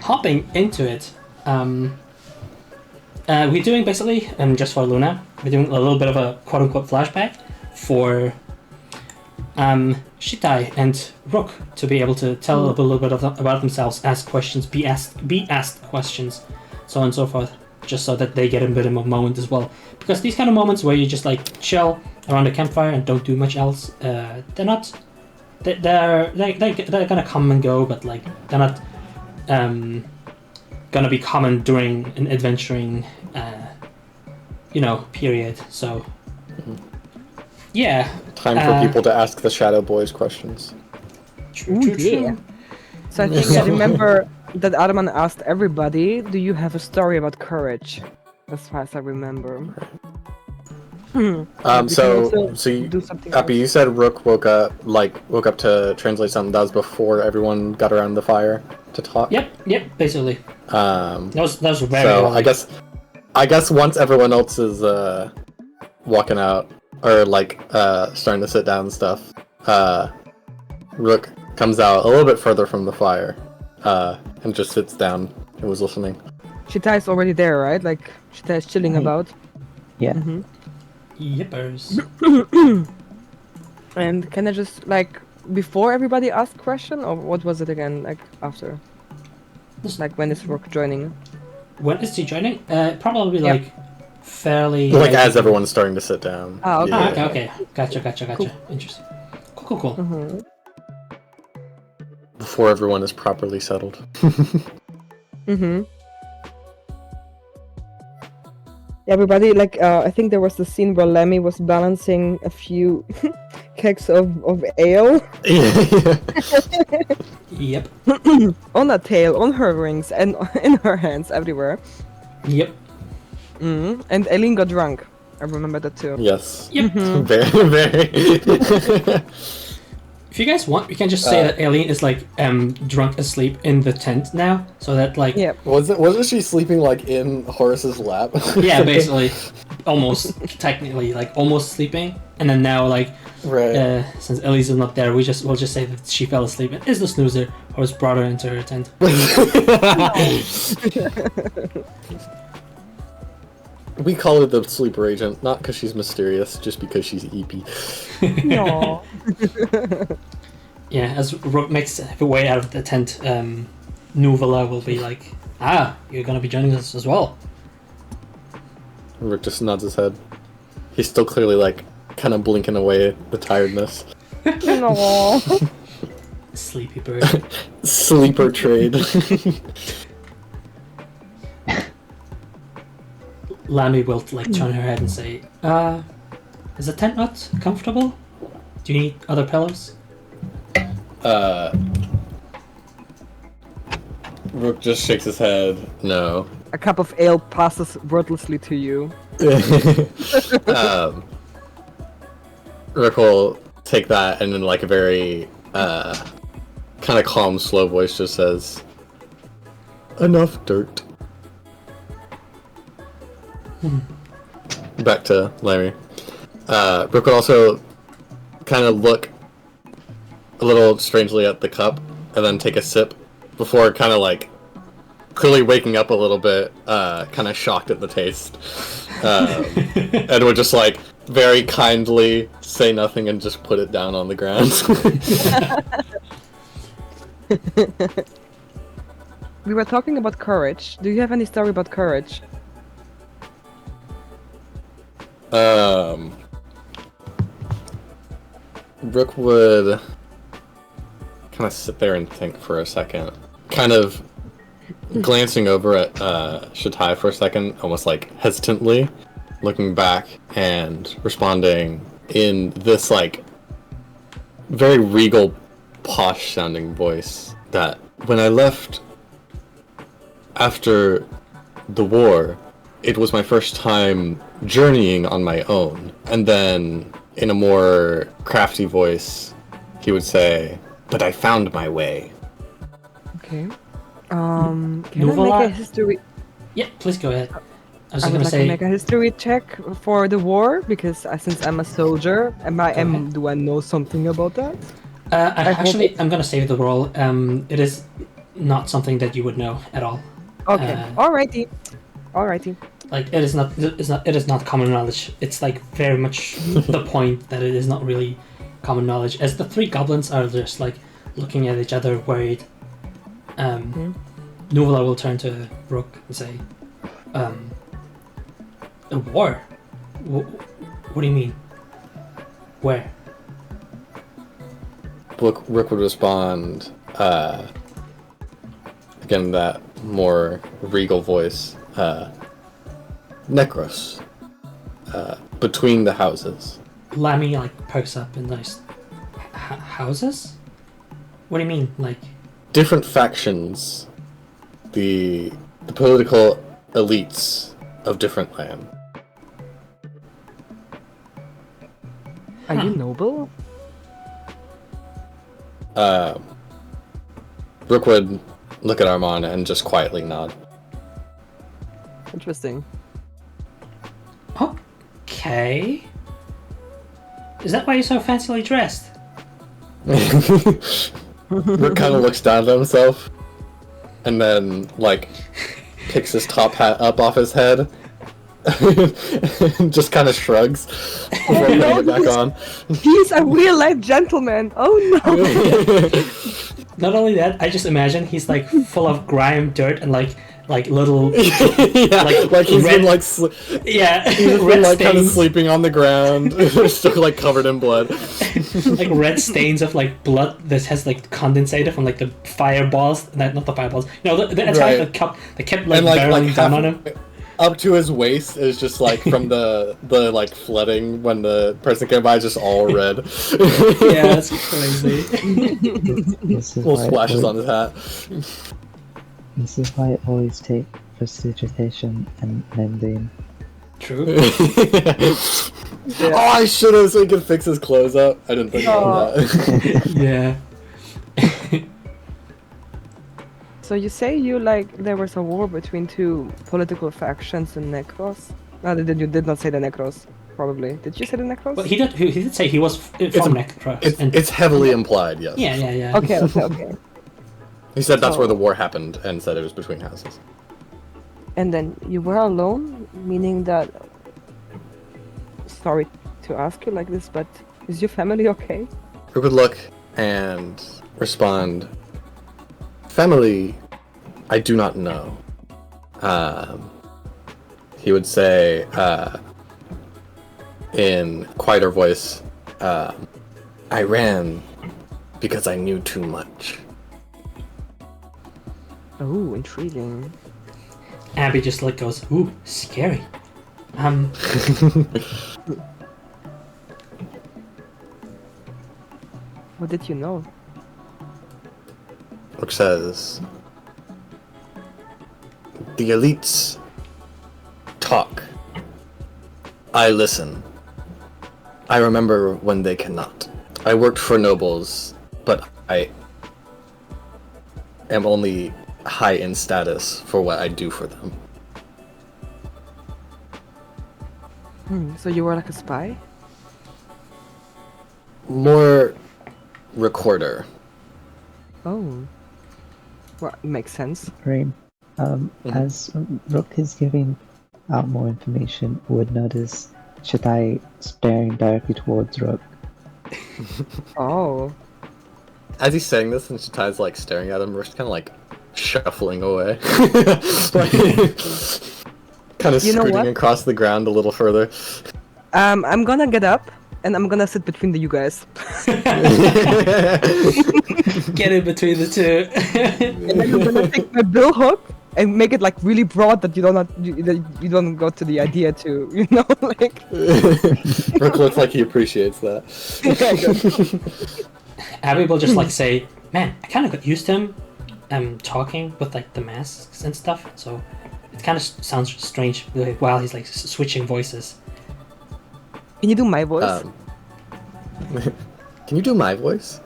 hopping into it, we're doing basically, just for Luna, we're doing a little bit of a quote-unquote flashback for Shitai and Rook to be able to tell a little bit about themselves, ask questions, be asked questions, so on and so forth, just so that they get a bit of a moment as well. Because these kind of moments where you just like chill around the campfire and don't do much else, they're gonna come and go, but like they're not gonna be common during an adventuring period. So yeah, time for people to ask the Shadow Boys questions. True. So I think I remember that Arman asked everybody, do you have a story about courage? As far as I remember. So you, do something Appy, you said Rook woke up to translate something. That was before everyone got around the fire to talk. Yep, basically. That was very so early. I guess once everyone else is walking out or starting to sit down and stuff, Rook comes out a little bit further from the fire and just sits down and was listening. Shitai is already there, right? Like Shitai is chilling about. Yeah. Yippers. And can I just before everybody ask question, or what was it again? Like after? Like when is Rook joining? When is he joining? Probably fairly. As everyone's starting to sit down. Ah, okay. Yeah. Okay. Gotcha. Cool. Interesting. Cool. Mm-hmm. Before everyone is properly settled. Mm-hmm. Everybody, I think there was the scene where Lemmy was balancing a few kegs of ale Yep. on a tail, on her rings, and in her hands, everywhere. Yep. Mm-hmm. And Eileen got drunk. I remember that too. Yes. Yep. Very, very. If you guys want, we can just say that Aileen is drunk asleep in the tent now, so that Yeah. Wasn't she sleeping in Horace's lap? yeah, basically, almost technically almost sleeping, and then now right. since Elise is not there, we'll just say that she fell asleep and is the snoozer. Horace brought her into her tent. We call her the sleeper agent, not because she's mysterious, just because she's EP. No. Yeah, as Rook makes her way out of the tent, Nuvola will be like, you're gonna be joining us as well. Rook just nods his head. He's still clearly kind of blinking away the tiredness. No. Sleepy bird. Sleeper trade. Lammy will turn her head and say, is the tent not comfortable? Do you need other pillows? Rook just shakes his head. No. A cup of ale passes wordlessly to you. Rook will take that and in a very kind of calm, slow voice just says, "Enough dirt." Back to Larry. Rook will also kind of look a little strangely at the cup and then take a sip before kind of clearly waking up a little bit, kind of shocked at the taste. And would just very kindly say nothing and just put it down on the ground. We were talking about courage. Do you have any story about courage? Rook would kind of sit there and think for a second, kind of glancing over at Shitai for a second, almost hesitantly, looking back and responding in this very regal, posh sounding voice that when I left after the war, it was my first time journeying on my own. And then in a more crafty voice, he would say, "But I found my way." Okay. Can I make a history? Yeah, please go ahead. I was I just would gonna like say. to make a history check for the war because since I'm a soldier, do I know something about that? I'm gonna save the roll. It is not something that you would know at all. Okay. Alrighty. Like it is not common knowledge. It's like very much the point that it is not really common knowledge. As the three goblins are just like looking at each other, worried. Nuvola will turn to Rook and say, "A war? What do you mean? Where?" Rook would respond, again, that more regal voice, Necros, between the houses. Lammy like pokes up and like, houses? What do you mean, like? Different factions, the political elites of different land. Are you noble? Rook would look at Arman and just quietly nod. Interesting. Okay. Is that why you're so fancily dressed? Rook kind of looks down at himself, and then, like, picks his top hat up off his head, and just kind of shrugs before putting it back on. He's a real-life gentleman! Oh no! Not only that, I just imagine he's like full of grime, dirt, and like little yeah, like he's red, been like he's been like kind of sleeping on the ground, still like covered in blood. Like red stains of like blood that has like condensated from like the fireballs. Not the fireballs. No, the attack that kept like barreling down on him. Up to his waist is just like from the like flooding when the person came by, just all red. Yeah, that's crazy. Little splashes on his hat. This is why I always take prestidigitation and mending. True. Oh, I should have, so he could fix his clothes up. I didn't think about that. Yeah. So you say there was a war between two political factions in Necros? No, you did not say the Necros, probably. Did you say the Necros? Well, he did say he was from Necros. It's heavily implied, yes. Yeah. Okay. He said that's where the war happened, and said it was between houses. And then you were alone, meaning that... Sorry to ask you like this, but is your family okay? Rook would look and respond, family, I do not know. He would say, in quieter voice, I ran because I knew too much. Oh, intriguing. Abby just like goes, ooh, scary. What did you know? Rook says, the elites talk. I listen. I remember when they cannot. I worked for nobles, but I am only high in status for what I do for them. So you were like a spy? More recorder. Oh. Well, makes sense. Rain, as Rook is giving out more information, would notice Shatai staring directly towards Rook. Oh. As he's saying this and Shatai's like staring at him, Rook's kind of like shuffling away. Kind of scooting across the ground a little further. I'm gonna get up and I'm gonna sit between you guys. Get in between the two. And then I'm gonna take my bill hook and make it like really broad that you don't go to the idea to, like. Rook looks like he appreciates that. Abby will just like say, man, I kind of got used to him talking with like the masks and stuff, so it kind of sounds strange while he's like switching voices. Can you do my voice? Can you do my voice?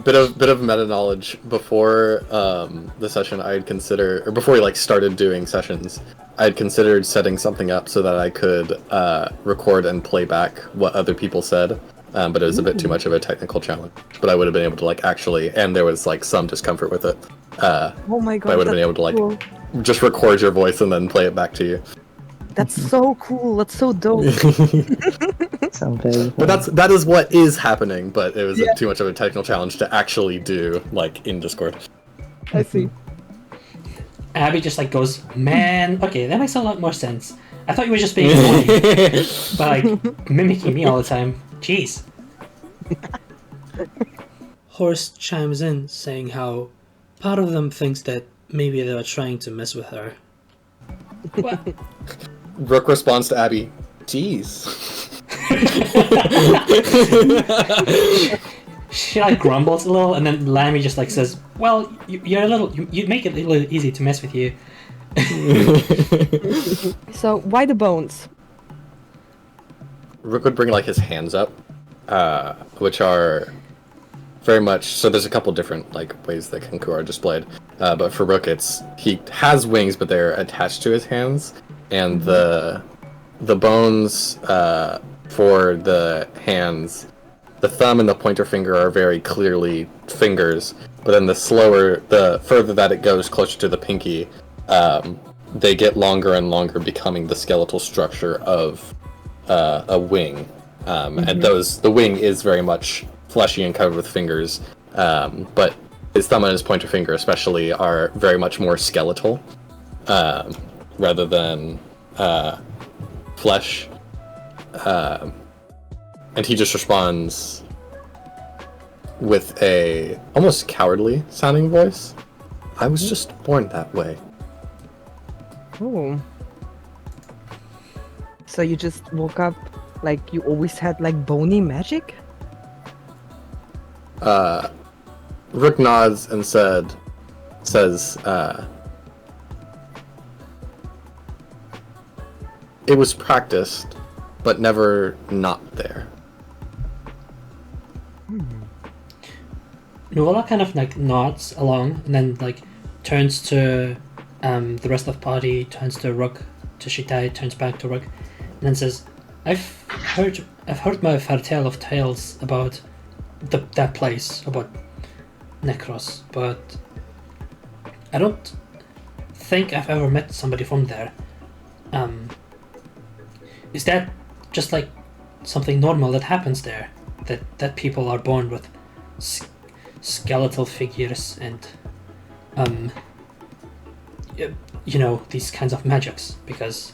bit of meta knowledge before the session. I'd consider, or before we like started doing sessions, I'd considered setting something up so that I could record and play back what other people said, but it was a bit too much of a technical challenge. But I would have been able to like actually, and there was like some discomfort with it. Oh my god! But I would have been able to like just record your voice and then play it back to you. That's so cool. That's so dope. But that is what is happening. But it was too much of a technical challenge to actually do like in Discord. I see. Abby just like goes, man, okay, that makes a lot more sense. I thought you were just being annoying, but like mimicking me all the time. Jeez. Horst chimes in, saying how part of them thinks that maybe they were trying to mess with her. What? Rook responds to Abby, "Jeez." She like grumbles a little, and then Lammy just like says, "Well, you're a little. You make it a little easy to mess with you." So why the bones? Rook would bring like his hands up, which are very much so. There's a couple different like ways that Kenku are displayed, but for Rook, he has wings, but they're attached to his hands, and the bones for the hands. The thumb and the pointer finger are very clearly fingers, but then the further that it goes closer to the pinky, they get longer and longer, becoming the skeletal structure of a wing. And the wing is very much fleshy and covered with fingers, but his thumb and his pointer finger especially are very much more skeletal, rather than flesh. And he just responds with a almost cowardly sounding voice. I was just born that way. Oh. So you just woke up like you always had like bony magic? Rook nods and says, it was practiced, but never not there. Nuala kind of like nods along, and then like turns to the rest of the party, turns to Rook, to Shitai, turns back to Rook, and then says, I've heard my fair tale of tales about that place, about Necros, but I don't think I've ever met somebody from there. Is that just like something normal that happens there? That people are born with skeletal figures and these kinds of magics, because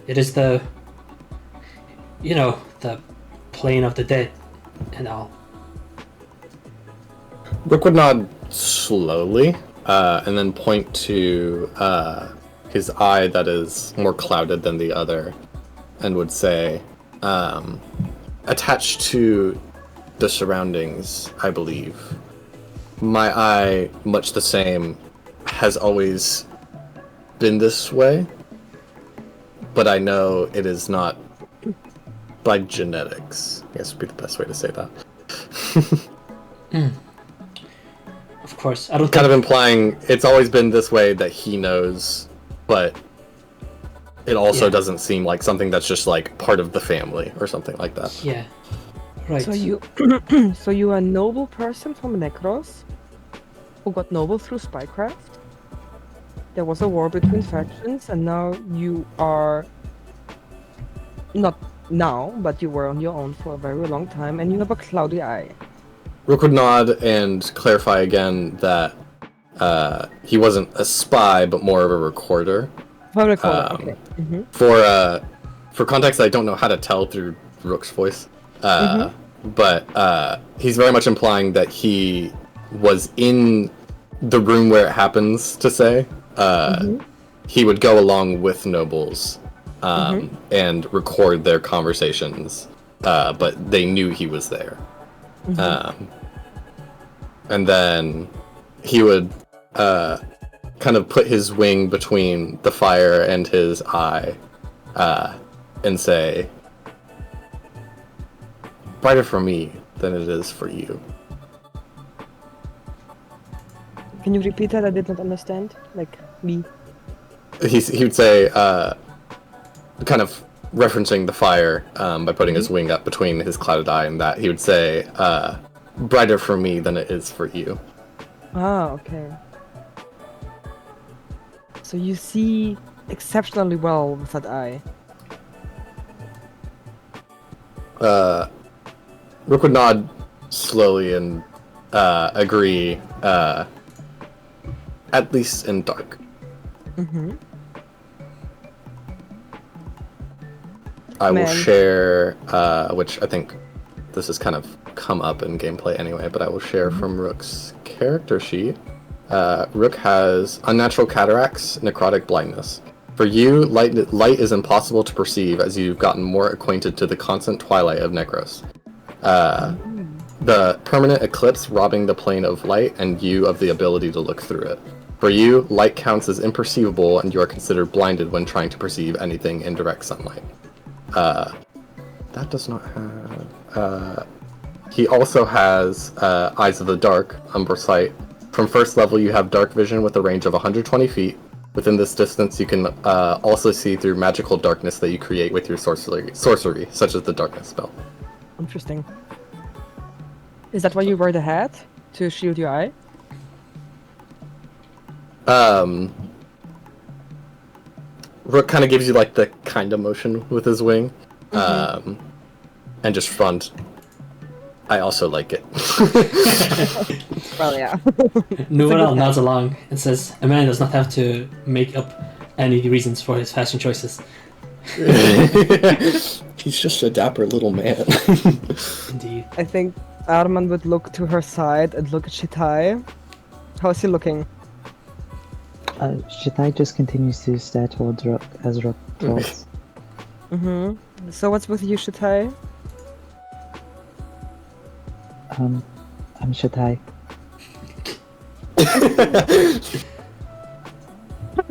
it is the plane of the dead and all. Rook would nod slowly, and then point to his eye that is more clouded than the other, and would say, attached to the surroundings, I believe. My eye, much the same, has always been this way, but I know it is not by genetics. I guess would be the best way to say that. Of course, I don't kind of implying it's always been this way that he knows, but it also doesn't seem like something that's just like part of the family or something like that. Yeah. Right. So you are a noble person from Necros who got noble through spycraft. There was a war between factions, and now you are not now, but you were on your own for a very long time, and you have a cloudy eye. Rook would nod and clarify again that he wasn't a spy, but more of a recorder. Okay. For context, I don't know how to tell through Rook's voice, but he's very much implying that he was in the room where it happens to say. He would go along with nobles and record their conversations, but they knew he was there. And then he would kind of put his wing between the fire and his eye and say, brighter for me than it is for you. Can you repeat that? I did not understand. Like, me. he would say, kind of referencing the fire, by putting his wing up between his clouded eye and that, he would say, brighter for me than it is for you. Ah, okay. So you see exceptionally well with that eye. Rook would nod slowly and agree, at least in dark. Mm-hmm. I will Man. share, which I think this has kind of come up in gameplay anyway, but I will share from Rook's character sheet. Rook has unnatural cataracts, necrotic blindness. For you, light is impossible to perceive as you've gotten more acquainted to the constant twilight of Necros. The permanent eclipse robbing the plane of light and you of the ability to look through it. For you, light counts as imperceivable and you are considered blinded when trying to perceive anything in direct sunlight. That does not have... he also has Eyes of the Dark, Umbra Sight. From first level, you have dark vision with a range of 120 feet. Within this distance, you can also see through magical darkness that you create with your sorcery, such as the darkness spell. Interesting. Is that why you wear the hat? To shield your eye? Rook kind of gives you like the kind of motion with his wing, and just front. I also like it. Well, yeah. Noel nods along and says, "A man does not have to make up any reasons for his fashion choices." He's just a dapper little man. Indeed. I think Arman would look to her side and look at Shitai. How is he looking? Shitai just continues to stare towards Rook as Rook talks. Mm-hmm. So what's with you, Shitai? I'm Shitai.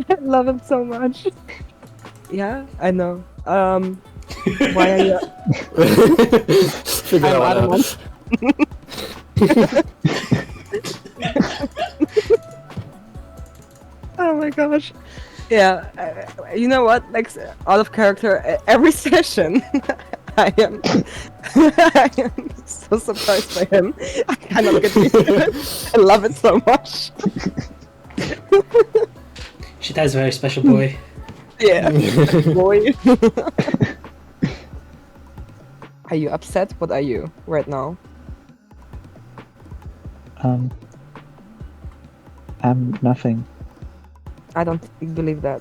I love him so much. Yeah, I know. Why are you... Figure I'm out what Arman. Oh my gosh. Yeah, you know what? Like, out of character, every session, I am so surprised by him. I cannot get used to it. I love it so much. Shitai's a very special boy. Yeah, boy. Are you upset? What are you right now? I'm nothing. I don't believe that.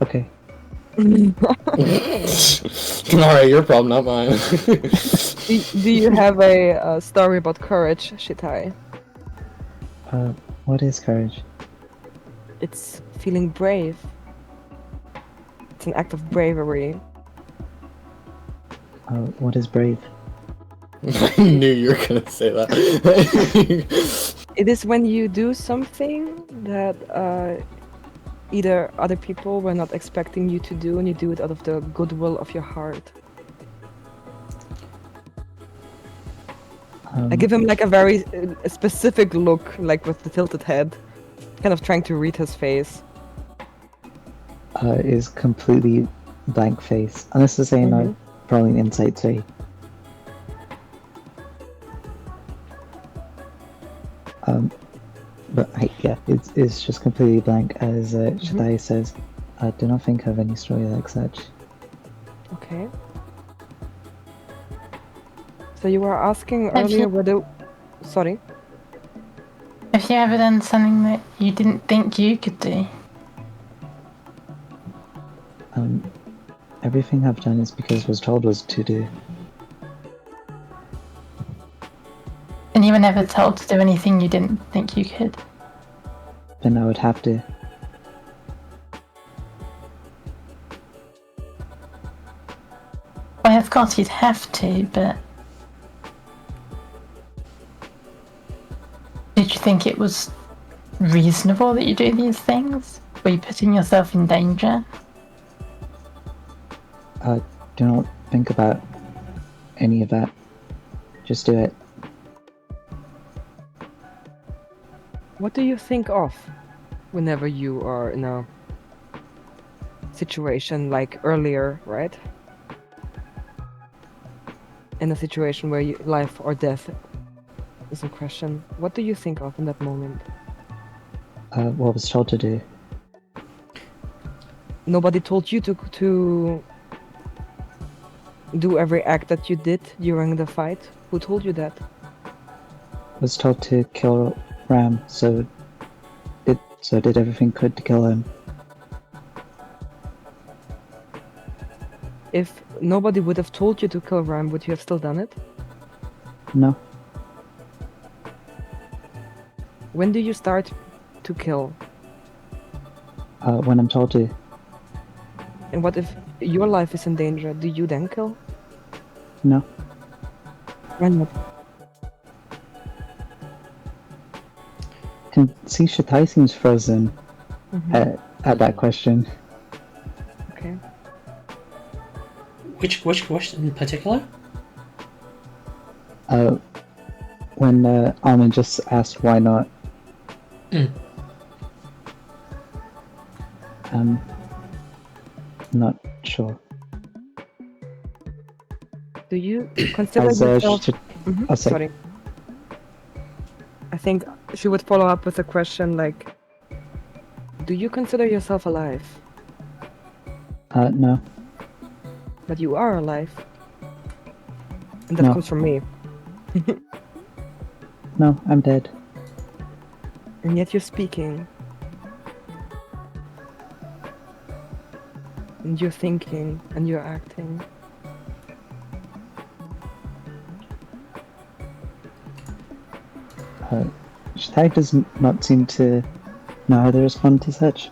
Okay. Alright, your problem, not mine. Do you have a story about courage, Shitai? What is courage? It's feeling brave. It's an act of bravery. What is brave? I knew you were gonna say that. It is when you do something that either other people were not expecting you to do, and you do it out of the goodwill of your heart. I give him like a very specific look, like with the tilted head, kind of trying to read his face. Is completely blank face. Unless to say no, probably an insight three. But yeah, it's just completely blank as Shitai says, I do not think of any story like such. Okay. So you were asking earlier whether... Sorry? Have you ever done something that you didn't think you could do? Everything I've done is because was told was to do. And you were never told to do anything you didn't think you could? Then I would have to. Well, of course you'd have to, but... Did you think it was reasonable that you do these things? Were you putting yourself in danger? Do not think about any of that. Just do it. What do you think of whenever you are in a situation like earlier, right? In a situation where life or death is in question. What do you think of in that moment? What was told to do? Nobody told you to do every act that you did during the fight. Who told you that? Was told to kill Ram, so did everything could to kill him. If nobody would have told you to kill Ram, would you have still done it? No. When do you start to kill? When I'm told to. And what if your life is in danger? Do you then kill? No. Why not? Can see Shatai seems frozen at that question. Okay. Which question in particular? When Arman just asked why not. Not sure. Do you consider As yourself... oh, sorry. Sorry. I think she would follow up with a question like, do you consider yourself alive? No. But you are alive. And that No. comes from me. No, I'm dead. And yet you're speaking. And you're thinking, and you're acting. Shatai does not seem to know how to respond to such.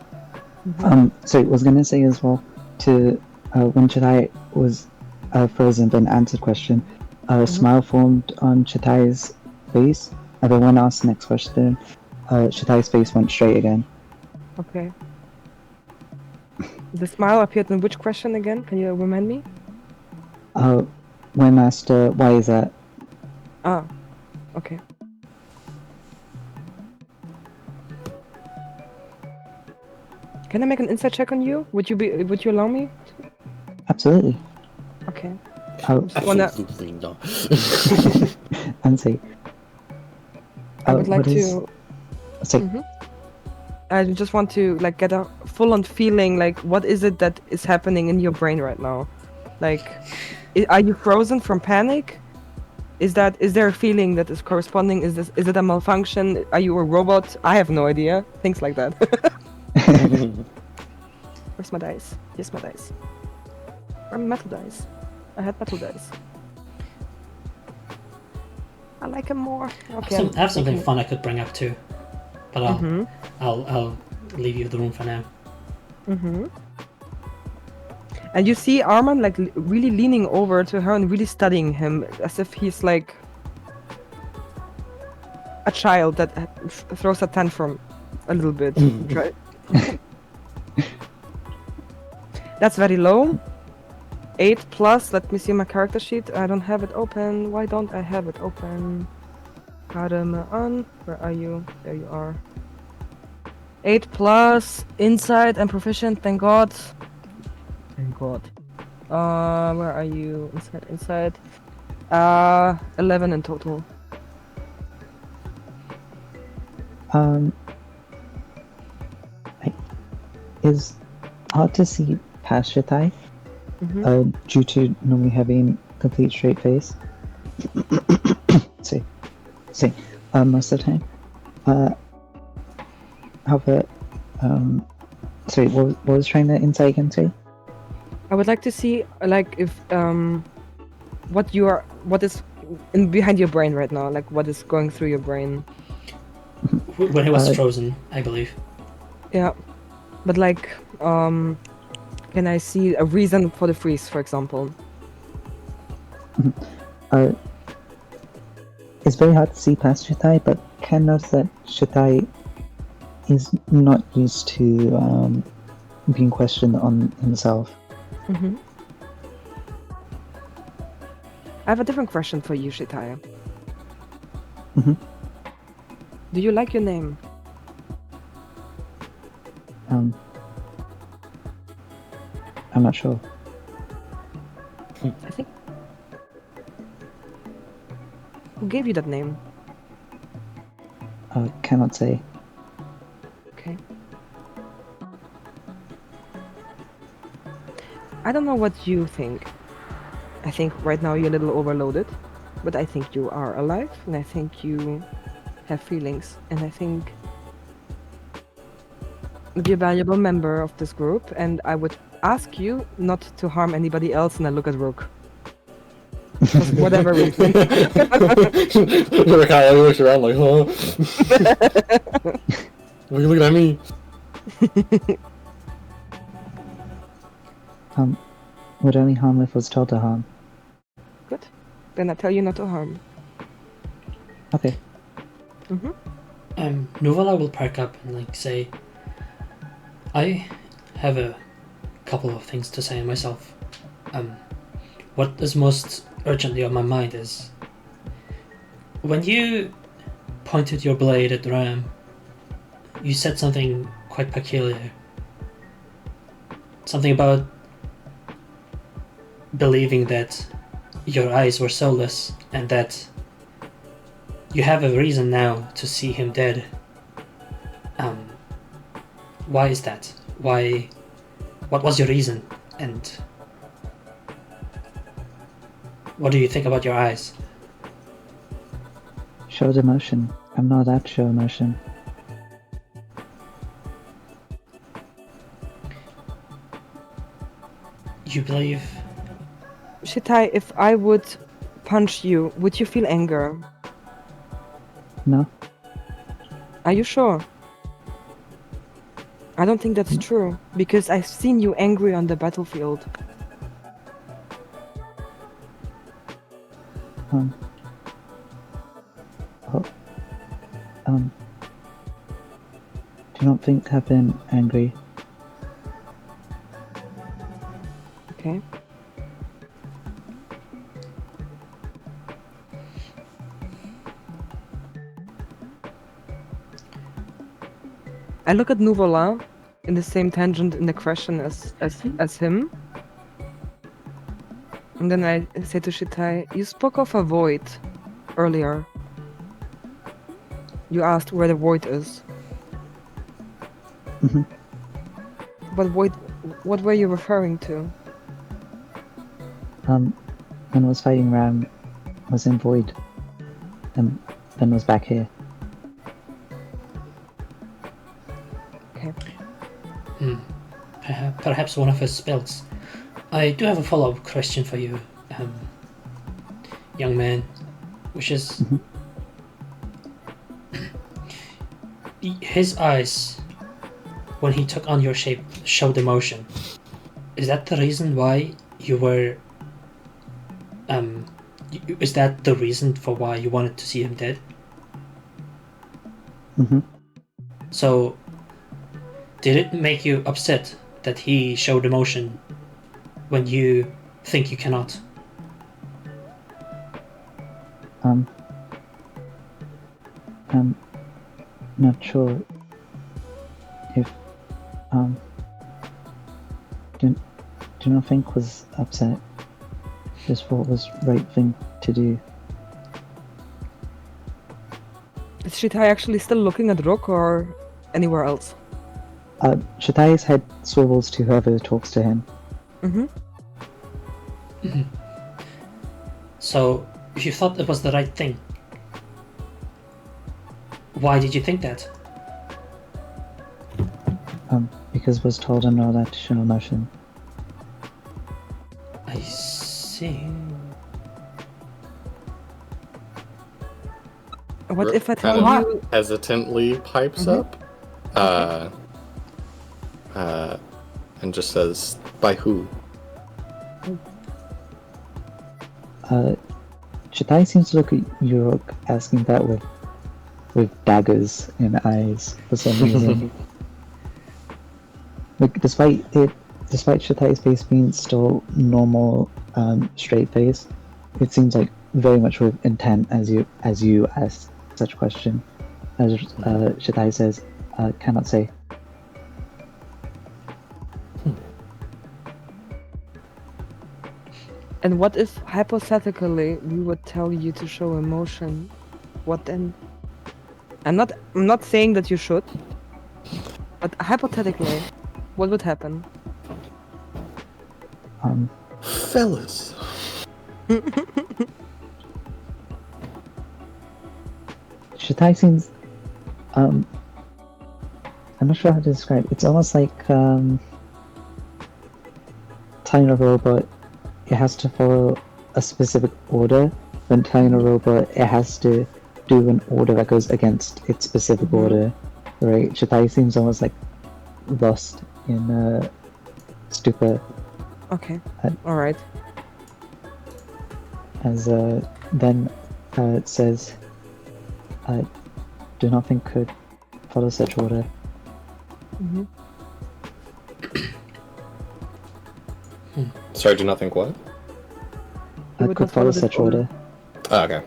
So I was gonna say as well, to when Shatai was frozen and answered question, a smile formed on Chatai's face. Everyone asked the next question. Shatai's face went straight again. Okay. The smile appeared in which question again? Can you remind me? When asked why is that? Ah, okay. Can I make an insight check on you? Would you allow me? Absolutely. Okay. Absolutely not. And say. I would like to. Say. I just want to like get a full-on feeling. Like, what is it that is happening in your brain right now? Like, are you frozen from panic? Is there a feeling that is corresponding? Is it a malfunction? Are you a robot? I have no idea. Things like that. Where's my dice? Here's my dice. Where are my metal dice? I had metal dice. I like them more. Okay. I have something fun I could bring up too, but I'll leave you the room for now. And you see Arman like really leaning over to her and really studying him as if he's like a child that throws a tantrum a little bit. Right? That's very low. 8 plus. Let me see my character sheet. I don't have it open. Why don't I have it open? Arman, where are you? There you are. 8 plus. Insight and proficient. Thank God. Thank God. Where are you? Inside. 11 in total. Is hard to see past Shatai due to normally having complete straight face. see, most of the time. However, sorry, what was trying to insight again? Sorry. I would like to see like if what is behind your brain right now, like what is going through your brain. When he was frozen, I believe. Yeah, but like, can I see a reason for the freeze, for example? It's very hard to see past Shatai, but can notice that Shatai is not used to being questioned on himself. I have a different question for you, Shatai. Do you like your name? I'm not sure. I think. Who gave you that name? Cannot say. Okay. I don't know what you think. I think right now you're a little overloaded, but I think you are alive, and I think you have feelings, and I think you're a valuable member of this group, and I would ask you not to harm anybody else, and I look at Rook. For whatever reason. Rook looks around like, huh? Why are you looking at me? Would only harm if was told to harm. Good. Then I tell you not to harm. Okay. Nuvala will perk up and like say, I have a couple of things to say myself. What is most urgently on my mind is when you pointed your blade at the ram, you said something quite peculiar. Something about believing that your eyes were soulless and that you have a reason now to see him dead. Why is that? Why? What was your reason? And what do you think about your eyes? Showed emotion. I'm not that show emotion. You believe? Shitai, if I would punch you, would you feel anger? No? Are you sure? I don't think that's true, because I've seen you angry on the battlefield. Do not think I've been angry. Okay. I look at Nuvola in the same tangent in the question as him. And then I say to Shitai, you spoke of a void earlier. You asked where the void is. But void, what were you referring to? When I was fighting Ram, was in Void. And then was back here. Okay. Perhaps one of his spells. I do have a follow-up question for you, young man, which is his eyes, when he took on your shape, showed emotion. Is that the reason why you were? Is that the reason for why you wanted to see him dead? So, did it make you upset that he showed emotion when you think you cannot? I'm not sure if do not think was upset. Just what was right thing to do. Is Shitai actually still looking at Rook or anywhere else? Shitai's head swivels to whoever talks to him. So, if you thought it was the right thing, why did you think that? Because was told I'm not allowed to show emotion. I see. What if I tell Kind you? hesitantly pipes up, and just says, "By who?" Shitai seems to look at Uruk asking that with daggers in eyes for some reason. Like despite Shitai's face being still normal, straight face, it seems like very much with intent as you ask such question. As Shitai says, cannot say. And what if, hypothetically, we would tell you to show emotion? What then? I'm not saying that you should, but hypothetically, what would happen? Fellas. Shitai seems, I'm not sure how to describe. It's almost like telling a robot it has to follow a specific order. When telling a robot it has to do an order that goes against its specific order, right? Shitai seems almost like lost in stupor. Okay, alright. As then it says, do not think could follow such order. Sorry, do not think what? You would Could not follow follow this such order. order. Oh, okay.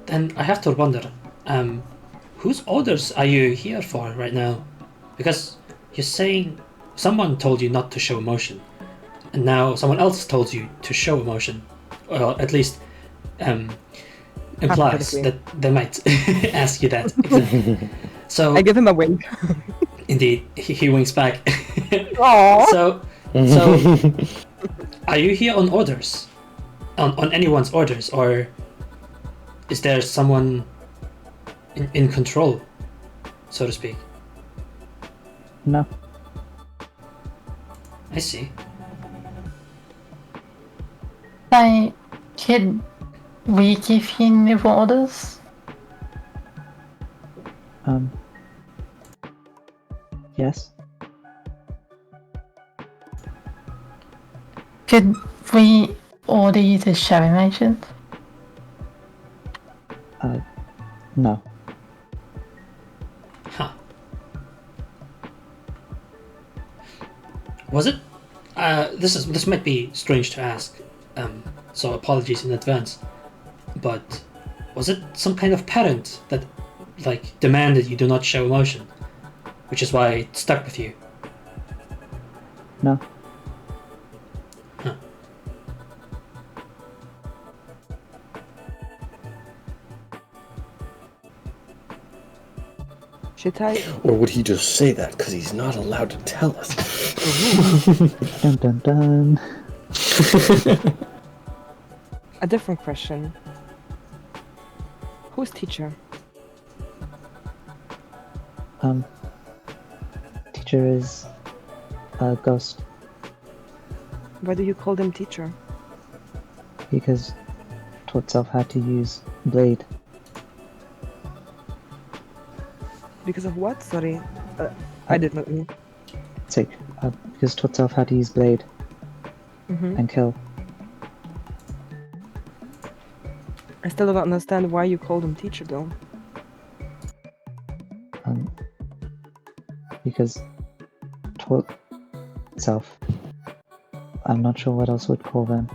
Then I have to wonder, whose orders are you here for right now? Because you're saying someone told you not to show emotion, and now someone else told you to show emotion, or at least implies Hypothetically. that they might ask you that. Exactly. So I give him a wink. indeed, he winks back. Aww. So, are you here on orders? On anyone's orders, or is there someone in control, so to speak? No. I see. Like, could we give you new orders? Yes. Could we order you to show emotions? No. Huh. Was it? This might be strange to ask, so apologies in advance. But was it some kind of parent that, like, demanded you do not show emotion, which is why it stuck with you? No. Huh. Shitai, Or would he just say that because he's not allowed to tell us? Dun dun dun. a different question. Who's teacher? Teacher is a ghost Why do you call them teacher? because taught self how to use blade. Because of what? Sorry. I did not know. It's like because taught self how to use blade and kill. I still don't understand why you call them teacher though. Because taught self. I'm not sure what else would call them.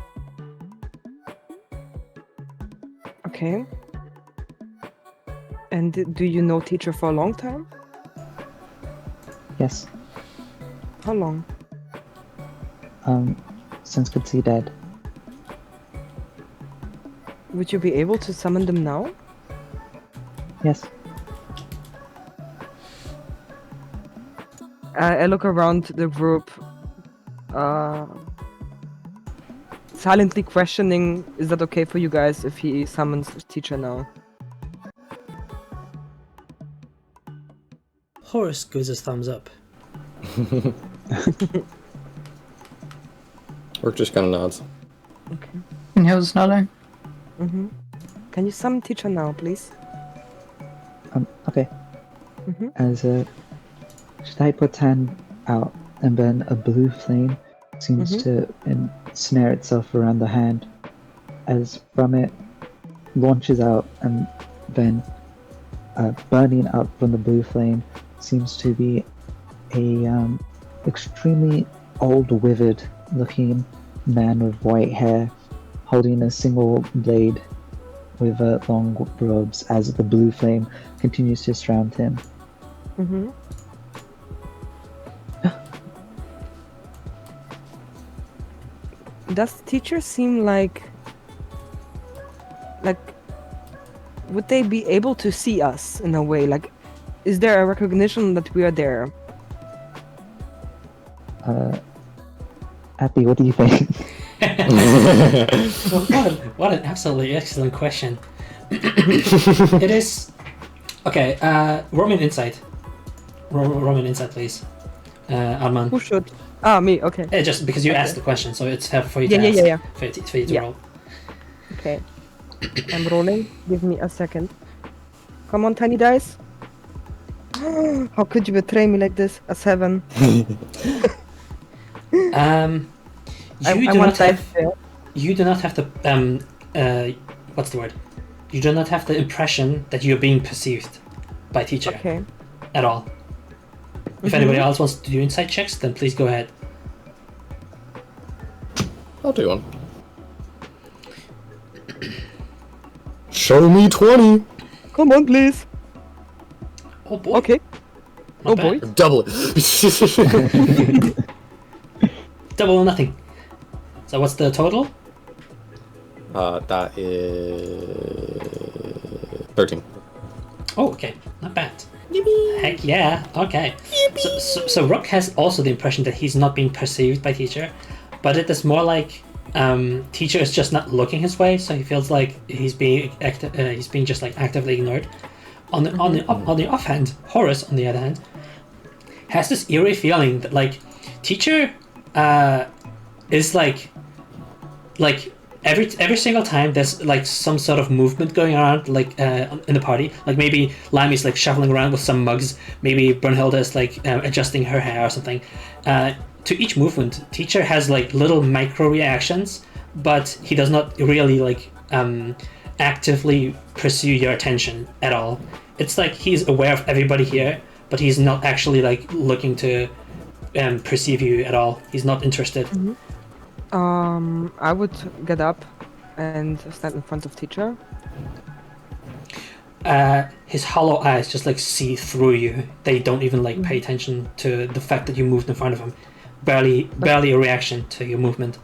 Okay. And do you know teacher for a long time? Yes. How long? Since could see dead. Would you be able to summon them now? Yes. I look around the group, silently questioning, is that okay for you guys if he summons teacher now? Horace gives his thumbs up. Rook just kind of nods. Okay. And Hill's nodding. Can you summon teacher now, please? Okay. As Shitai puts hand out, and then a blue flame seems to ensnare itself around the hand, as from it launches out, and then burning up from the blue flame seems to be a extremely old, withered looking man with white hair, holding a single blade with long robes as the blue flame continues to surround him. does teacher seem like would they be able to see us in a way? Like, is there a recognition that we are there? Abby, what do you think? Well, what an absolutely excellent question. It is. Okay, roll me an insight. Roll me an insight, please. Arman. Who should? Ah, me. Okay. Just because you Okay. asked the question, so it's fair for you to Yeah, ask. yeah, yeah. For you to Yeah. roll. Okay. I'm rolling. Give me a second. Come on, tiny dice. How could you betray me like this? A 7. You do not have. You do not have the what's the word? You do not have the impression that you're being perceived by teacher Okay. at all. If anybody else wants to do insight checks, then please go ahead. I'll do one. Show me 20. Come on, please. Oh boy. Okay. Not Oh bad. boy. Double it. Double or nothing. So what's the total? That is 13. Oh, okay. Not bad. Heck yeah. Okay. So Rook has also the impression that he's not being perceived by teacher, but it is more like teacher is just not looking his way, so he feels like he's being just like actively ignored. On the offhand, Horace, on the other hand, has this eerie feeling that like teacher is like every single time there's like some sort of movement going around like in the party, like maybe Limey's like shuffling around with some mugs, maybe Brunhilde is like adjusting her hair or something. To each movement, teacher has like little micro reactions, but he does not really like actively pursue your attention at all. It's like he's aware of everybody here, but he's not actually like looking to perceive you at all. He's not interested. I would get up and stand in front of teacher. His hollow eyes just like see through you. They don't even like pay attention to the fact that you moved in front of him. Barely a reaction to your movement.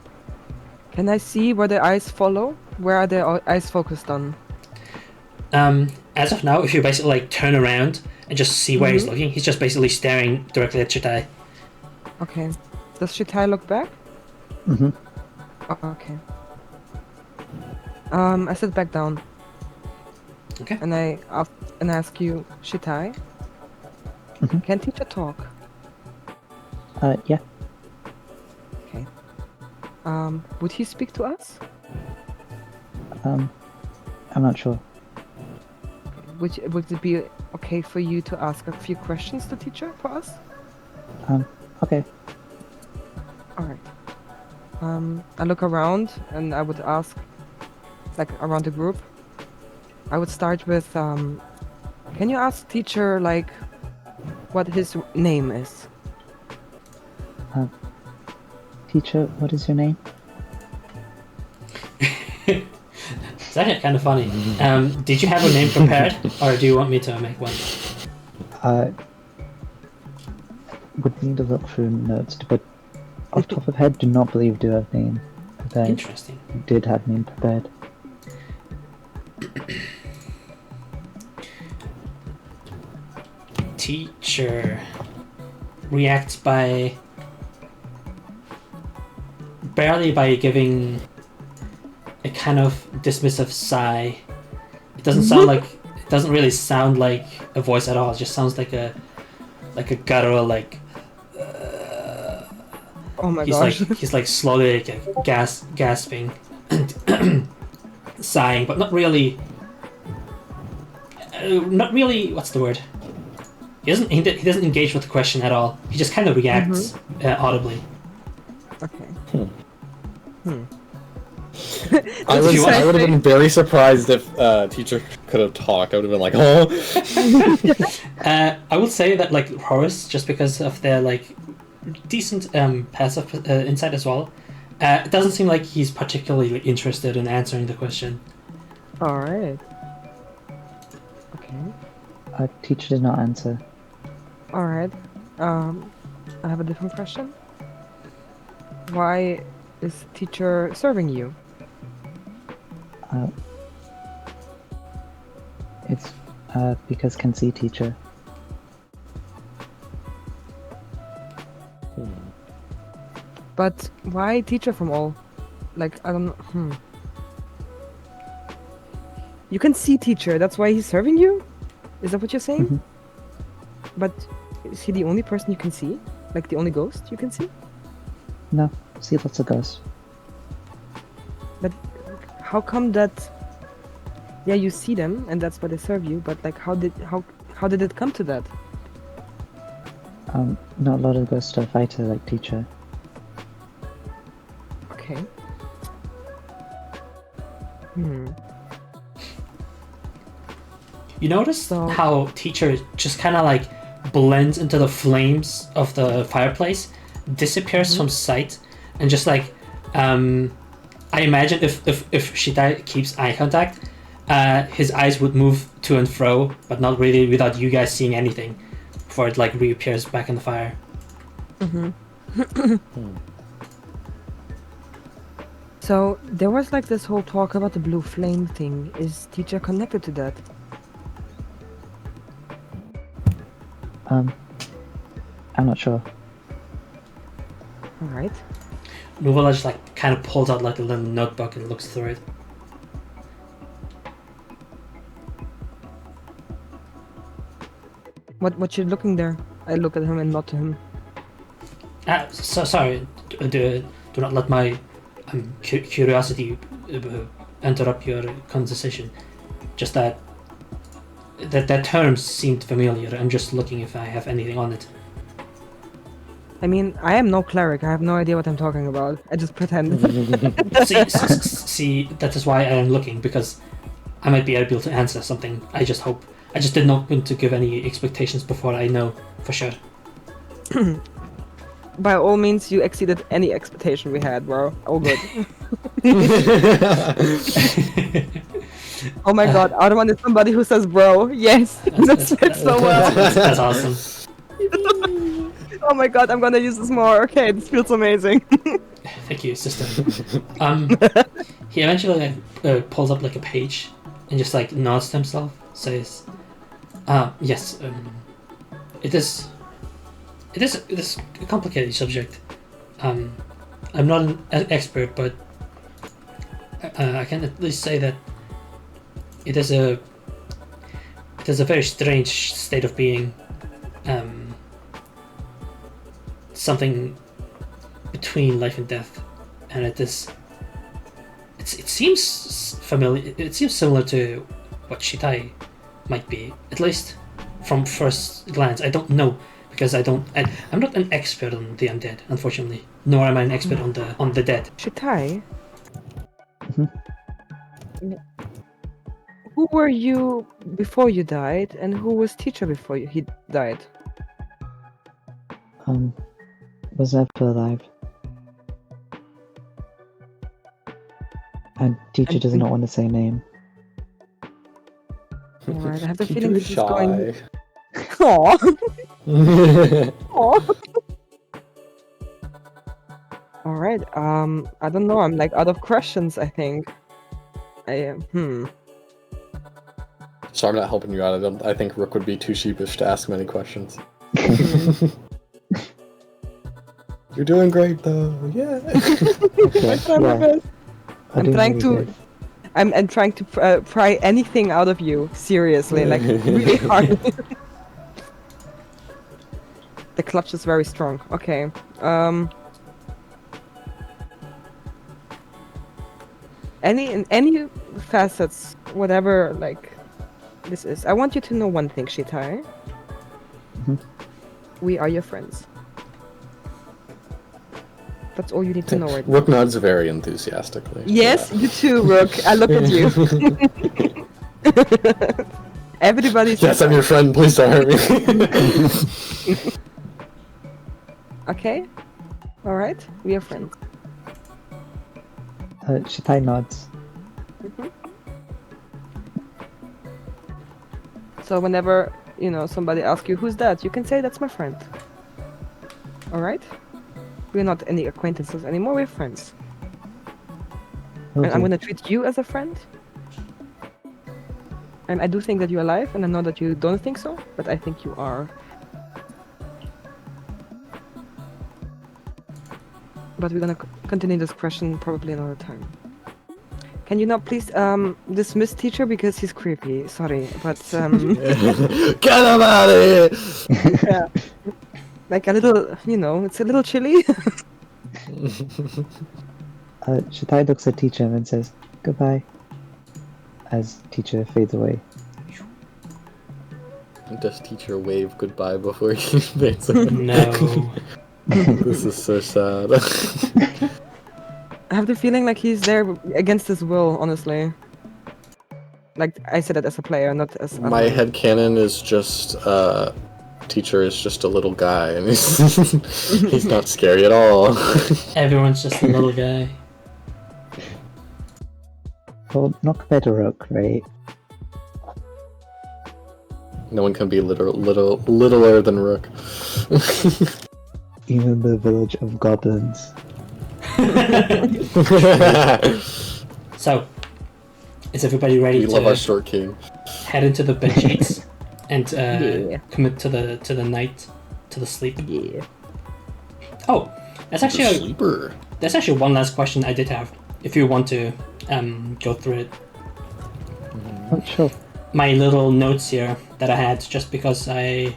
Can I see where the eyes follow? Where are the eyes focused on? As of now, if you basically like turn around and just see where he's looking, he's just basically staring directly at Chitai. Okay. Does Shitai look back? Mm-hmm. Okay. I sit back down. Okay. And I ask you, Shitai, can teacher talk? Yeah. Okay. Would he speak to us? I'm not sure. Would it be okay for you to ask a few questions to teacher for us? Okay. All right. I look around and I would ask, like around the group. I would start with, can you ask teacher like what his name is? Teacher, what is your name? It's actually kind of funny. Did you have a name prepared, or do you want me to make one? Would need to look through notes, but off top of head, do not believe do have name prepared. Interesting. Did have name prepared. Teacher reacts by barely by giving a kind of dismissive sigh. It doesn't sound like it doesn't really sound like a voice at all. It just sounds like a guttural like. Oh my He's gosh. he's like slowly like gasping and sighing, but not really. What's the word? He doesn't engage with the question at all. He just kind of reacts audibly. Okay. I would have been very surprised if teacher could have talked. I would have been like, oh. I would say that like Horace, just because of their like decent passive insight as well, it doesn't seem like he's particularly interested in answering the question. All right. Okay. Teacher did not answer. All right. I have a different question. Why is teacher serving you? It's because can see teacher. But why teacher from all? Like, I don't know. You can see teacher, that's why he's serving you? Is that what you're saying? Mhm. But is he the only person you can see? Like the only ghost you can see? No, see lots of ghosts. But how come that? Yeah, you see them, and that's why they serve you. But like, how did it come to that? Not a lot of ghosts are fighter like teacher. Okay. You notice So- how teacher just kind of like blends into the flames of the fireplace, disappears from sight, and just like I imagine if Shitai keeps eye contact, his eyes would move to and fro, but not really without you guys seeing anything, before it like reappears back in the fire. So there was like this whole talk about the blue flame thing. Is teacher connected to that? I'm not sure. All right. Nuvola just like kind of pulls out like a little notebook and looks through it. What you looking there? I look at him and nod to him. So sorry. Do not let my curiosity interrupt your conversation. Just that term seemed familiar. I'm just looking if I have anything on it. I mean, I am no cleric. I have no idea what I'm talking about. I just pretend. See, that is why I am looking, because I might be able to answer something. I just did not want to give any expectations before I know for sure. By all means, you exceeded any expectation we had, bro. All good. Oh my god, Arman is somebody who says bro. Yes, that's so well. That's awesome. Oh my god, I'm gonna use this more. Okay, this feels amazing. Thank you, sister. He eventually pulls up like a page and just like nods to himself, says, "Yes, it is a complicated subject. I'm not an expert, but I can at least say that it is a very strange state of being. Something between life and death, and it seems familiar. It seems similar to what Shitai might be, at least from first glance. I don't know, because I'm not an expert on the undead, unfortunately, nor am I an expert on the dead. Shitai? Who were you before you died, and who was teacher before he died? Was ever alive. And teacher does not want to say name. Alright, I have the Teacher feeling is this is going. shy. Aww. Aww. Alright, I don't know, I'm like out of questions, I think. So I'm not helping you out. I think Rook would be too sheepish to ask many questions. You're doing great though. Yeah. Okay, yeah. I'm trying to I'm trying to pry anything out of you, seriously, like really hard. The clutch is very strong. Okay. Any facets, whatever, like this is. I want you to know one thing, Shitai. We are your friends. That's all you need to know right now. Rook nods very enthusiastically. Yes, you too, Rook. I look at you. Everybody's. Yes, I'm your friend. Please don't hurt me. Okay. All right. We are friends. Shitai nods. So whenever somebody asks you who's that, you can say that's my friend. All right. We're not any acquaintances anymore. We're friends. Will And I'm do. gonna treat you as a friend. And I do think that you're alive, and I know that you don't think so, but I think you are. But we're gonna continue this question probably another time. Can you now please dismiss teacher because he's creepy? Sorry, but Get him out of here! yeah, like a little, it's a little chilly. Shatai looks at teacher and says goodbye as teacher fades away. Does teacher wave goodbye before he fades away? No. This is so sad. I have the feeling like he's there against his will, honestly. Like, I said that as a player, not as... My headcanon is just, teacher is just a little guy, and he's, he's not scary at all. Everyone's just a little guy. Well, not compared to Rook, right? No one can be littler than Rook. Even the village of goblins. So, is everybody ready We to love our short king. head into the bed sheets and Yeah. commit to the night, to the sleep? Yeah. Oh, there's The actually sleeper. one last question I did have. If you want to go through it, Oh, sure. my little notes here that I had, just because I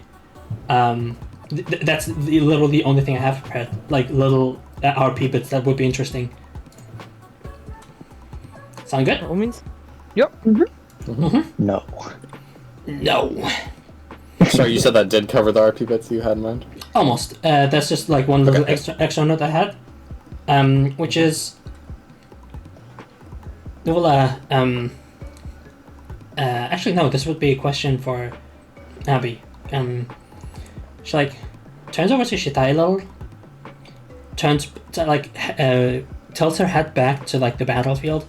that's literally the only thing I have prepared, like little RP bits that would be interesting. Sound good? By all means. Yep. Mm-hmm. No. No. Sorry, you said that did cover the RP bits you had in mind? Almost. That's just like one little Okay. extra note I had, which is, well, actually no, this would be a question for Abby. She like turns over to Shitai a little, tilts her head back to like the battlefield,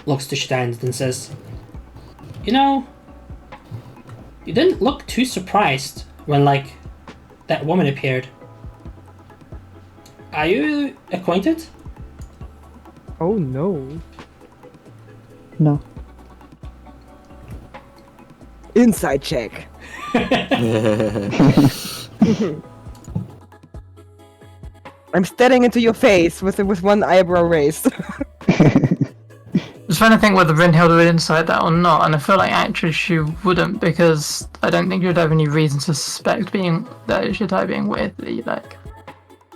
looks to Shitai and then says, you didn't look too surprised when like that woman appeared. Are you acquainted? Oh no. No. Inside check. I'm staring into your face with one eyebrow raised. I was trying to think whether Brynhilde would insight that or not, and I feel like actually she wouldn't, because I don't think you'd have any reason to suspect that Shitai being weirdly like.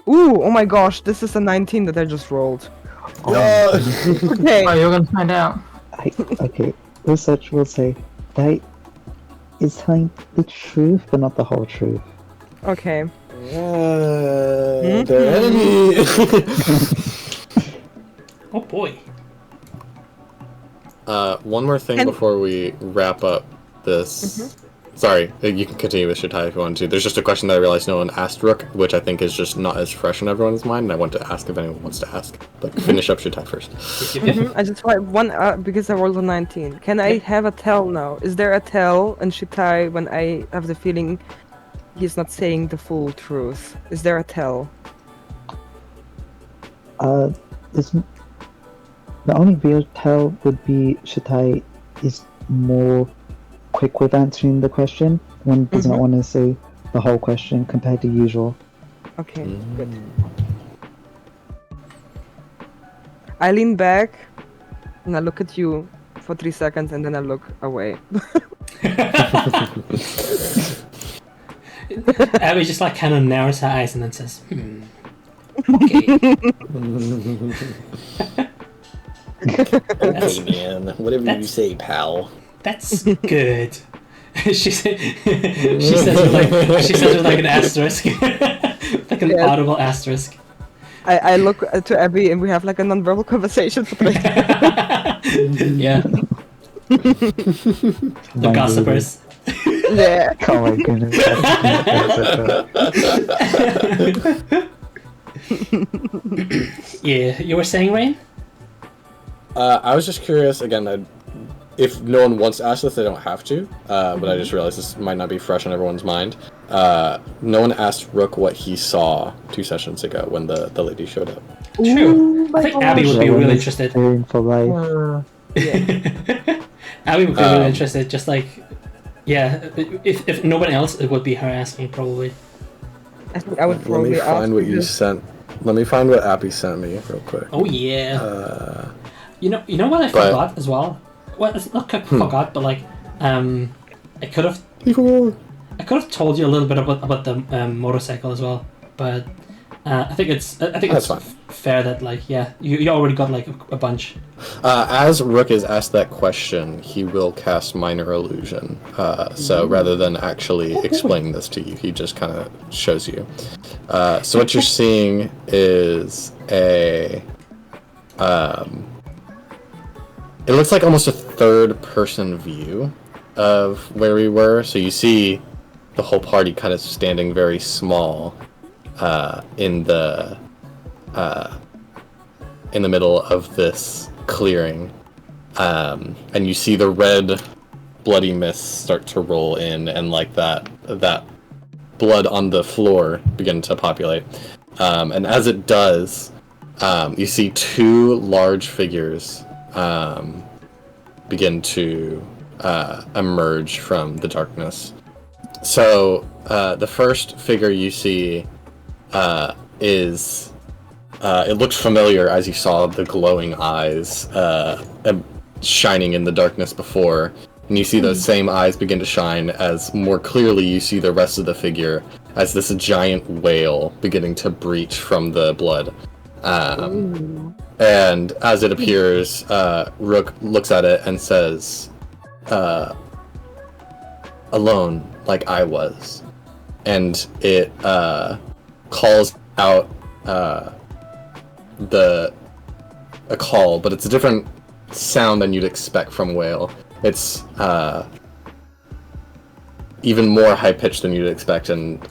Ooh, oh my gosh, this is a 19 that I just rolled. Yeah. Okay. Oh, you're gonna find out. Okay, research will say that is telling the truth, but not the whole truth. Okay. They're enemy. Oh boy. One more thing And- before we wrap up this. Sorry, you can continue with Shitai if you want to. There's just a question that I realized no one asked Rook, which I think is just not as fresh in everyone's mind, and I want to ask if anyone wants to ask. But finish up Shitai first. I just want one because I rolled a 19. Can I have a tell now? Is there a tell in Shitai when I have the feeling he's not saying the full truth? Is there a tell? This, the only real tell would be Shitai is more quick with answering the question. One does not want to say the whole question compared to usual. Okay, good. I lean back and I look at you for 3 seconds and then I look away. Abby just like kind of narrows her eyes and then says, okay. Okay, man. Whatever you that's- say, pal. That's good. she says with like an asterisk, like an Yeah. audible asterisk. I look to Abby and we have like a non-verbal conversation for 3 seconds. Yeah. The gossipers. Yeah. Oh my goodness. Yeah, you were saying, Rain? I was just curious, again, if no one wants to ask this, they don't have to, but I just realized this might not be fresh on everyone's mind. No one asked Rook what he saw 2 sessions ago when the lady showed up. True. I think Abby would be really Everyone's interested. preparing for life. Abby would be really interested, just like, yeah, if nobody else, it would be her asking, probably. I think I would Let me probably ask find what you because- sent. Let me find what Appy sent me real quick. Oh, yeah. You know what I but- forgot as well? Well, it's not forgot, but like, I could have told you a little bit about the motorcycle as well, but I think it's That's fine. fair that like, yeah, you already got like a bunch. As Rook is asked that question, he will cast Minor Illusion. So rather than actually explaining this to you, he just kind of shows you. So what you're seeing is a... it looks like almost a third-person view of where we were. So you see the whole party kind of standing very small in the middle of this clearing, and you see the red bloody mist start to roll in, and like that blood on the floor begin to populate, and as it does, you see two large figures begin to emerge from the darkness. So the first figure you see is it looks familiar as you saw the glowing eyes shining in the darkness before, and you see those same eyes begin to shine as more clearly you see the rest of the figure as this giant whale beginning to breach from the blood. And as it appears, Rook looks at it and says, alone, like I was. And it calls out a call, but it's a different sound than you'd expect from a whale. It's even more high-pitched than you'd expect, and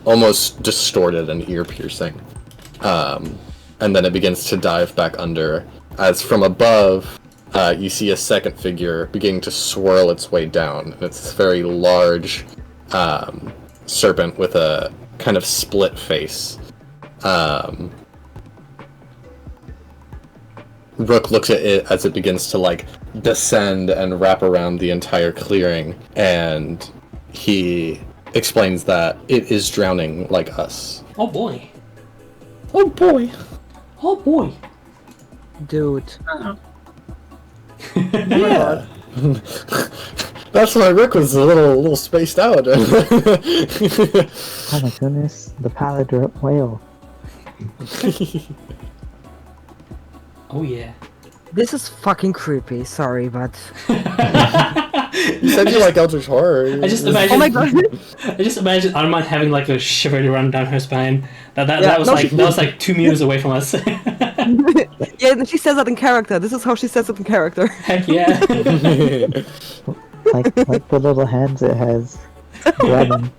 almost distorted and ear-piercing. And then it begins to dive back under, as from above, you see a second figure beginning to swirl its way down. And it's this very large serpent with a kind of split face. Rook looks at it as it begins to like descend and wrap around the entire clearing, and he explains that it is drowning like us. Oh boy. Oh boy. Oh boy. Dude. Yeah. That's why Rook was a little spaced out. Oh my goodness, the pallid whale. Oh yeah. This is fucking creepy, sorry, but... You said you like Eldritch Horror. I just imagine. Oh my god! I just imagine Arman having like a shiver run down her spine. Yeah, That was no, like 2 meters away from us. Yeah, she says that in character. This is how she says it in character. Heck yeah. like the little hands it has. Grabbing.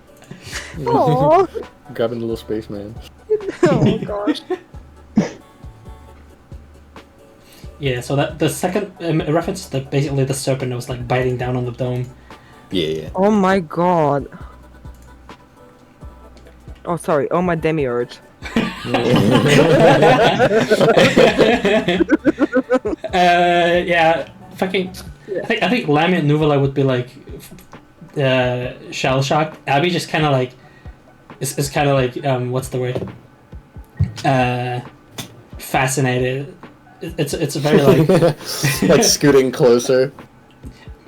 Aww. Grabbing the little spaceman. Oh gosh. Yeah, so that the second reference to basically the serpent that was like biting down on the dome. Yeah. Oh my god. Oh sorry, oh my demiurge. Yeah, fucking. I think Lammy and Nuvala would be like shell shocked. Abby just kind of like is kind of like what's the word? Fascinated. It's a very like Like scooting closer.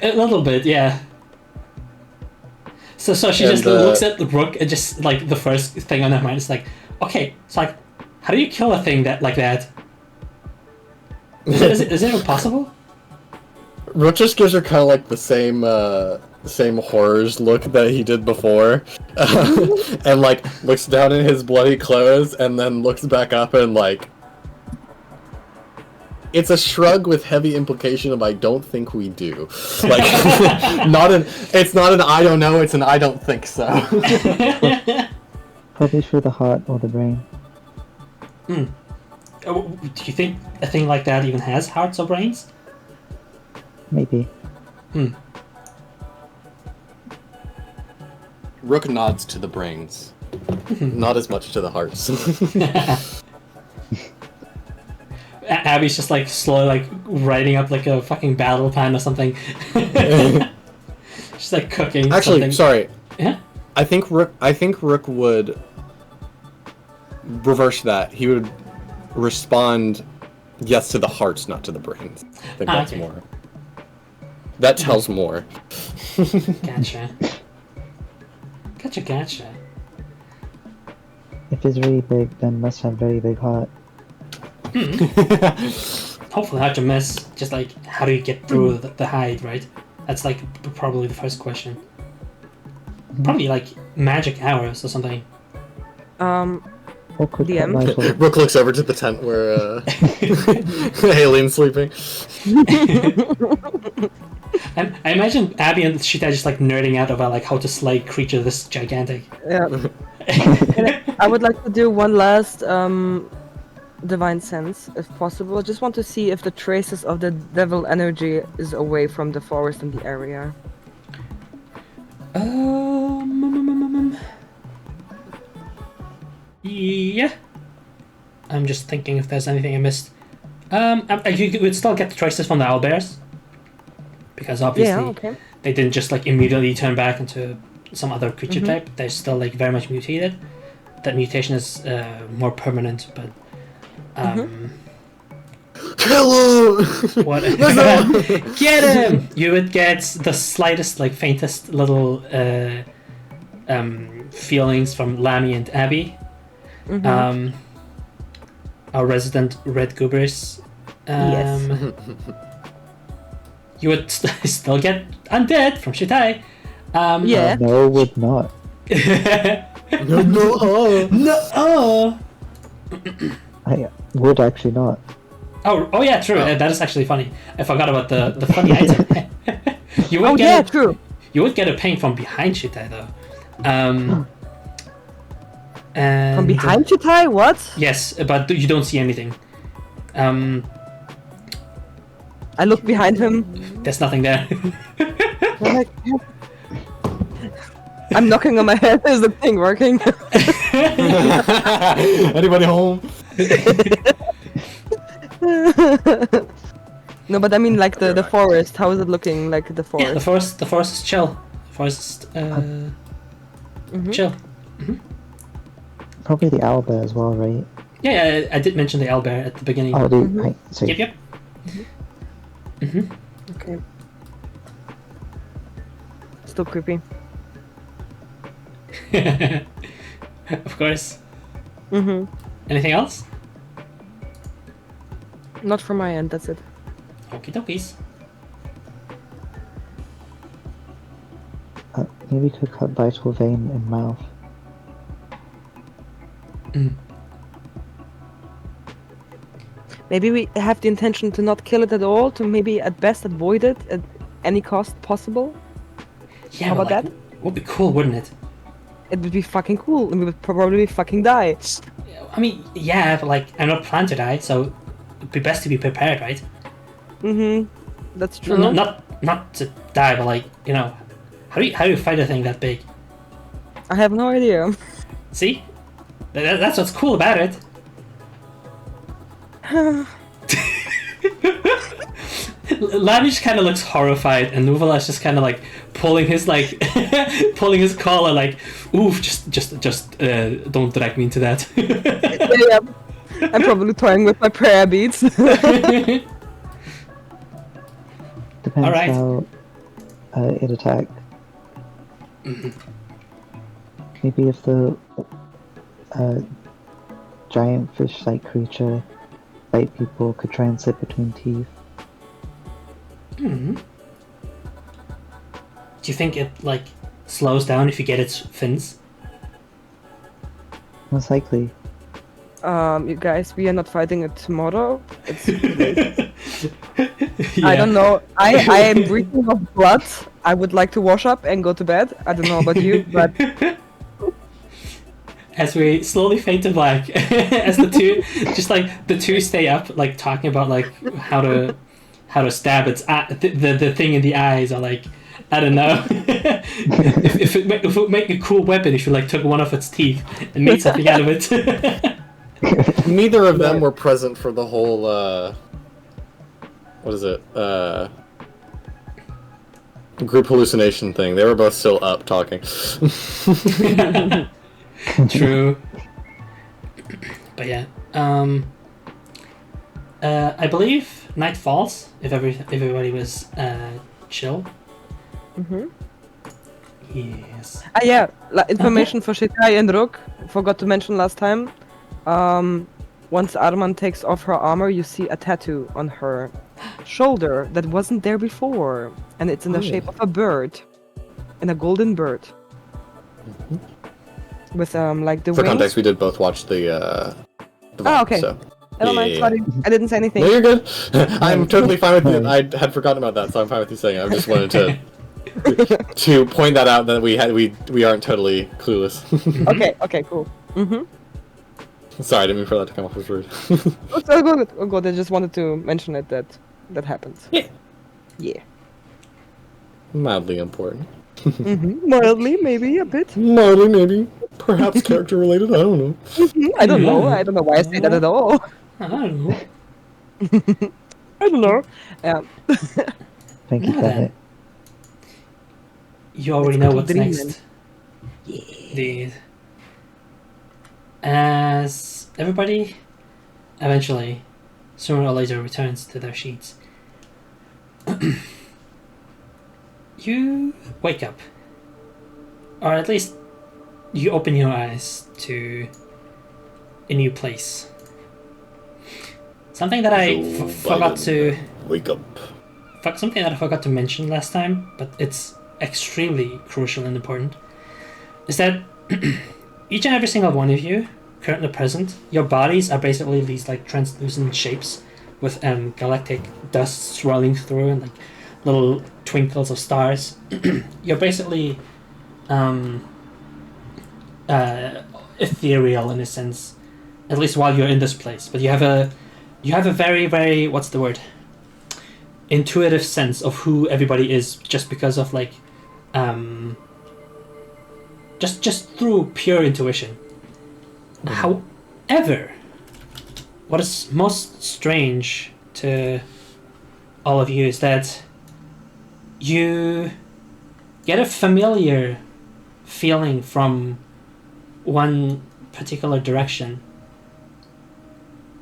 a little bit, yeah. So she And, just looks at the Rook and just like the first thing on her mind is like, okay, it's like, how do you kill a thing that like that? Is it even possible? Rook just gives her kind of like the same horrors look that he did before, and like looks down at his bloody clothes and then looks back up and like. It's a shrug with heavy implication of I don't think we do. Like, it's not an I don't know, it's an I don't think so. Probably through the heart or the brain. Do you think a thing like that even has hearts or brains? Maybe. Rook nods to the brains. Not as much to the hearts. Abby's just like slowly like writing up like a fucking battle plan or something. She's like cooking. Actually, something. sorry. Yeah. I think Rook would reverse that. He would respond yes to the hearts, not to the brains. I think that's okay. more. That tells more. Gotcha. Gotcha. If it's really big, then must have very big heart. Hopefully hard to miss. Just like, how do you get through the hide, right? That's like probably the first question. Probably like magic hours or something. Or could DM? cut vital. Rook looks over to the tent where Alien's sleeping. And I imagine Abby and Shita just like nerding out about like how to slay a creature this gigantic. Yeah. I would like to do one last divine sense, if possible. I just want to see if the traces of the devil energy is away from the forest and the area. Yeah. I'm just thinking if there's anything I missed. You would still get the traces from the owlbears, because obviously Yeah, okay. they didn't just like immediately turn back into some other creature type. They're still like very much mutated. That mutation is more permanent, but Kill him! what? Get him! You would get the slightest, like faintest little feelings from Lammy and Abby. Our resident red goobers. Yes. You would still get undead from Shitai. Yeah. No, would not. No. I would actually not. Oh yeah, true. That is actually funny. I forgot about the funny item. You would get true. You would get a pain from behind Shitai though. And From behind Chitai? What? yes, but you don't see anything. I look behind him. There's nothing there. I'm like, I'm knocking on my head. Is the thing working? Anybody home? No, but I mean like the forest. How is it looking like the Yeah, forest? the forest is chill. The forest is chill. Probably the owlbear as well, right? Yeah, I did mention the owlbear at the beginning. Oh, right. So Yep. Okay. Still creepy. Of course. Anything else? Not from my end. That's it. Okie dokies. maybe could cut vital vein in mouth. Maybe we have the intention to not kill it at all, to maybe at best avoid it at any cost possible. Yeah, How but, about like, would be cool, wouldn't it? It would be fucking cool, and we would probably fucking die. I mean, yeah, but like, I'm not planning to die, so it'd be best to be prepared, right? That's true. Not to die, but like, you know, how do you fight a thing that big? I have no idea. See, that's what's cool about it. Lavish kind of looks horrified, and Nuvala's just kind of like pulling his pulling his collar, like, oof, just don't drag me into that. Yeah. I'm probably toying with my prayer beads. Depends Alright. how it attacked. Maybe if the giant fish-like creature bite people could try and sit between teeth. Do you think it like slows down if you get its fins? Most likely. You guys, we are not fighting it tomorrow. It's late. Yeah. I don't know. I am breathing of blood. I would like to wash up and go to bed. I don't know about you, but As we slowly fade to black, as the two stay up, like talking about like how to stab its the thing in the eyes, or like, I don't know, if it would make a cool weapon if you like took one of its teeth and made something out of it. Neither of them were present for the whole, what is it, group hallucination thing. They were both still up talking. True. But yeah, I believe night falls if everybody was chill. Mm-hmm. Yes. Yeah, information for Shitai and Rook. Forgot to mention last time. Once Arman takes off her armor, you see a tattoo on her shoulder that wasn't there before, and it's in the shape of a bird, and a golden bird. Mm-hmm. With like the For wings. context, we did both watch the VOD, okay. So. Never mind, sorry. I didn't say anything. No, you're good. I'm totally fine with it. I had forgotten about that, so I'm fine with you saying it. I just wanted to point that out that we aren't totally clueless. Okay, cool. Mm-hmm. Sorry, I didn't mean for that to come off as rude. It's all good. Oh, good. I just wanted to mention it that happens. Yeah. Mildly important. Mm-hmm. Mildly, maybe a bit. Mildly, maybe. Perhaps character related. I don't know. I don't know. I don't know why I say that at all. I don't know. I don't know. Yeah. Thank you for then. it. You already Let's know go what's to next. dreaming. Indeed. As everybody eventually, sooner or later, returns to their sheets, you wake up. Or at least you open your eyes to a new place. Something that I forgot to wake up. something that I forgot to mention last time, but it's extremely crucial and important, is that each and every single one of you currently present, your bodies are basically these like translucent shapes with galactic dust swirling through and like little twinkles of stars. You're basically ethereal in a sense, at least while you're in this place. But you have a very, very, what's the word, intuitive sense of who everybody is, just because of like just through pure intuition. However, what is most strange to all of you is that you get a familiar feeling from one particular direction.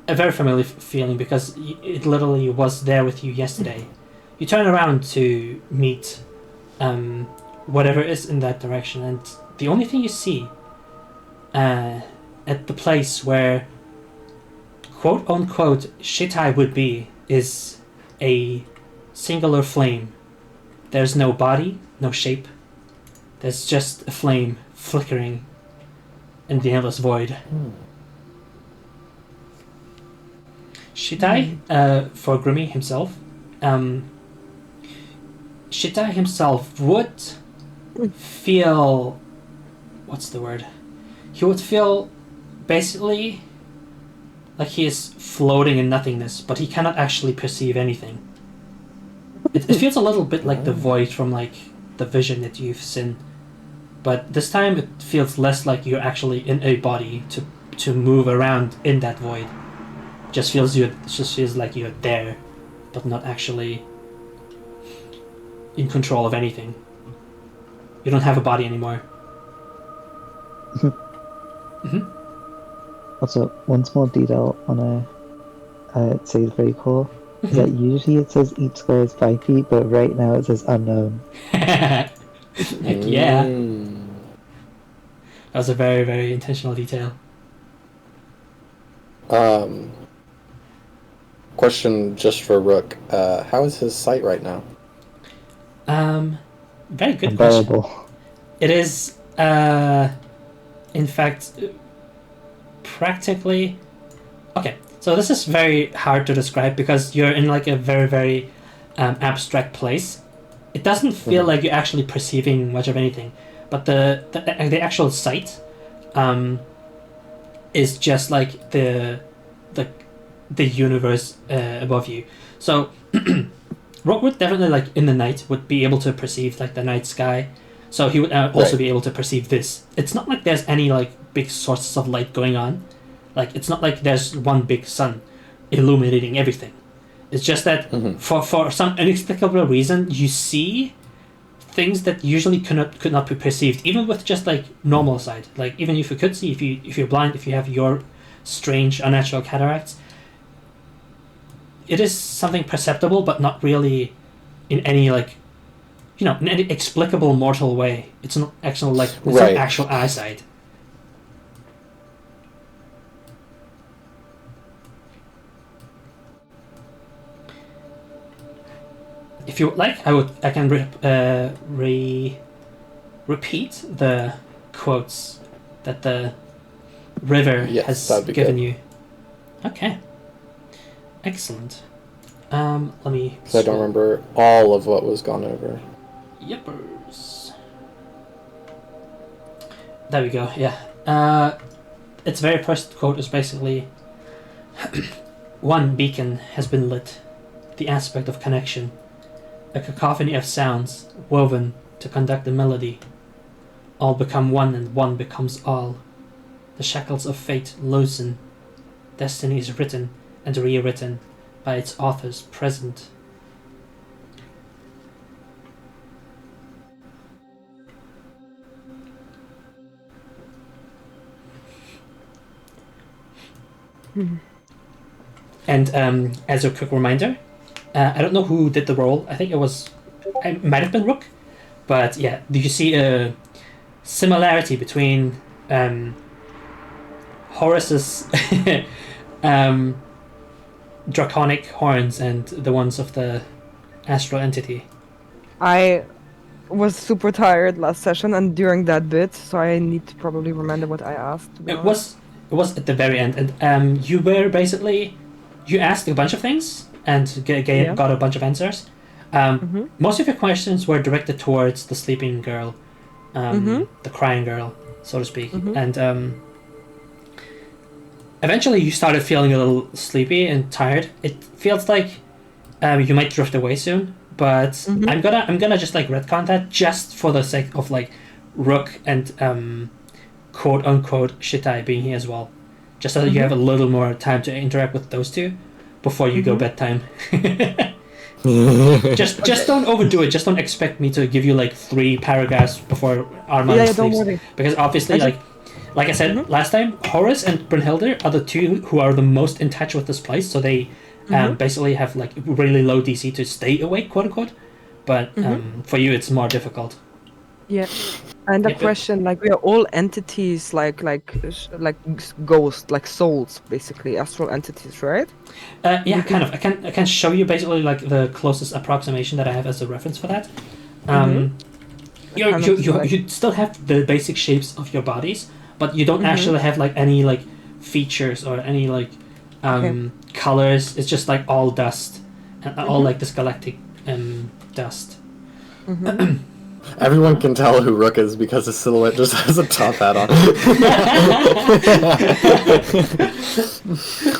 A very familiar feeling because it literally was there with you yesterday. You turn around to meet whatever is in that direction, and the only thing you see at the place where quote unquote Shitai would be is a singular flame. There's no body, no shape. There's just a flame flickering in the endless void. Shitai, for Grimmy himself, Shitai himself would feel... what's the word? He would feel basically like he is floating in nothingness, but he cannot actually perceive anything. It feels a little bit like the void from like the vision that you've seen, but this time it feels less like you're actually in a body to move around in that void. Just feels like you're there, but not actually in control of anything. You don't have a body anymore. Also, one small detail on it says very cool is that usually it says each square is 5 feet, but right now it says unknown. Heck yeah. That was a very, very intentional detail. Question just for Rook. How is his sight right now? Very good question. Unbearable. It is, in fact, practically... Okay, so this is very hard to describe because you're in like a very, very abstract place. It doesn't feel like you're actually perceiving much of anything, but the actual sight is just like the universe above you. So Rook would definitely, like in the night, would be able to perceive like the night sky. So he would also be able to perceive this. It's not like there's any like big sources of light going on. Like, it's not like there's one big sun illuminating everything. It's just that for some inexplicable reason, you see things that usually could not be perceived, even with just like normal sight. Like, even if you could see, if you're blind, if you have your strange unnatural cataracts, it is something perceptible, but not really in any like, in any explicable mortal way. It's not actual like it's not actual eyesight. If you would like, I can repeat the quotes that the river has given you. Okay. Excellent. Let me. Because I don't remember all of what was gone over. Yippers. There we go. Yeah. Its very first quote is basically, "One beacon has been lit, the aspect of connection. A cacophony of sounds woven to conduct the melody. All become one and one becomes all. The shackles of fate loosen. Destiny is written and rewritten by its authors present." And as a quick reminder, I don't know who did the roll. I think it might have been Rook. But yeah, do you see a similarity between Horus's draconic horns and the ones of the astral entity? I was super tired last session and during that bit, so I need to probably remember what I asked. It was at the very end, and you were basically, you asked a bunch of things and got a bunch of answers. Most of your questions were directed towards the sleeping girl, the crying girl, so to speak. And eventually you started feeling a little sleepy and tired. It feels like you might drift away soon, but I'm gonna just like retcon that just for the sake of like Rook and quote unquote Shitai being here as well, just so that you have a little more time to interact with those two before you go bedtime. Just don't overdo it. Just don't expect me to give you like 3 paragraphs before Arman sleeps. Don't worry. Because obviously, like I said last time, Horus and Brunhilde are the two who are the most in touch with this place. So they basically have like really low DC to stay awake, quote unquote. But for you, it's more difficult. Yeah. And a question, like, we are all entities, like ghosts, like souls, basically, astral entities, right? Yeah, kind of. I can show you basically like the closest approximation that I have as a reference for that. You still have the basic shapes of your bodies, but you don't actually have like any like features or any like colors. It's just like all dust, and all like this galactic dust. Everyone can tell who Rook is because his silhouette just has a top hat on.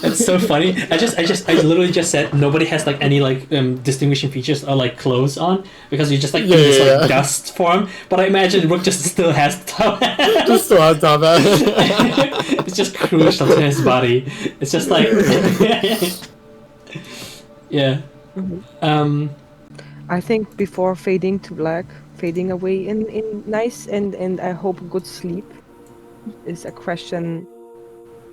It's so funny. I literally just said nobody has like any like distinguishing features or like clothes on because you just like in this like dust form. But I imagine Rook just still has the top hat. Just still has top hat. It's just crucial to his body. It's just like yeah. I think before fading to black, fading away in nice and I hope good sleep is a question,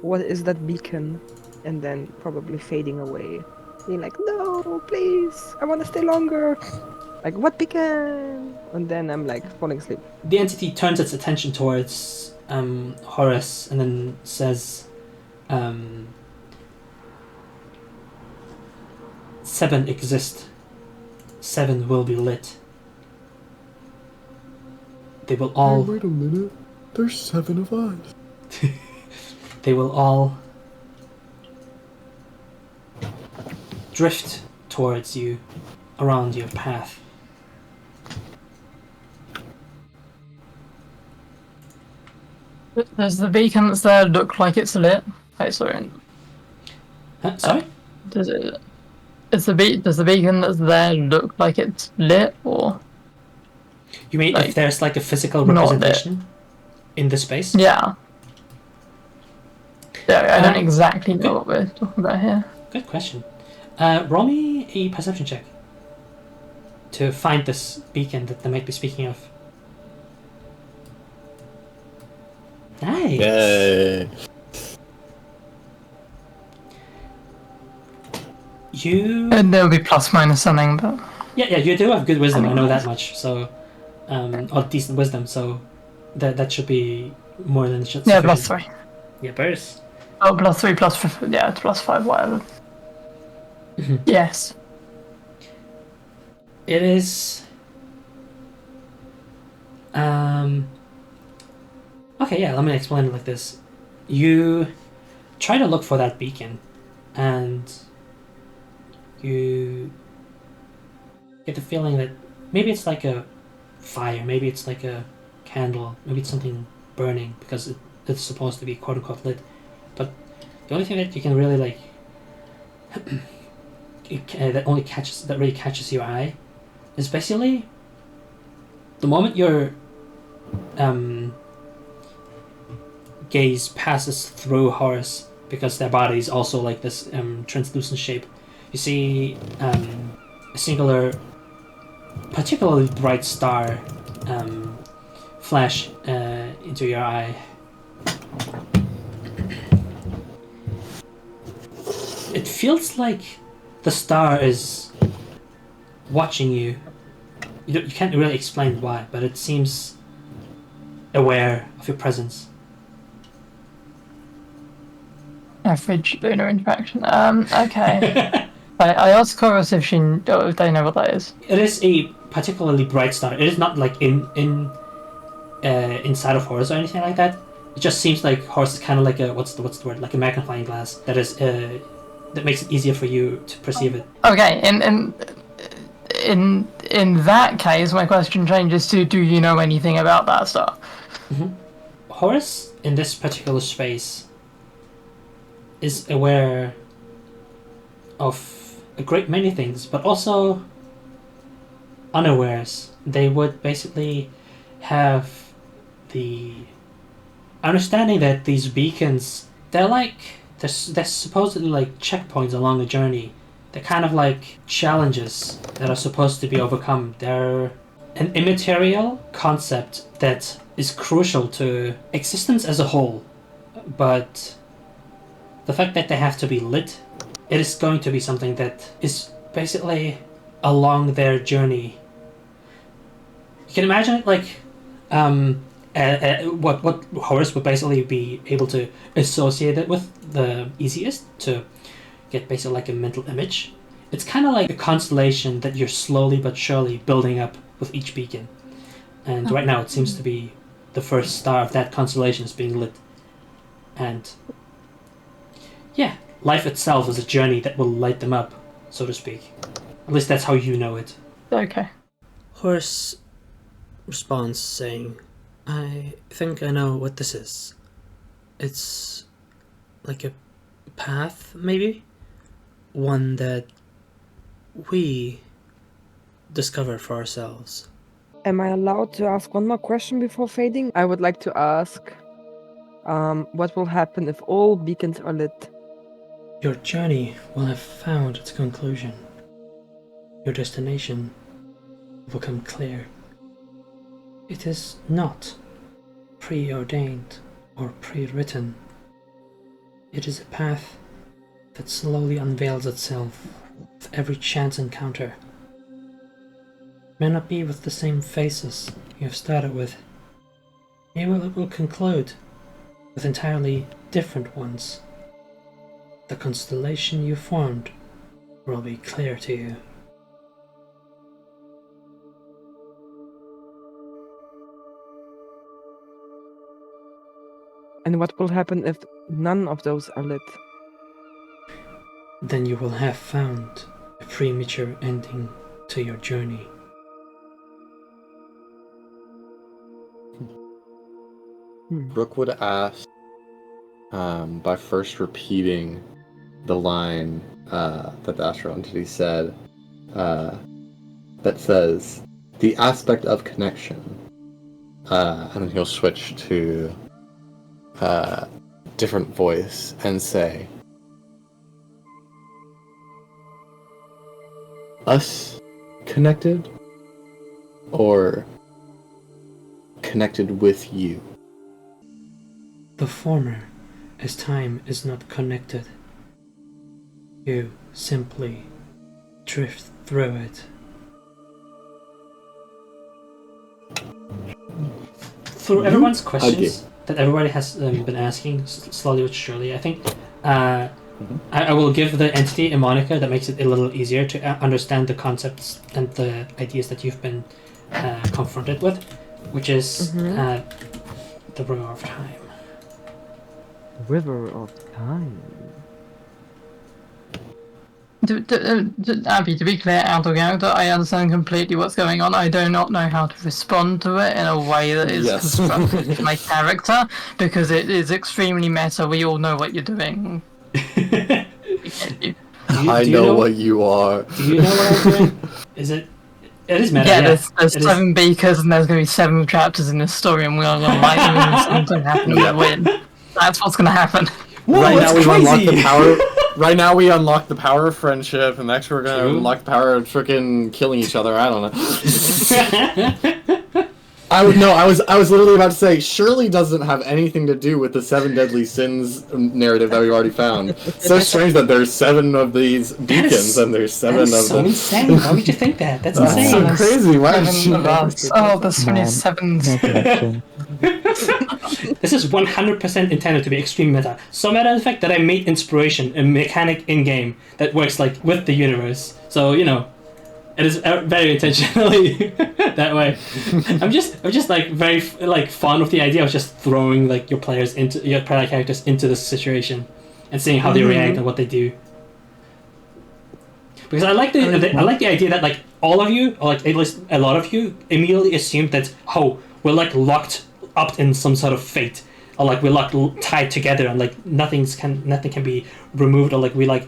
what is that beacon? And then probably fading away, being like, no, please, I want to stay longer. Like, what beacon? And then I'm like falling asleep. The entity turns its attention towards Horus and then says, 7 exist. 7 will be lit. They will all... Wait a minute. There's 7 of us. They will all drift towards you, around your path. Does the beacon that's there look like it's lit? Wait, sorry. Sorry? Does the beacon that's there look like it's lit, or? You mean like, if there's like a physical representation in the space? Yeah. Yeah, I don't exactly know what we're talking about here. Good question. Roll me a perception check to find this beacon that they might be speaking of. Nice. Yay. You. And there'll be plus minus something, but Yeah, you do have good wisdom. I know that much. So, or decent wisdom. So, that should be more than sufficient. yeah, plus 3. Yeah, Burris. Oh, plus 3, yeah, it's plus 5, whatever. Yes. It is. Okay, yeah. Let me explain it like this. You try to look for that beacon, and you get the feeling that maybe it's like a fire, maybe it's like a candle, maybe it's something burning because it's supposed to be quote unquote lit. But the only thing that you can really like that really catches your eye is basically the moment your gaze passes through Horus, because their body is also like this translucent shape. You see a singular, particularly bright star flash into your eye. It feels like the star is watching you. You can't really explain why, but it seems aware of your presence. Average lunar interaction. Okay. I asked Chorus if if they know what that is. It is a particularly bright star. It is not like inside of Horus or anything like that. It just seems like Horus is kind of like a what's the word, like a magnifying glass that is that makes it easier for you to perceive it. Okay, in that case, my question changes to: do you know anything about that star? Mm-hmm. Horus in this particular space is aware of a great many things, but also unawares. They would basically have the understanding that these beacons, they're supposedly like checkpoints along the journey. They're kind of like challenges that are supposed to be overcome. They're an immaterial concept that is crucial to existence as a whole, but the fact that they have to be lit, it is going to be something that is basically along their journey. You can imagine it like what Horus would basically be able to associate it with the easiest to get basically like a mental image. It's kind of like a constellation that you're slowly but surely building up with each beacon. And right now it seems to be the first star of that constellation is being lit. And yeah, life itself is a journey that will light them up, so to speak. At least that's how you know it. Okay. Horus responds saying, I think I know what this is. It's like a path, maybe? One that we discover for ourselves. Am I allowed to ask one more question before fading? I would like to ask, what will happen if all beacons are lit? Your journey will have found its conclusion. Your destination will become clear. It is not preordained or pre-written. It is a path that slowly unveils itself with every chance encounter. May not be with the same faces you have started with. Maybe it will conclude with entirely different ones. The constellation you formed will be clear to you. And what will happen if none of those are lit? Then you will have found a premature ending to your journey. Rook would ask by first repeating the line that the astral entity said that says, the aspect of connection. And then he'll switch to different voice and say, us connected or connected with you? The former, as time is not connected. You simply drift through it. Through everyone's questions that everybody has been asking slowly but surely, I think I will give the entity a moniker that makes it a little easier to understand the concepts and the ideas that you've been confronted with, which is the River of Time. River of Time. Abby, to be clear, out of character, I understand completely what's going on. I do not know how to respond to it in a way that is constructive to my character, because it is extremely meta. We all know what you're doing. I know what you are. Do you know what I'm doing? Is it? It is meta. Yeah, there's 7 beakers and there's going to be 7 chapters in this story, and we're going to light them and something happens and win. That's what's going to happen. Whoa, right now we crazy. unlock the power. Right now we unlock the power of friendship, and next we're gonna unlock the power of freaking killing each other. I don't know. I was literally about to say, surely doesn't have anything to do with the 7 deadly sins narrative that we've already found. So strange that there's 7 of these beacons and there's 7 of so them. insane. Why would you think that? That's That's insane. so crazy. Why would you? Oh, there's so many Man. 7s. No connection. This is 100% intended to be extreme meta. So meta, in fact, that I made inspiration, a mechanic in game that works like with the universe. So it is very intentionally that way. I'm just like very like fond of the idea of just throwing like your player characters into this situation and seeing how they react and what they do. Because I like the idea that like all of you, or like at least a lot of you, immediately assumed that we're like locked up in some sort of fate, or like we're like tied together, and like nothing can be removed, or like we like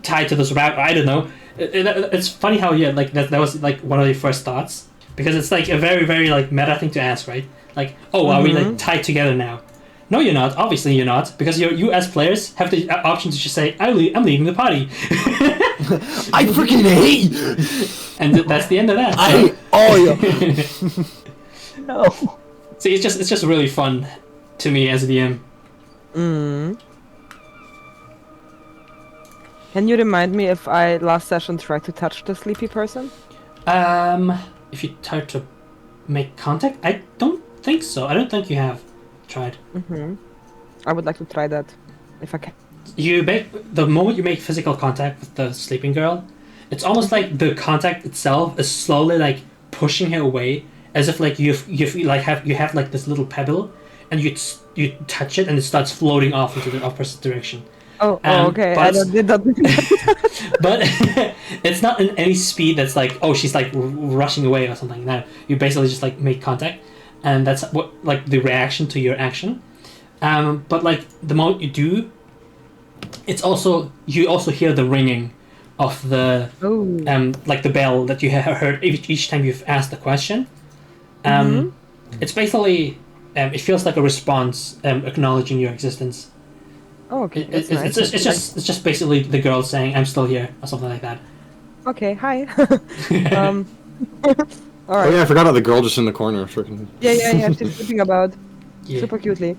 tied to this route. I don't know. It's funny how like that was like one of your first thoughts, because it's like a very very like meta thing to ask, right? Like, are we like tied together now? No, you're not. Obviously, you're not, because you as players have the option to just say, I'm leaving the party. I freaking hate you! And that's the end of that. I hate all you. No. See, it's just really fun to me as a DM. Can you remind me if I last session tried to touch the sleepy person? If you try to make contact, I don't think so. I don't think you have tried. I would like to try that, if I can. The moment you make physical contact with the sleeping girl, it's almost like the contact itself is slowly like pushing her away, as if like you have like this little pebble, and you touch it and it starts floating off into the opposite direction. Okay. I did that. But it's not in any speed that's like, she's like rushing away or something. No, you basically just like make contact, and that's what like the reaction to your action. But like the moment you do, you also hear the ringing of the like the bell that you have heard each time you've asked the question. It's basically it feels like a response acknowledging your existence. Oh, okay. It's just basically the girl saying, "I'm still here," or something like that. Okay, hi. All Oh right. yeah, I forgot about the girl just in the corner. Freaking. Yeah. She's sleeping about Yeah. super cutely.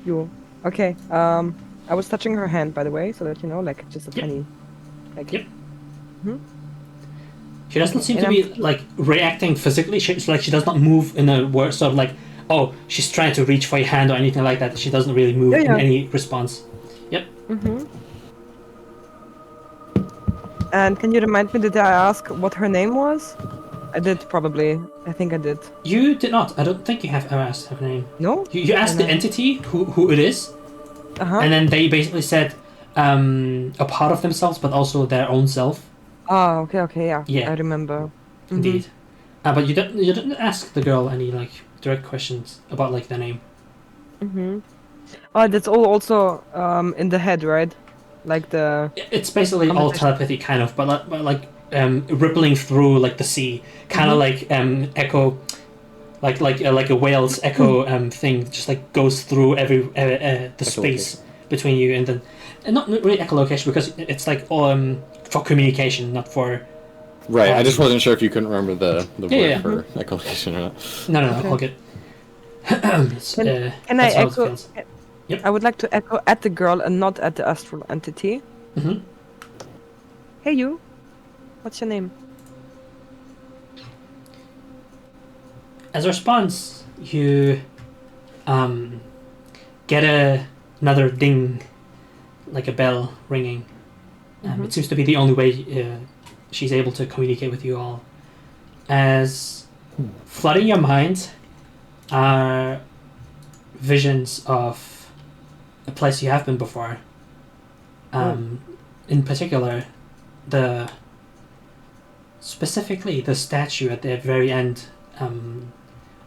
You. Okay. I was touching her hand, by the way, so that you know, like just a tiny. Like. Yep. She doesn't seem to be like reacting physically. It's like she does not move in a word, sort of like, she's trying to reach for your hand or anything like that. She doesn't really move in any response. Yep. And can you remind me, did I ask what her name was? I did, probably. I think I did. You did not. I don't think you have ever asked her name. No? You asked the entity who it is, and then they basically said a part of themselves, but also their own self. Oh, okay, yeah. Yeah. I remember. Indeed. But you didn't ask the girl any like direct questions about like their name. Oh, that's all also in the head, right? Like the. It's basically all telepathy, kind of, but like rippling through like the sea, kind of like echo. like a whale's echo thing, just like goes through every the space between you and then, and not really echolocation because it's like for communication, not for. Right, I just wasn't sure if you couldn't remember the word for Mm-hmm. echolocation or not. No, Okay. all good. Can I echo? Yep. I would like to echo at the girl and not at the astral entity. Mm-hmm. Hey, you. What's your name? As a response, you get another ding, like a bell ringing. It seems to be the only way she's able to communicate with you all. As flooding your mind are visions of a place you have been before. In particular, specifically the statue at the very end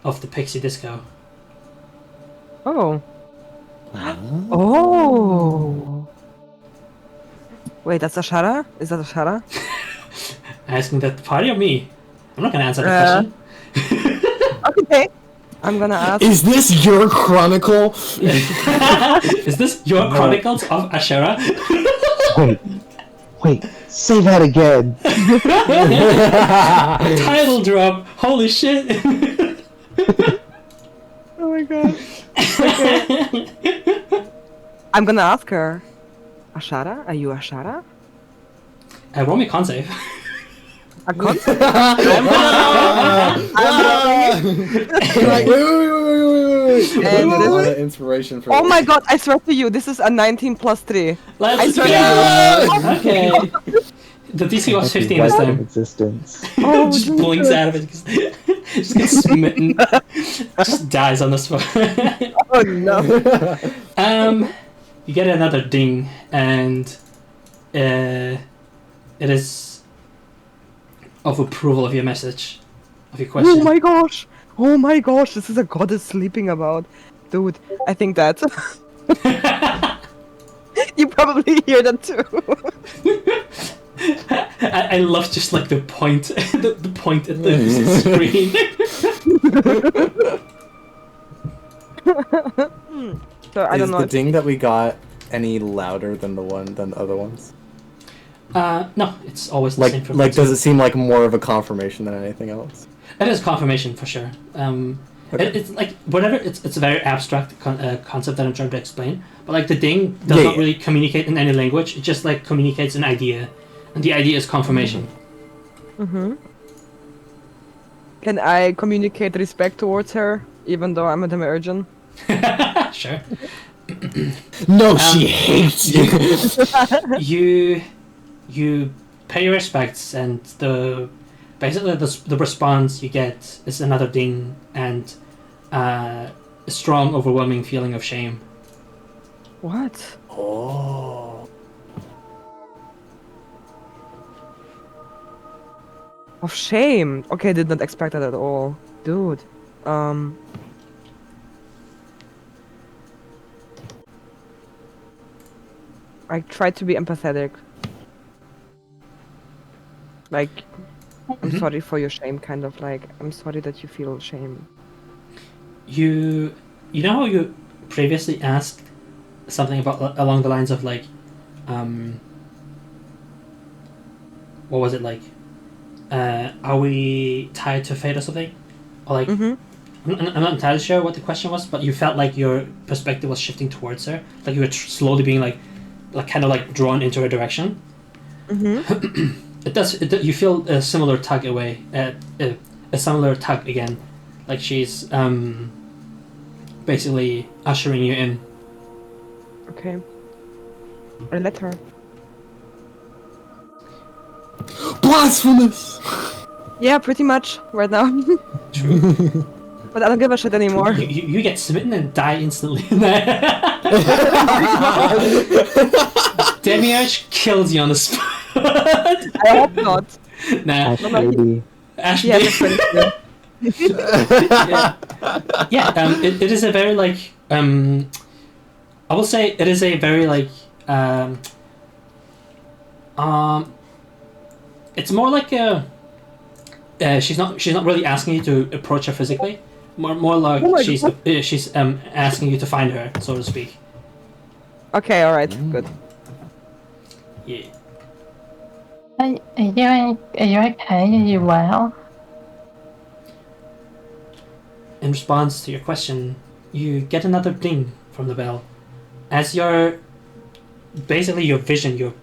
of the Pixie Disco. Oh. Oh. Wait, that's Ashera? Is that Ashera? Asking that party or me? I'm not gonna answer the question. Okay. I'm gonna ask. Is this your chronicle? Is this your Chronicles of Ashera? Wait, say that again. Title drop! Holy shit! Oh my god. Okay. I'm gonna ask her. Ashera? Are you Ashera? Roll me a con save. A con? Like, wait. And A this- lot of inspiration for Oh this. my god, I swear to you, this is a 19 plus 3. Let's swear go! Okay. The DC was 15 this Life of time. existence. Oh, Just blinks out of it. Just gets smitten. Just dies on the spot. oh no. You get another ding, and it is of approval of your message, of your question. Oh my gosh. Oh my gosh, this is a goddess sleeping about. Dude, I think that. You probably hear that too. I love just like the point, the point at the screen. So I don't know. Is the ding that we got any louder than the other ones? No, it's always the same. Like does it seem like more of a confirmation than anything else? It is confirmation for sure. It's like whatever. It's a very abstract concept that I'm trying to explain. But like the ding does not really communicate in any language. It just like communicates an idea, and the idea is confirmation. Can I communicate respect towards her, even though I'm a Demergen? Sure. No, she hates you. You pay your respects, and basically the response you get is another ding and a strong, overwhelming feeling of shame. What? Oh. Of shame. Okay, did not expect that at all. Dude. I tried to be empathetic. Like, I'm sorry for your shame, kind of like, I'm sorry that you feel shame. You know how you previously asked something about along the lines of like, what was it like? Are we tied to fate or something? Or like, I'm not entirely sure what the question was, but you felt like your perspective was shifting towards her, like you were slowly being like kind of like drawn into her direction. It does. You feel a similar tug away, a similar tug again, like she's basically ushering you in. Okay. I let her. Blasphemous! Yeah, pretty much, right now. True. But I don't give a shit anymore. You get smitten and die instantly. Demiurge kills you on the spot. I hope not. Nah. Ash baby. Ash Yeah, baby. that's pretty Yeah. It is a very like I will say it is a very like it's more like a she's not really asking you to approach her physically. More like Oh my she's asking you to find her, so to speak. Okay, alright, good. Yeah. Are you okay? Are you well? In response to your question, you get another ding from the bell. As your your vision, your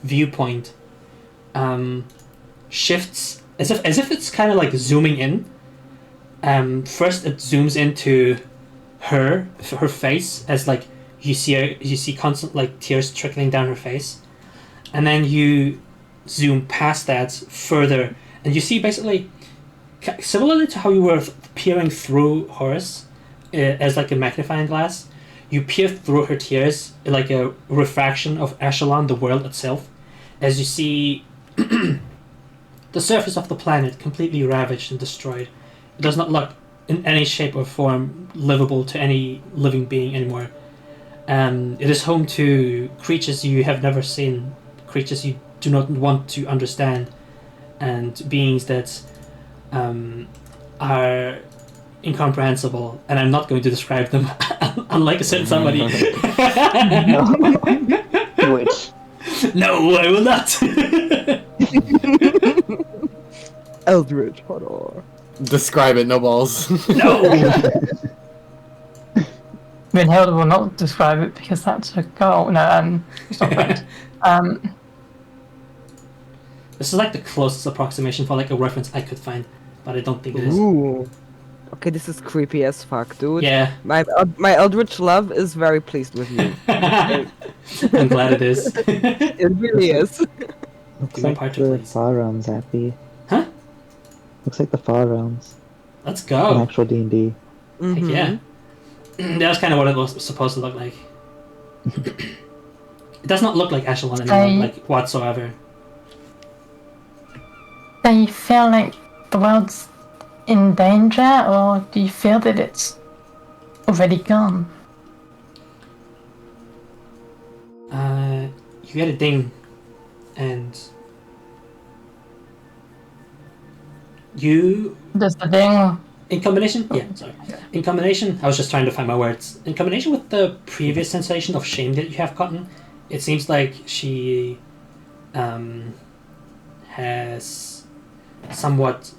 viewpoint, shifts as if it's kind of like zooming in. First, it zooms into her face as like you see constant like tears trickling down her face, and then you zoom past that further, and you see basically similarly to how you were peering through Horus as like a magnifying glass. You peer through her tears like a refraction of Echelon, the world itself, as you see the surface of the planet completely ravaged and destroyed. It does not look in any shape or form livable to any living being anymore. It is home to creatures you have never seen, creatures you do not want to understand, and beings that are incomprehensible, and I'm not going to describe them unlike a certain somebody. Which? No, I will not. Eldritch horror. Describe it, no balls. No. Hilda will not describe it because that's a goal. No, it's not right. This is like the closest approximation for like a reference I could find, but I don't think it is. Ooh. Okay, this is creepy as fuck, dude. Yeah. My Eldritch love is very pleased with you. I'm glad it is. It really is. Looks Give me like part the please. Far Realms, Happy. Huh? Looks like the Far Realms. Let's An go. actual D&D. Heck yeah. That was kind of what it was supposed to look like. It does not look like Echelon anymore, like whatsoever. Do you feel like the world's in danger, or do you feel that it's already gone? You get a ding, and you Does the ding? in combination. Yeah, sorry. In combination, I was just trying to find my words. In combination with the previous sensation of shame that you have gotten, it seems like she has somewhat.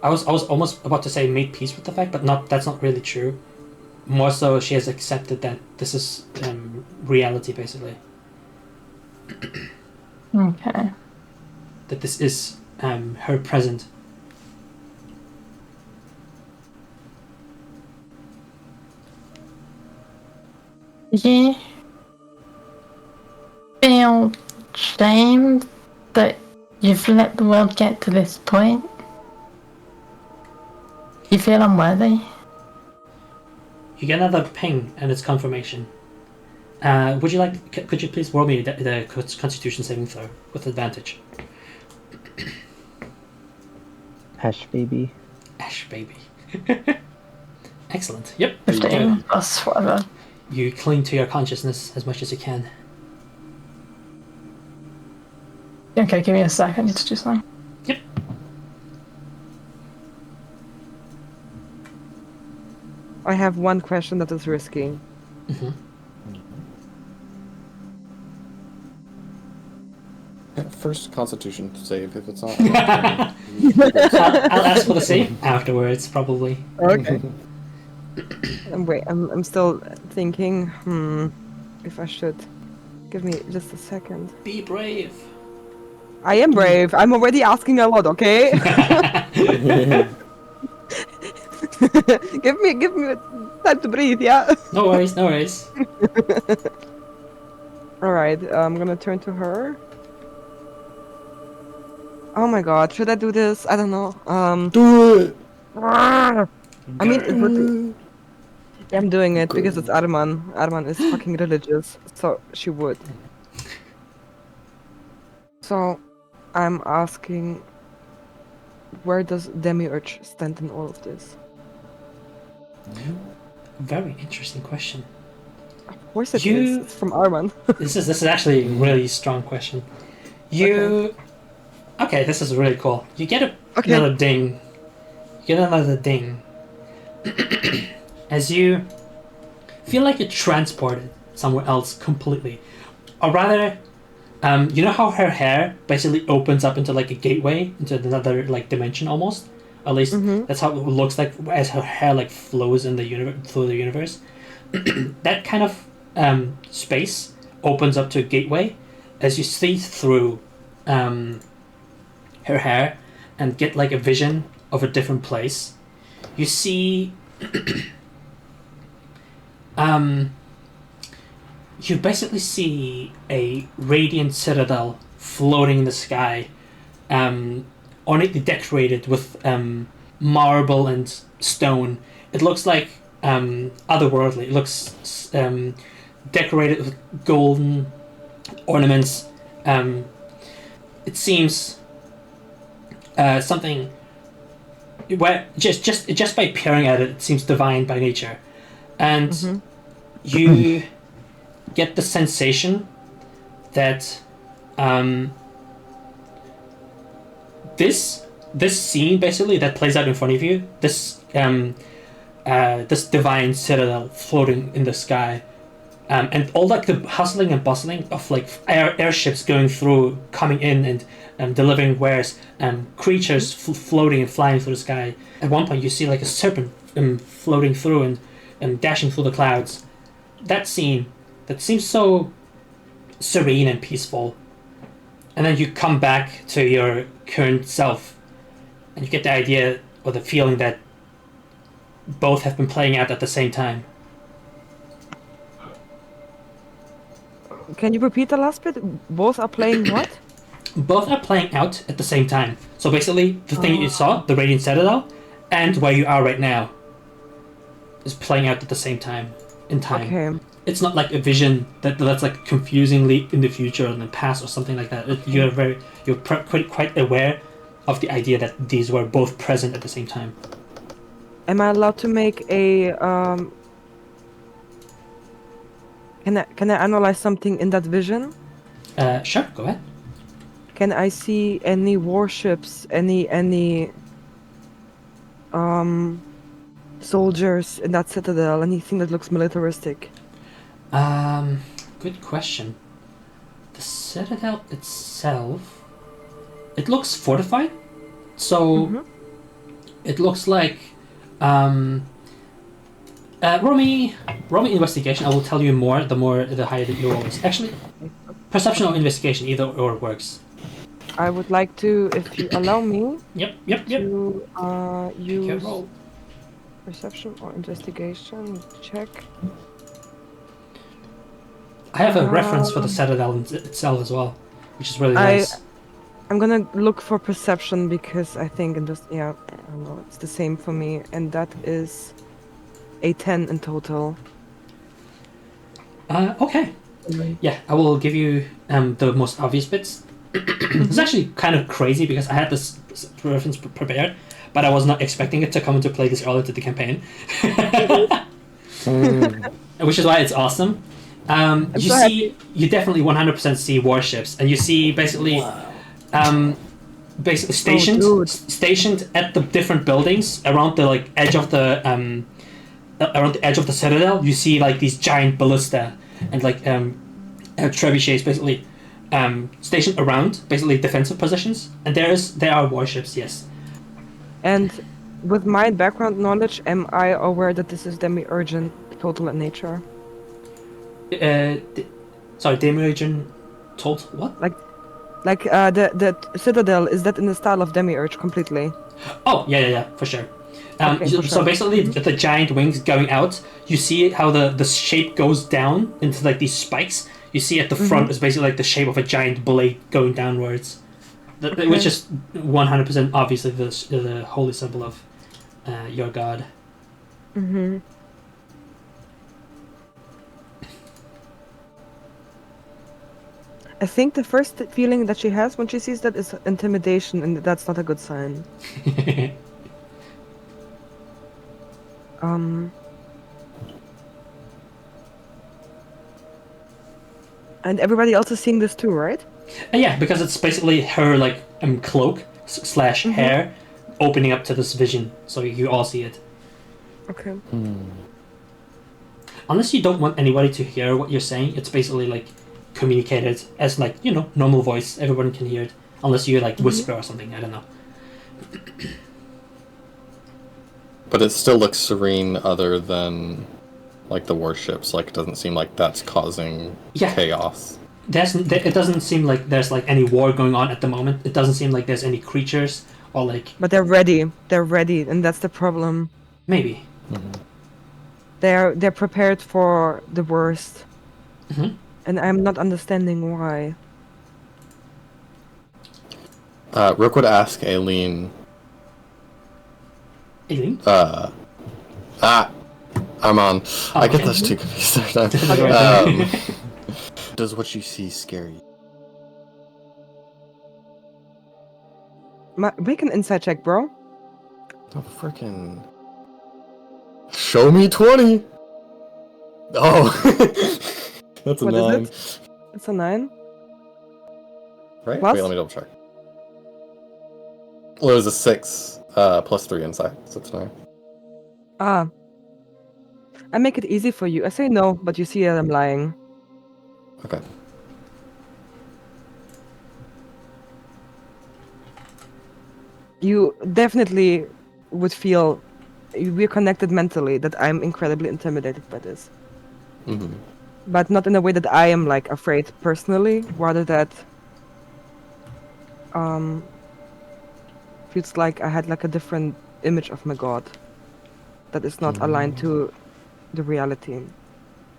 I was almost about to say made peace with the fact, but that's not really true. More so, she has accepted that this is reality, basically. Okay. That this is her present. You feel shame that you've let the world get to this point? You feel unworthy? You get another ping, and it's confirmation. Would you like? Could you please roll me the Constitution saving throw with advantage? Ash baby. Ash baby. Excellent. Yep. 15 plus whatever. You cling to your consciousness as much as you can. Okay, give me a sec, I need to do something. Yep. I have one question that is risky. Mm-hmm. First Constitution save if it's not. I'll ask for the save afterwards, probably. Okay. Wait, I'm still thinking. If I should. Give me just a second. Be brave. I am brave. I'm already asking a lot. Okay. give me time to breathe. Yeah. No worries. No worries. All right. I'm gonna turn to her. Oh my god, should I do this? I don't know. Do it! I mean, it would. I'm doing it because it's Arman. Arman is fucking religious, so she would. So, I'm asking, where does Demiurge stand in all of this? Very interesting question. Of course it is. It's from Arman. This is actually a really strong question. Okay, this is really cool. You get another ding, You get another ding. As you feel like you're transported somewhere else completely. Or rather, you know how her hair basically opens up into like a gateway into another like dimension almost? At least that's how it looks like as her hair like flows in the through the universe. That kind of space opens up to a gateway as you see through her hair and get like a vision of a different place. You see you basically see a radiant citadel floating in the sky, ornately decorated with marble and stone. It looks like otherworldly. It looks decorated with golden ornaments. It seems something where just by peering at it, it seems divine by nature, and you get the sensation that this scene basically that plays out in front of you, this divine citadel floating in the sky, and all like the hustling and bustling of like airships going through, coming in and delivering wares, creatures floating and flying through the sky. At one point, you see like a serpent floating through and dashing through the clouds. That scene that seems so serene and peaceful, and then you come back to your current self, and you get the idea or the feeling that both have been playing out at the same time. Can you repeat the last bit? Both are playing what? Both are playing out at the same time. So basically, the thing you saw, the Radiant Citadel, and where you are right now, is playing out at the same time, in time. Okay. It's not like a vision that's like confusingly in the future or in the past or something like that. You're quite aware of the idea that these were both present at the same time. Am I allowed to make a Can I analyze something in that vision? Sure, go ahead. Can I see any warships, any soldiers in that citadel? Anything that looks militaristic? Good question. The citadel itself, it looks fortified, so it looks like roll me investigation. I will tell you more the higher the roll is. Actually, perception or investigation, either or works. I would like to, if you allow me, Yep. to You can use roll. perception or investigation. Check. I have a reference for the citadel itself as well, which is really nice. I'm gonna look for perception because I think I don't know, it's the same for me, and that is a 10 in total. Okay. Yeah, I will give you the most obvious bits. It's actually kind of crazy because I had this reference prepared, but I was not expecting it to come into play this early into the campaign. Which is why it's awesome. You definitely 100% see warships, and you see basically stationed at the different buildings around the like edge of the around the edge of the citadel. You see like these giant ballista and like trebuchets basically stationed around basically defensive positions, and there are warships, yes. And with my background knowledge, am I aware that this is demi-urgent total in nature? Sorry, demi-urgent total what? Like the citadel, is that in the style of demi-urge completely? Oh yeah, for sure. Okay, for So sure. basically, the giant wings going out, you see how the shape goes down into like these spikes. You see at the front is basically like the shape of a giant blade going downwards, which is 100% obviously the holy symbol of your god. Mm-hmm. I think the first feeling that she has when she sees that is intimidation, and that's not a good sign. And everybody else is seeing this too, right? Yeah, because it's basically her like cloak / hair opening up to this vision, so you all see it. Okay. Unless you don't want anybody to hear what you're saying, it's basically like communicated as like, you know, normal voice. Everyone can hear it. Unless you like whisper or something, I don't know. But it still looks serene other than like the warships. Like it doesn't seem like that's causing chaos. It doesn't seem like there's like any war going on at the moment. It doesn't seem like there's any creatures or like... But they're ready. They're ready, and that's the problem. Maybe. They're prepared for the worst. Mm-hmm. And I'm not understanding why. Rook would ask Aileen. Aileen? Arman. Oh, I get okay. those two confused every time. Does what you see scare you? Make an insight check, bro. Oh, frickin'. Show me 20! Oh! That's a What 9. is it? It's a 9. Right? Plus? Wait, let me double check. Well, it was a 6, plus 3 inside, so it's 9. Ah. I make it easy for you. I say no, but you see that I'm lying. Okay. You definitely would feel we're connected mentally, that I'm incredibly intimidated by this. Mm-hmm. But not in a way that I am like afraid personally, rather that feels like I had like a different image of my god that is not aligned to the reality,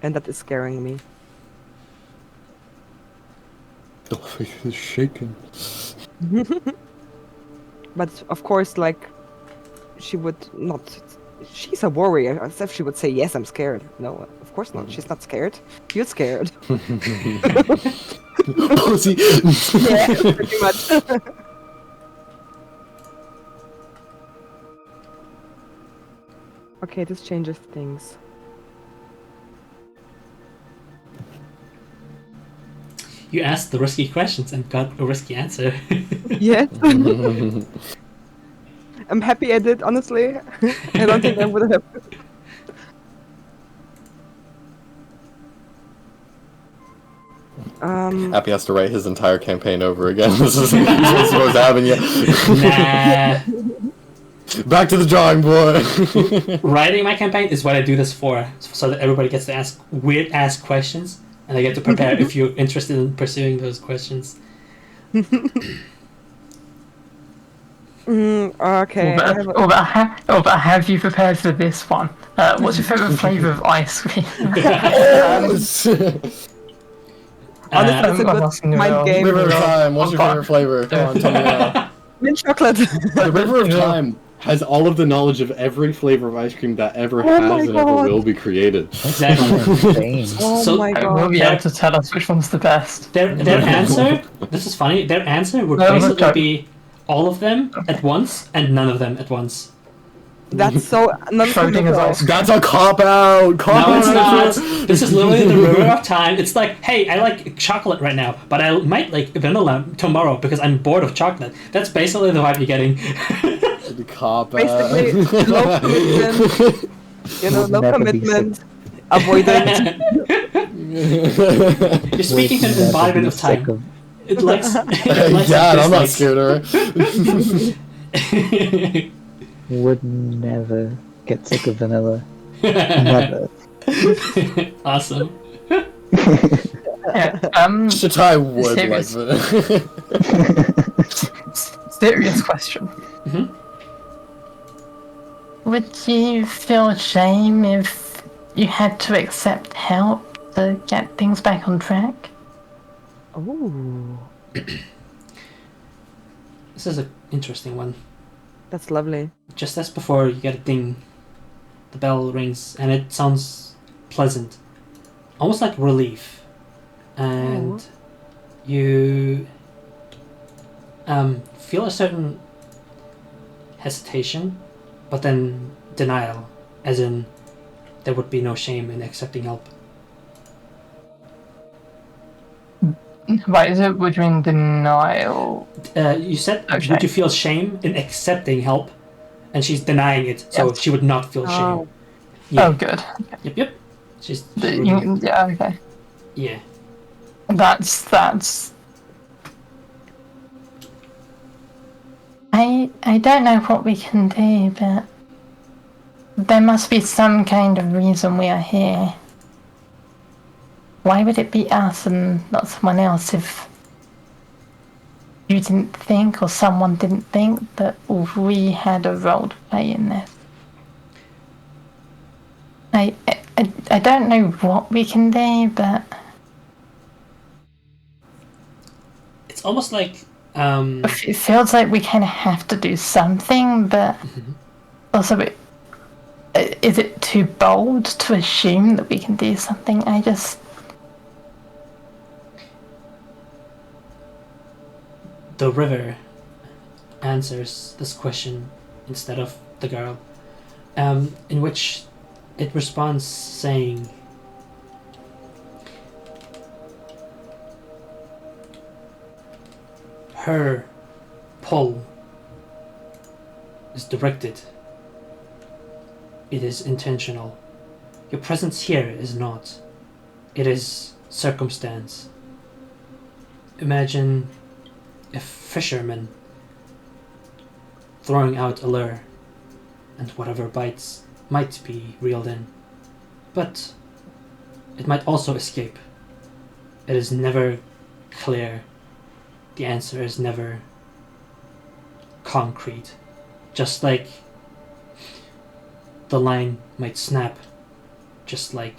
and that is scaring me. The face is shaking. But of course, like, she would not. She's a warrior. As if she would say, "Yes, I'm scared." No, of course not. She's not scared. You're scared. Pussy. Yeah, pretty much. Okay, this changes things. You asked the risky questions and got a risky answer. Yes. I'm happy I did, honestly. I don't think I would have. Happy has to write his entire campaign over again. This is what's supposed to happen, yeah. Nah. Back to the drawing board. Writing my campaign is what I do this for, so that everybody gets to ask weird-ass questions, and I get to prepare if you're interested in pursuing those questions. Okay. But have you prepared for this one? What's your favourite flavour of ice cream? Honestly, it's a good mind game. River of Time, what's your favorite flavor? Come on, tell me now. Mint chocolate. The River of Time has all of the knowledge of every flavor of ice cream that ever has my and God. ever will be created. Exactly. Oh So- my I will god. be able to tell us which one's the best. Their answer, this is funny, their answer would No, basically okay. be all of them at once and none of them at once. That's so Schrodinger's ice cream. That's a cop-out! No, it's not. This is literally the river of time. It's like, hey, I like chocolate right now, but I might like vanilla tomorrow because I'm bored of chocolate. That's basically the vibe you're getting. The cop-out. Basically, low commitment. You know, Would low never be commitment. Avoidant. You're speaking to an embodiment of time. It likes. It likes Dad, I'm not dislikes. scared of her. Would never get sick of vanilla. Never. Awesome. Yeah, Shatai would like Serious. Serious question. Mhm. Would you feel shame if you had to accept help to get things back on track? Oh, This is an interesting one. that's lovely. Just as before you get a ding, the bell rings and it sounds pleasant, almost like relief, and you feel a certain hesitation, but then denial, as in there would be no shame in accepting help. Right, would you mean denial? You said, Okay. would you feel shame in accepting help? and she's denying it, so Yes. she would not feel shame. Oh. Yeah. Oh, good. Yep. She wouldn't- Yeah, okay. yeah. That's. I don't know what we can do, but there must be some kind of reason we are here. Why would it be us and not someone else if you didn't think or someone didn't think that we had a role to play in this? I don't know what we can do, but It's almost like it feels like we kind of have to do something, but also is it too bold to assume that we can do something? the river answers this question instead of the girl, in which it responds saying, her pull is directed. It is intentional. Your presence here is not. It is circumstance. Imagine a fisherman throwing out a lure, and whatever bites might be reeled in. But it might also escape. It is never clear. The answer is never concrete. Just like the line might snap, just like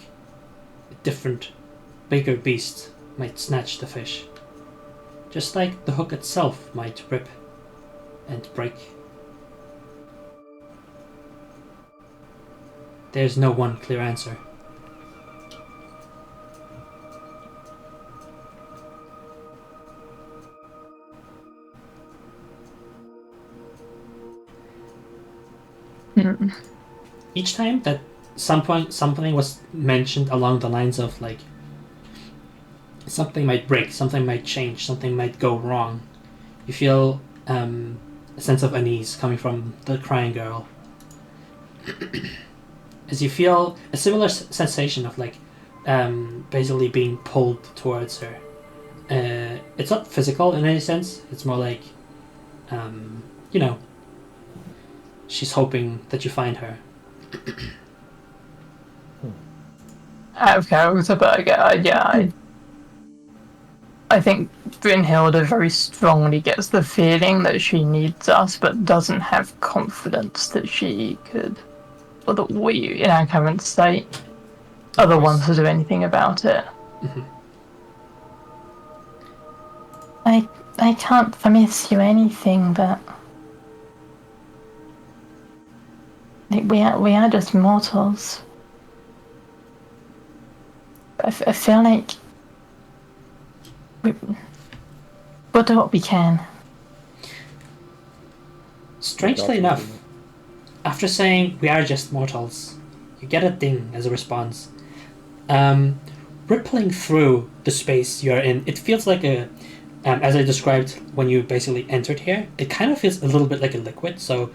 a different, bigger beast might snatch the fish, just like the hook itself might rip and break. There's no one clear answer. Each time that something was mentioned along the lines of like something might break, something might change, something might go wrong, you feel a sense of unease coming from the crying girl. As you feel a similar sensation of like basically being pulled towards her. It's not physical in any sense, it's more like she's hoping that you find her. Okay, but I think Brynhilde very strongly gets the feeling that she needs us, but doesn't have confidence that she could, or that we, in our current state, are the ones to do anything about it. Mm-hmm. I can't promise you anything, but we are just mortals. I feel like we'll do what we can. Strangely enough, after saying we are just mortals, you get a ding as a response. Rippling through the space you are in, it feels like as I described when you basically entered here, it kind of feels a little bit like a liquid, so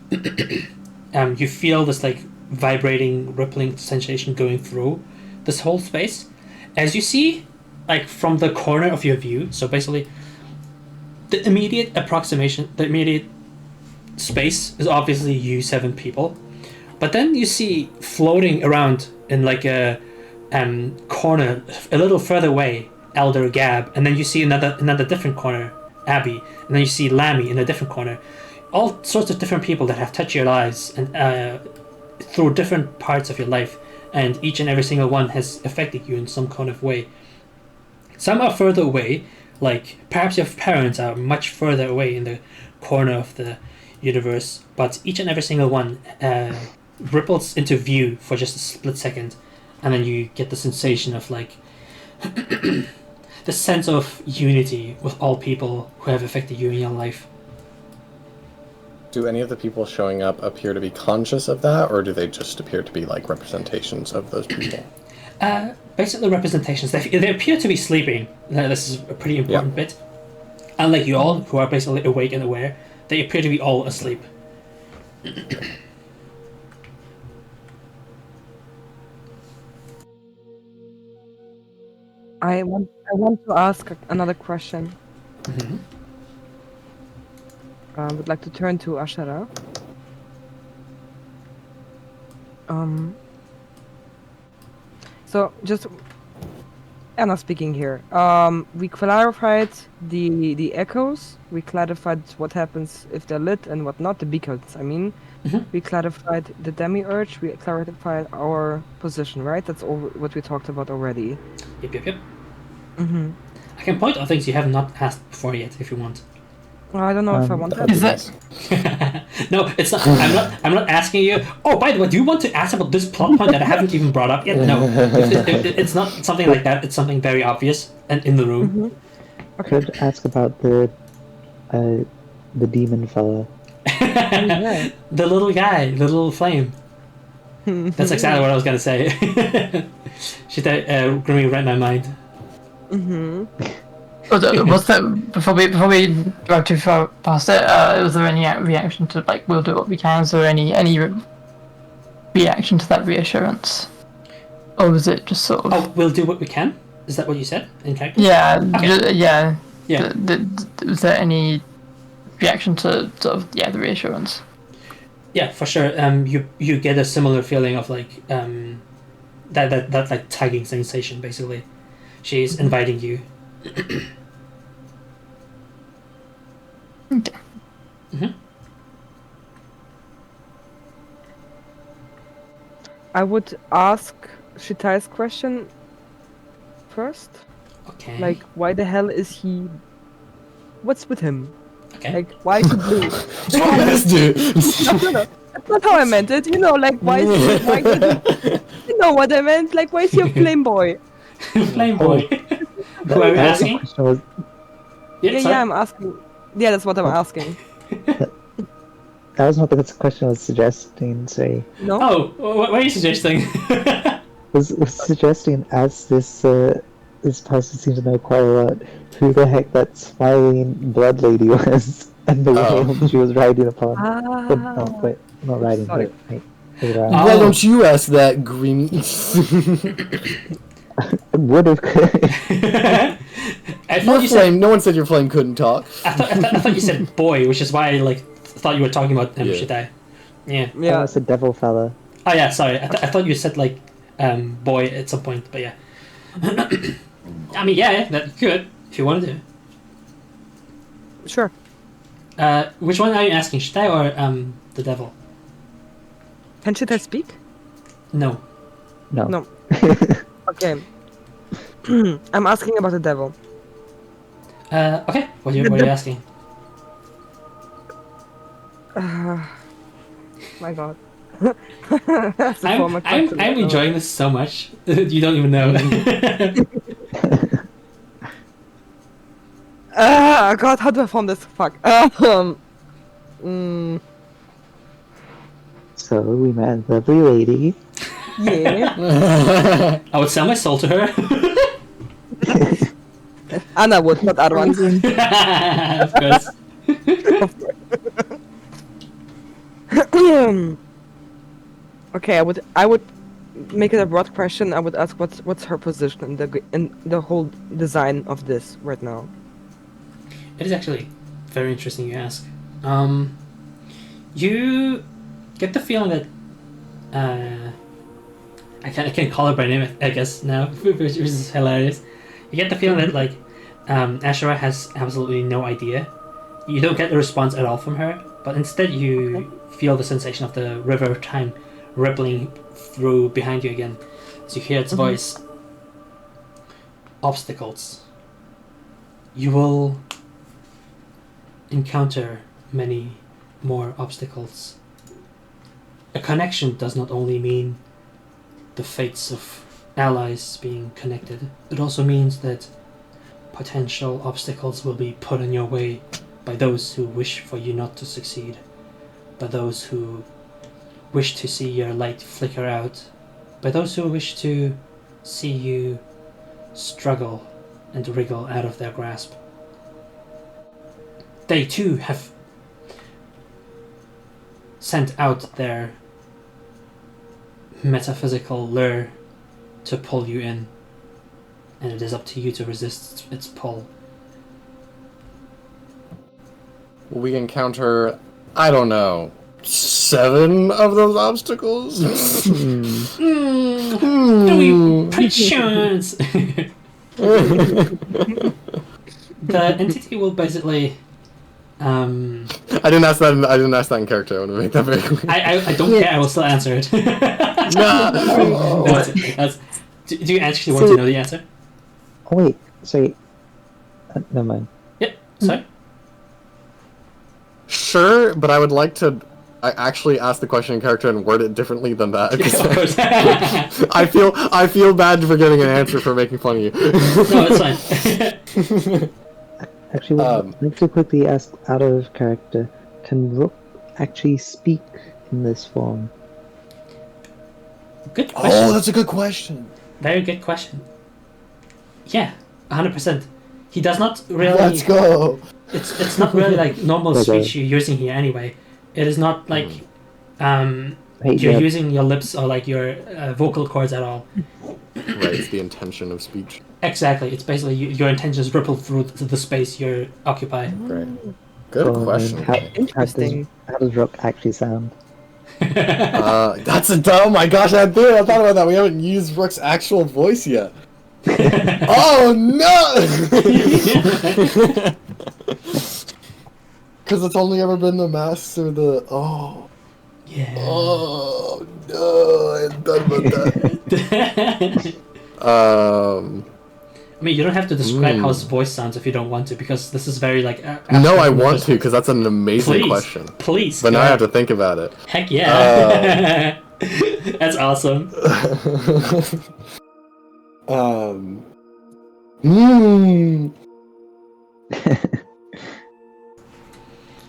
you feel this like vibrating, rippling sensation going through this whole space. As you see, like from the corner of your view, so basically the immediate space is obviously you 7 people, but then you see floating around in like a corner a little further away Elder Gab, and then you see another different corner Abby, and then you see Lammy in a different corner. All sorts of different people that have touched your lives and through different parts of your life, and each and every single one has affected you in some kind of way. Some are further away, like perhaps your parents are much further away in the corner of the universe, but each and every single one ripples into view for just a split second, and then you get the sensation of like the sense of unity with all people who have affected you in your life. Do any of the people showing up appear to be conscious of that, or do they just appear to be like representations of those people? Basically representations. They appear to be sleeping. This is a pretty important bit. Unlike you all, who are basically awake and aware, they appear to be all asleep. I want to ask another question. Mhm. I would like to turn to Ashera. So just Anna speaking here. We clarified the echoes. We clarified what happens if they're lit and what not. The beacons, I mean. Mhm. We clarified the demiurge. We clarified our position, right? That's all what we talked about already. Yep. Mm-hmm. I can point out things you have not asked before yet, if you want. I don't know if I want that. Is that No, it's not. I'm not asking you. Oh, by the way, do you want to ask about this plot point that I haven't even brought up yet? No, it's not something like that. It's something very obvious and in the room. Mm-hmm. I could ask about the demon fella. Yeah. The little guy, the little flame. That's exactly what I was gonna say. Should I read my mind? Mm-hmm. was that before we drive too far past it? Was there any reaction to like we'll do what we can? Is there any reaction to that reassurance, or was it just sort of? Oh, we'll do what we can. Is that what you said in character? Yeah, Okay. yeah. Yeah. Was there any reaction to sort of the reassurance? Yeah, for sure. You get a similar feeling of like that like tagging sensation. Basically, she's inviting you. Okay. Mm-hmm. I would ask Shitai's question first. Okay. Like, why the hell is he? What's with him? Okay. Like, why is he blue? This dude. No. That's not how I meant it. You know, like, why is he? Why did he, you know what I meant? Like, why is he a flame boy? Flame boy. Who are you That's the asking? question was- Yeah, I'm asking. Yeah, that's what I'm asking. that was not the question I was suggesting. Sorry, No. Oh, what are you suggesting? was suggesting as this person seems to know quite a lot. Who the heck that smiling blood lady was, and the way she was riding upon. But no, wait, not riding. Sorry. Wait, around. Why don't you ask that, Greeny? Would have. I thought Your you flame. said. No one said your flame couldn't talk. I thought you said boy, which is why I like thought you were talking about Yeah. Shitai. Yeah. Yeah. It's a devil fella. Oh yeah, sorry. I thought you said like boy at some point, but yeah. I mean, yeah, that you could if you wanted Sure. to. Which one are you asking, Shitai or the devil? Can Shitai speak? No. No. No. Okay. I'm asking about the devil. Okay. What are you asking? My God. That's the former question. I'm enjoying this so much. You don't even know. God, how do I form this? Fuck. So we met the blue lady. Yeah. I would sell my soul to her. Anna would, not Arman. Of course. Okay, I would make it a broad question. I would ask what's her position in the whole design of this right now. It is actually very interesting you ask. You get the feeling that I can't call her by name, I guess now, which is hilarious. You get the feeling that like Ashera has absolutely no idea. You don't get the response at all from her, but instead you feel the sensation of the river of time rippling through behind you again as you hear its voice. Obstacles. You will encounter many more obstacles. A connection does not only mean the fates of allies being connected, it also means that potential obstacles will be put in your way by those who wish for you not to succeed, by those who wish to see your light flicker out, by those who wish to see you struggle and wriggle out of their grasp. They too have sent out their metaphysical lure to pull you in, and it is up to you to resist its pull. We encounter, I don't know, 7 of those obstacles? Patience! The entity will basically. I didn't ask that. I didn't ask that in character. I want to make that very clear. I don't care. I will still answer it. No, do you actually want to know the answer? Oh wait, sorry. Never mind. Yep. Sorry. Sure, but I would like to. I actually ask the question in character and word it differently than that. Yes, of course. I feel bad for getting an answer for making fun of you. No, it's fine. Actually, I'd like to quickly ask, out of character, can Rook actually speak in this form? Good question. Oh, that's a good question. Very good question. Yeah, 100%. He does not really. Let's go. It's not really like normal Okay. speech you're using here anyway. It is not like Hey, you're yeah, using your lips or like your vocal cords at all. Right, it's the intention of speech. Exactly. It's basically your intentions ripple through the space you occupy. Right. Good oh, question. Interesting. How does Rook actually sound? That's a oh my gosh! I thought about that. We haven't used Rook's actual voice yet. Oh no! Because it's only ever been the masks or the Yeah. Oh no! I'm done with that. I mean, you don't have to describe how his voice sounds if you don't want to, because this is very like. No, I want to because that's an amazing Please. question. Please. But go now I have ahead. to think about it. Heck yeah. That's awesome.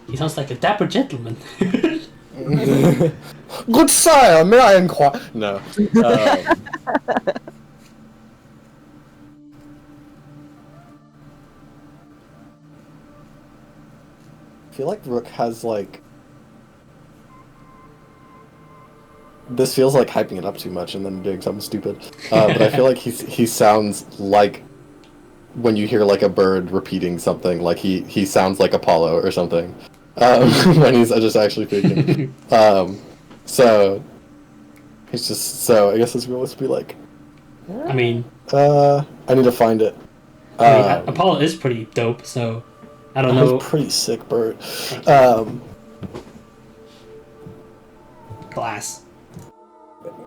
He sounds like a dapper gentleman. Good sire, may I inquire? No. I feel like Rook has like. This feels like hyping it up too much and then doing something stupid. But I feel like he sounds like when you hear like a bird repeating something, like he sounds like Apollo or something. When he's just actually speaking. So he's just I guess his role is to be like. I mean, I need to find it. Apollo is pretty dope, so I don't He's know. a pretty sick bird. Glass.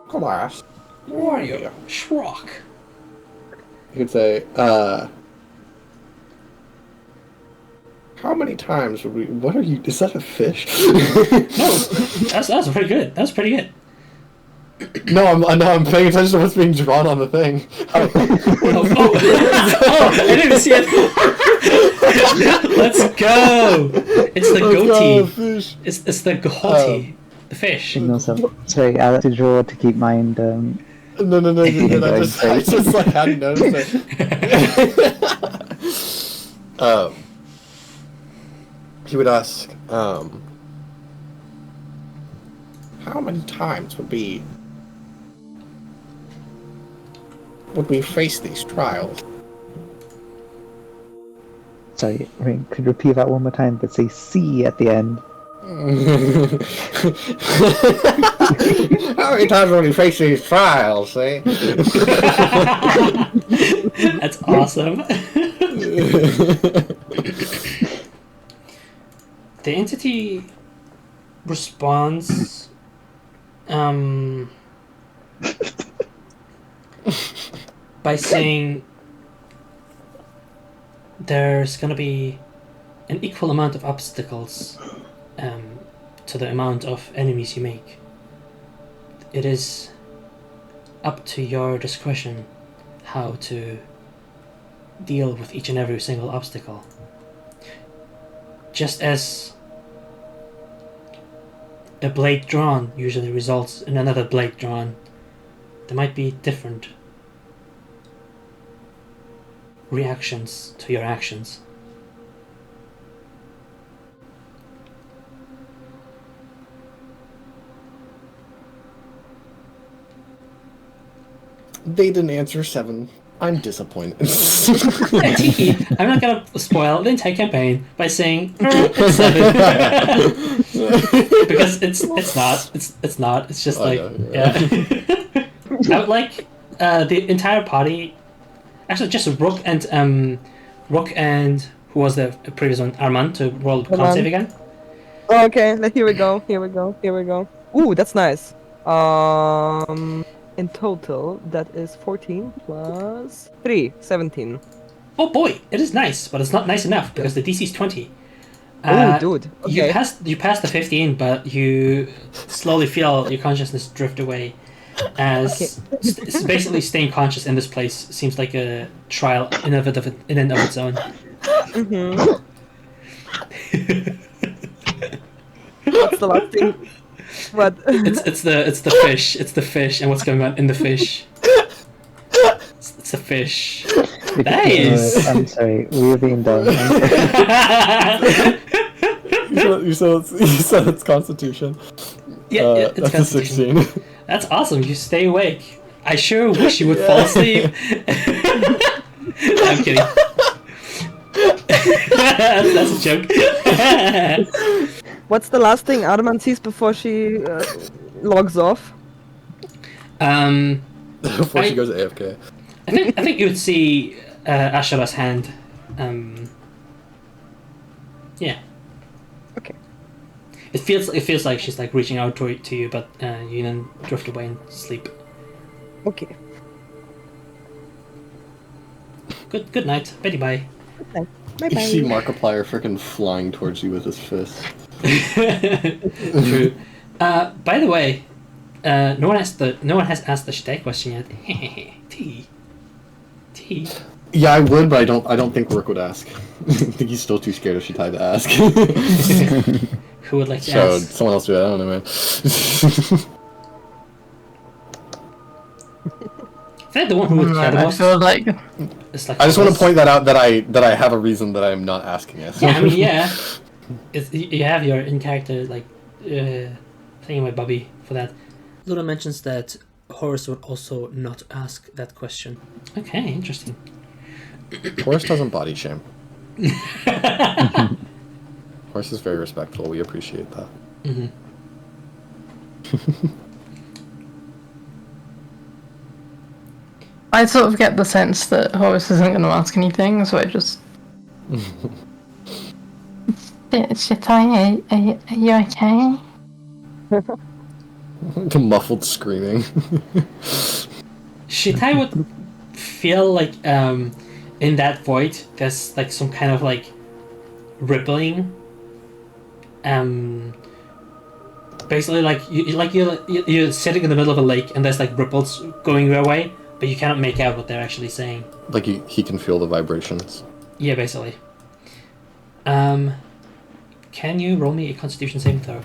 Glass. Warrior. Shrock. You could say, how many times would we... What are you... Is that a fish? No, that's pretty good. That's pretty good. No, I'm paying attention to what's being drawn on the thing. Oh, I didn't even see it. Let's go. It's the goatee. Fish. It's the goatee. The fish. Signal self. Sorry, I like to draw to keep mind. No, you did. I just like hadn't noticed it. He would ask, how many times would we face these trials? Sorry, Ring, could you repeat that one more time, but say C at the end? How many times will we face these trials, eh? That's awesome. The entity responds by saying there's gonna be an equal amount of obstacles to the amount of enemies you make. It is up to your discretion how to deal with each and every single obstacle. Just as a blade drawn usually results in another blade drawn, there might be different reactions to your actions. They didn't answer 7. I'm disappointed. Tiki, I'm not gonna spoil the entire campaign by saying it's 7 because it's not. It's just like yeah. I would like the entire party. Actually, just Rook and who was the previous one? Arman to roll con save again. Okay, here we go. Ooh, that's nice. In total, that is 14 plus 3, 17. Oh boy, it is nice, but it's not nice enough because the DC is 20. Oh, dude. Okay. You passed the 15, but you slowly feel your consciousness drift away as it's basically staying conscious in this place seems like a trial in and of its own. Mm-hmm. What's the last thing? What? It's the fish. It's the fish and what's going on in the fish. It's a fish. Nice. I'm sorry, we were being dumb. You said it's Constitution. Yeah, it's that's Constitution. a 16. That's awesome. You stay awake. I sure wish you would fall asleep. I'm kidding. That's a joke. What's the last thing Arman sees before she logs off? Before she goes AFK. I think you would see Ashera's hand. Yeah. Okay. It feels like she's like reaching out to you, but you then drift away and sleep. Okay. Good night. Bye bye. Good night. Bye You see bye. Markiplier freaking flying towards you with his fist. True. By the way, no one has asked the Shite question yet. T. Yeah, I would, but I don't think Rook would ask. I think he's still too scared of Shitai to ask. Who would like to So ask? someone else do that. I don't know, man. I think the one who would care the I most. feel like Is like I just want to point that out that I have a reason that I'm not asking it. Yeah, I mean, yeah. You have your in-character, like, thing my Bobby for that. Luna mentions that Horus would also not ask that question. Okay, interesting. Horus doesn't body shame. Horus is very respectful. We appreciate that. Mm-hmm. I sort of get the sense that Horus isn't going to ask anything, so I just. Shitai, are you okay? The muffled screaming. Shitai would feel like in that void there's like some kind of like rippling. Basically like you're sitting in the middle of a lake and there's like ripples going your way, but you cannot make out what they're actually saying. Like he can feel the vibrations. Yeah, basically. Can you roll me a Constitution saving throw?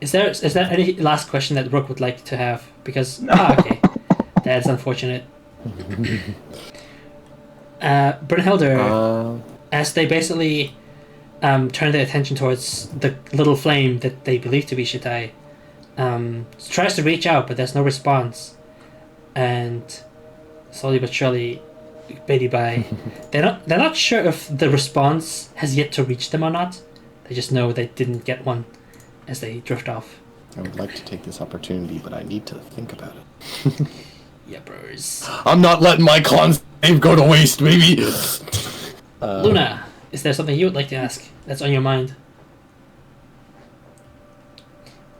Is there any last question that Rook would like to have? Because okay, that's unfortunate. Brynhilder, as they basically turn their attention towards the little flame that they believe to be Shitai, tries to reach out, but there's no response, and slowly but surely, Betty by, they're not sure if the response has yet to reach them or not. They just know they didn't get one as they drift off. I would like to take this opportunity, but I need to think about it. Yeah, bros. I'm not letting my con save go to waste, baby! Luna, is there something you would like to ask that's on your mind?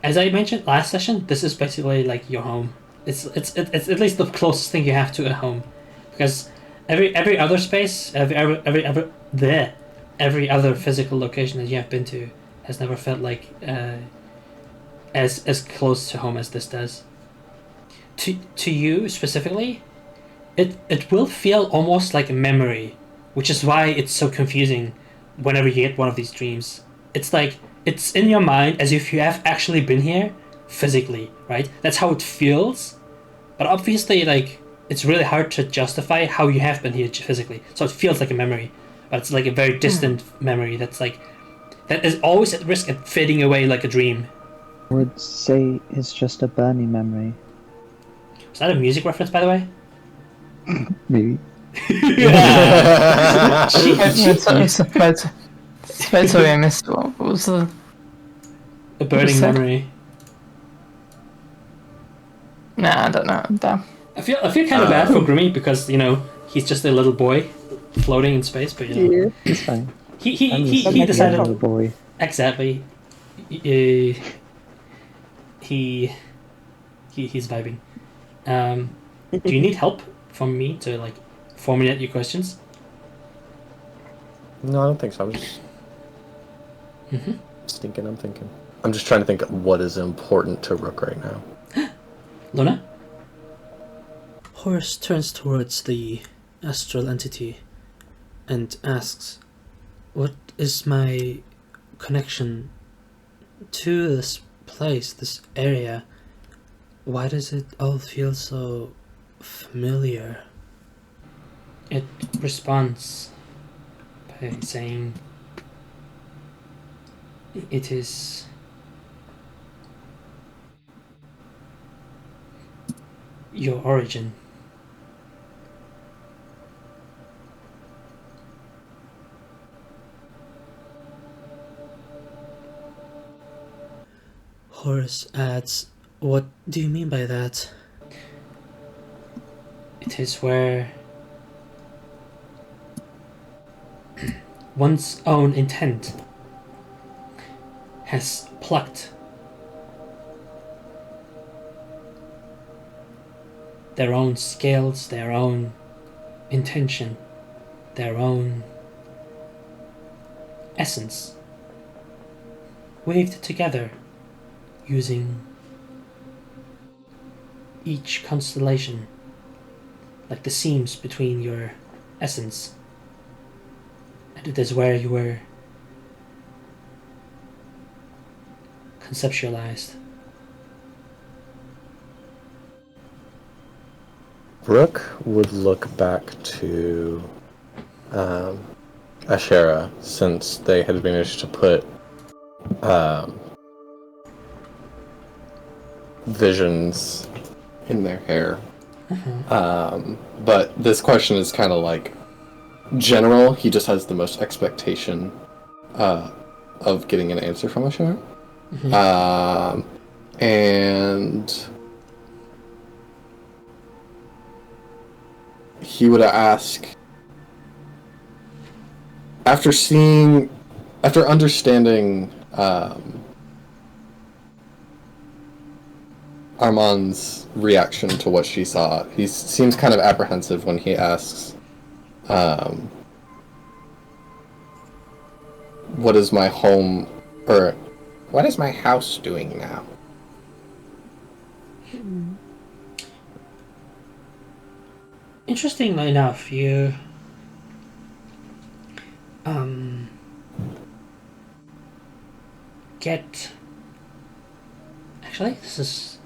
As I mentioned last session, this is basically like your home. It's at least the closest thing you have to a home, because every other space, every other physical location that you have been to has never felt like as close to home as this does. To you specifically, it will feel almost like a memory, which is why it's so confusing whenever you get one of these dreams. It's like it's in your mind as if you have actually been here physically, right? That's how it feels. But obviously, like, it's really hard to justify how you have been here physically. So it feels like a memory, but it's like a very distant memory that is always at risk of fading away like a dream. I would say it's just a Bernie memory. Is that a music reference, by the way? Maybe. Sorry, I missed what was the... A burning said? memory. Nah, I don't know. Damn. I feel kind of bad for Grimmy because he's just a little boy floating in space, but Yeah. It's fine. he decided Little boy. exactly. He's vibing. Do you need help from me to like formulate your questions? No, I don't think so. I'm just Mm-hmm. I'm thinking. I'm just trying to think of what is important to Rook right now. Luna? Horus turns towards the astral entity and asks, "What is my connection to this place, this area? Why does it all feel so familiar?" It responds by saying, "It is your origin." Horus adds, "What do you mean by that?" It is where one's own intent has plucked their own scales, their own intention, their own essence, waved together using each constellation like the seams between your essence, and it is where you were conceptualized. Rook would look back to Ashera, since they had managed to put visions in their hair. But this question is kind of like general. He just has the most expectation of getting an answer from Ashera. And he would ask, after understanding Arman's reaction to what she saw, he seems kind of apprehensive when he asks, what is my home, or what is my house doing now? Interestingly enough, you get... Actually, this is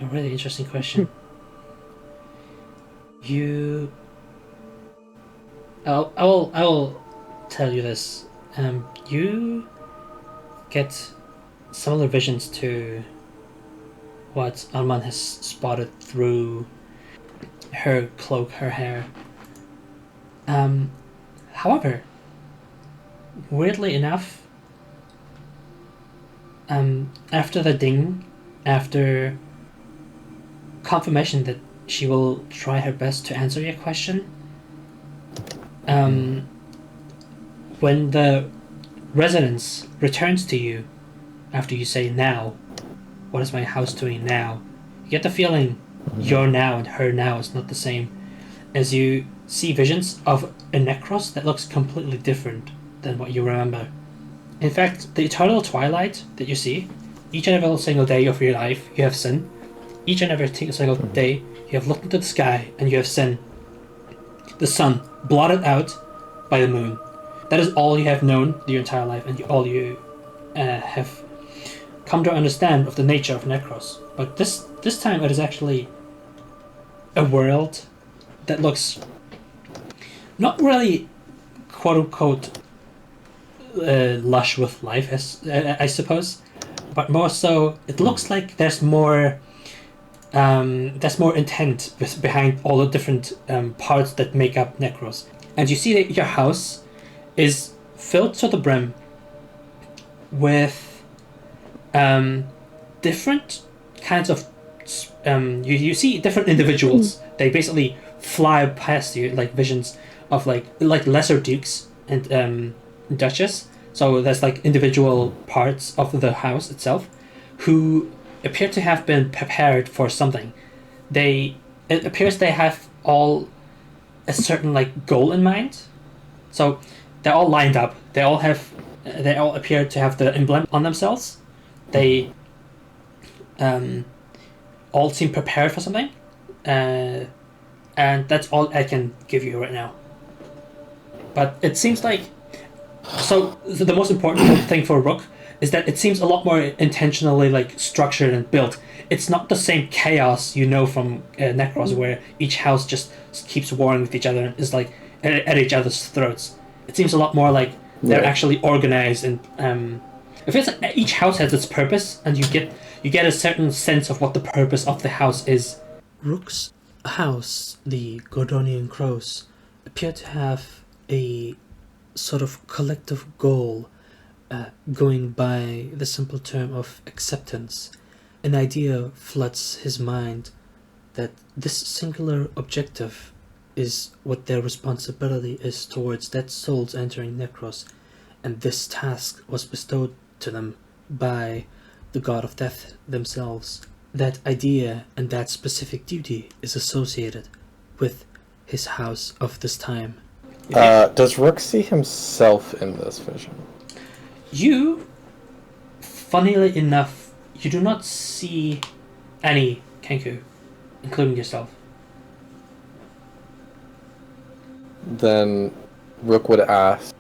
a really interesting question. I will tell you this. You get similar visions to what Arman has spotted through her cloak, her hair. However, weirdly enough, after the ding, after confirmation that she will try her best to answer your question, when the resonance returns to you after you say now, what is my house doing now, you get the feeling your now and her now is not the same, as you see visions of a Necros that looks completely different than what you remember. In fact, the eternal twilight that you see, each and every single day of your life you have sinned. Each and every single day you have looked into the sky and you have seen the sun blotted out by the moon. That is all you have known your entire life, and all you have come to understand of the nature of Necros. But this time it is actually a world that looks not really quote unquote lush with life, as I suppose, but more so it looks like there's more there's more intent behind all the different parts that make up Necros. And you see that your house is filled to the brim with different kinds of you see different individuals. They basically fly past you like visions of like lesser dukes and duchess. So there's like individual parts of the house itself who appear to have been prepared for something. It appears they have all a certain like goal in mind. So they're all lined up. They all appear to have the emblem on themselves. They all seem prepared for something. And that's all I can give you right now. But it seems like... So the most important thing for Rook is that it seems a lot more intentionally like structured and built. It's not the same chaos you know from Necros, where each house just keeps warring with each other and is like at each other's throats. It seems a lot more like they're actually organized, and it feels like each house has its purpose, and you get a certain sense of what the purpose of the house is. Rook's house, the Gordonian Crows, appear to have a sort of collective goal, going by the simple term of acceptance. An idea floods his mind that this singular objective is what their responsibility is towards dead souls entering Necros, and this task was bestowed to them by the god of death themselves. That idea and that specific duty is associated with his house of this time. Does Rook see himself in this vision? You, funnily enough, you do not see any Kenku, including yourself. Then Rook would ask,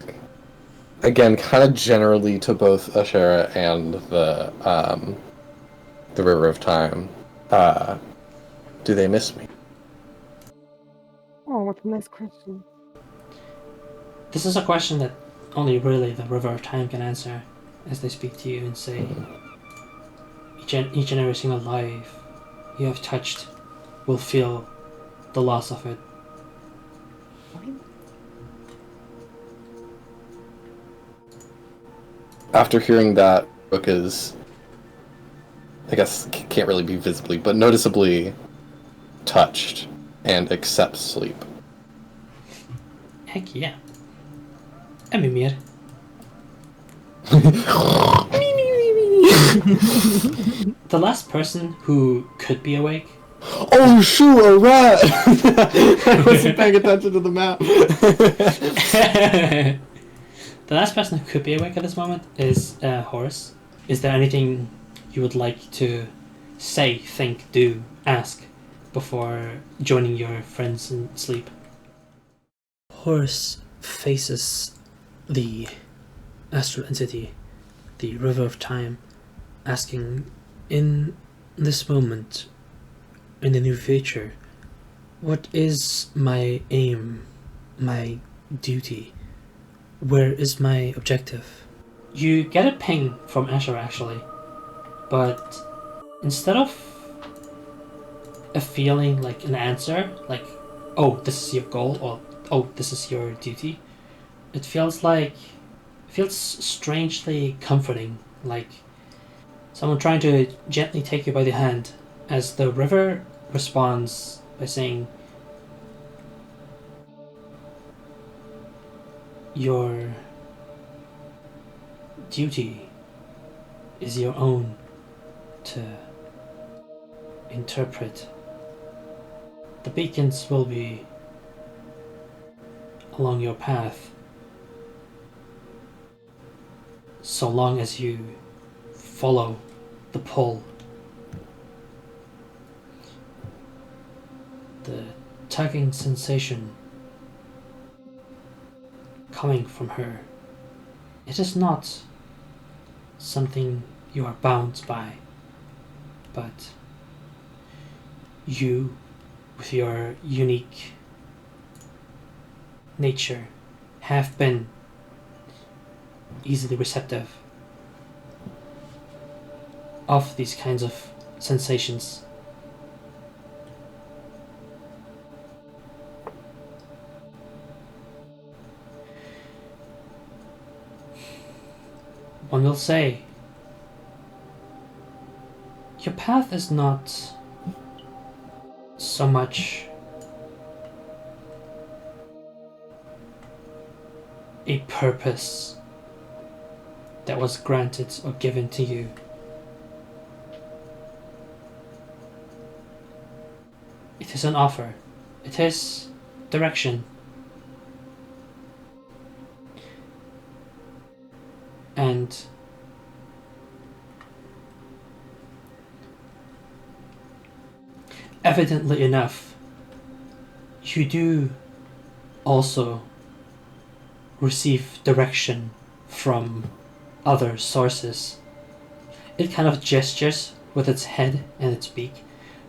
again, kind of generally to both Ashera and the River of Time, do they miss me? Oh, what a nice question. This is a question that only really the River of Time can answer, as they speak to you and say, each and every single life you have touched will feel the loss of it. After hearing that, Rook is, I guess, can't really be visibly, but noticeably touched and accepts sleep. Heck yeah. Mimir. The last person who could be awake. Oh shoot, a rat! I wasn't paying attention to the map. The last person who could be awake at this moment is Horace. Is there anything you would like to say, think, do, ask before joining your friends in sleep? Horace faces the astral entity, the River of Time, asking, in this moment, in the new future, what is my aim, my duty? Where is my objective? You get a ping from Ashera actually, but instead of a feeling like an answer, like, oh, this is your goal, or oh, this is your duty, it feels strangely comforting, like someone trying to gently take you by the hand, as the river responds by saying, your duty is your own to interpret. The beacons will be along your path so long as you follow the pull. The tugging sensation coming from her, it is not something you are bound by, but you, with your unique nature, have been easily receptive of these kinds of sensations. one will say, your path is not so much a purpose that was granted or given to you. It is an offer. It is direction. And evidently enough, you do also receive direction from other sources. It kind of gestures with its head and its beak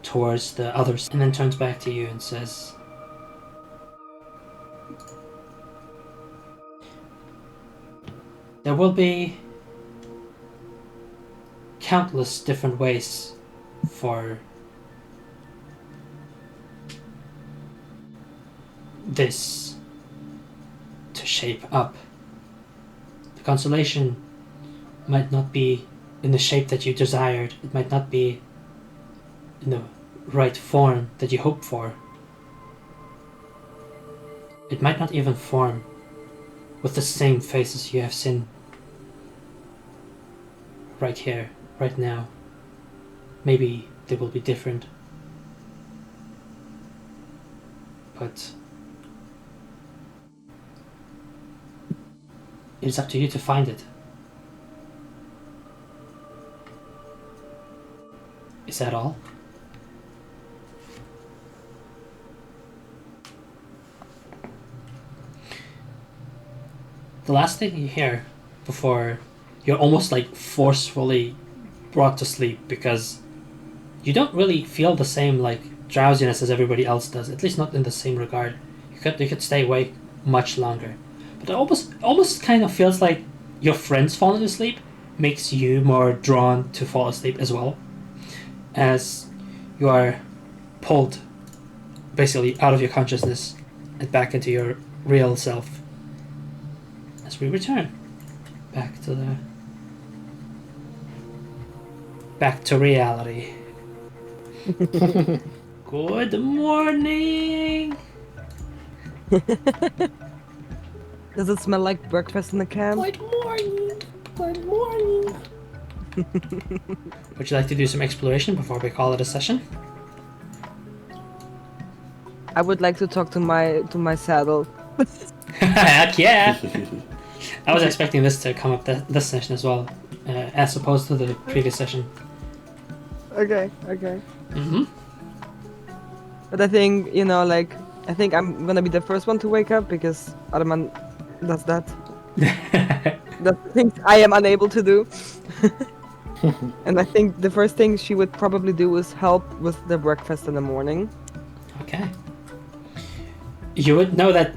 towards the others, and then turns back to you and says, there will be countless different ways for this to shape up. The constellation might not be in the shape that you desired. It might not be in the right form that you hoped for. It might not even form with the same faces you have seen right here, right now. Maybe they will be different. But it is up to you to find it. Is that all? The last thing you hear before you're almost like forcefully brought to sleep, because you don't really feel the same like drowsiness as everybody else does, at least not in the same regard. You could stay awake much longer. But it almost kind of feels like your friends falling asleep makes you more drawn to fall asleep as well, as you are pulled basically out of your consciousness and back into your real self. As we return back to reality. Good morning. Does it smell like breakfast in the camp? Good morning. Good morning. Would you like to do some exploration before we call it a session? I would like to talk to my saddle. Heck yeah! I was expecting this to come up this session as well, as opposed to the previous session. Okay. Mm-hmm. But I think, I think I'm gonna be the first one to wake up because Arman does that. That's things I am unable to do. And I think the first thing she would probably do is help with the breakfast in the morning. Okay. You would know that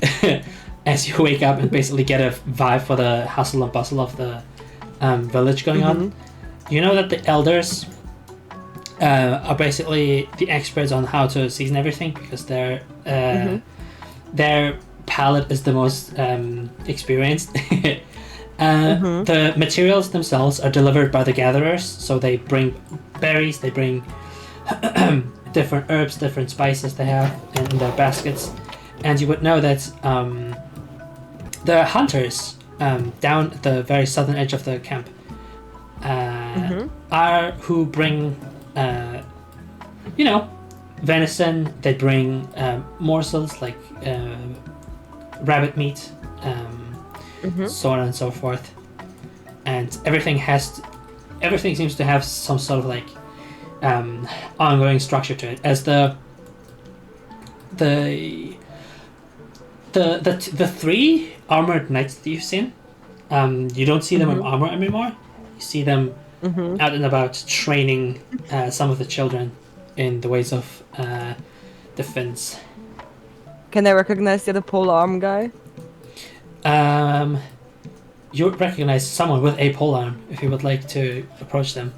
as you wake up and basically get a vibe for the hustle and bustle of the village going on. You know that the elders are basically the experts on how to season everything, because their palate is the most experienced. The materials themselves are delivered by the gatherers, so they bring berries, they bring different herbs, different spices they have in their baskets. And you would know that the hunters down at the very southern edge of the camp are who bring venison. They bring morsels like rabbit meat, so on and so forth, and everything seems to have some sort of like ongoing structure to it. As the three armored knights that you've seen, you don't see them in armor anymore. You see them out and about training some of the children in the ways of defense. Can I recognize the other pole arm guy? You would recognize someone with a pole arm if you would like to approach them.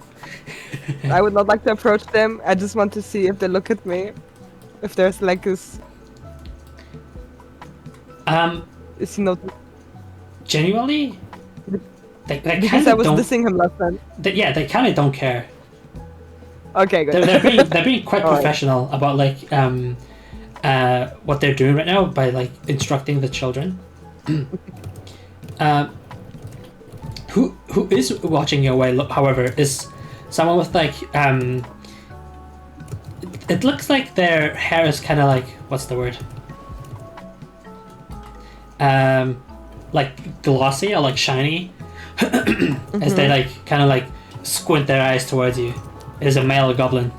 I would not like to approach them. I just want to see if they look at me. If there's like this. Genuinely, They Because kind I of was don't. dissing him last time. They kind of don't care. Okay, good. They're being quite Alright. professional about like what they're doing right now by like instructing the children. Who is watching your way, however, is someone with like it looks like their hair is kind of like, what's the word? Like glossy or like shiny, as they like kind of like squint their eyes towards you. It is a male goblin.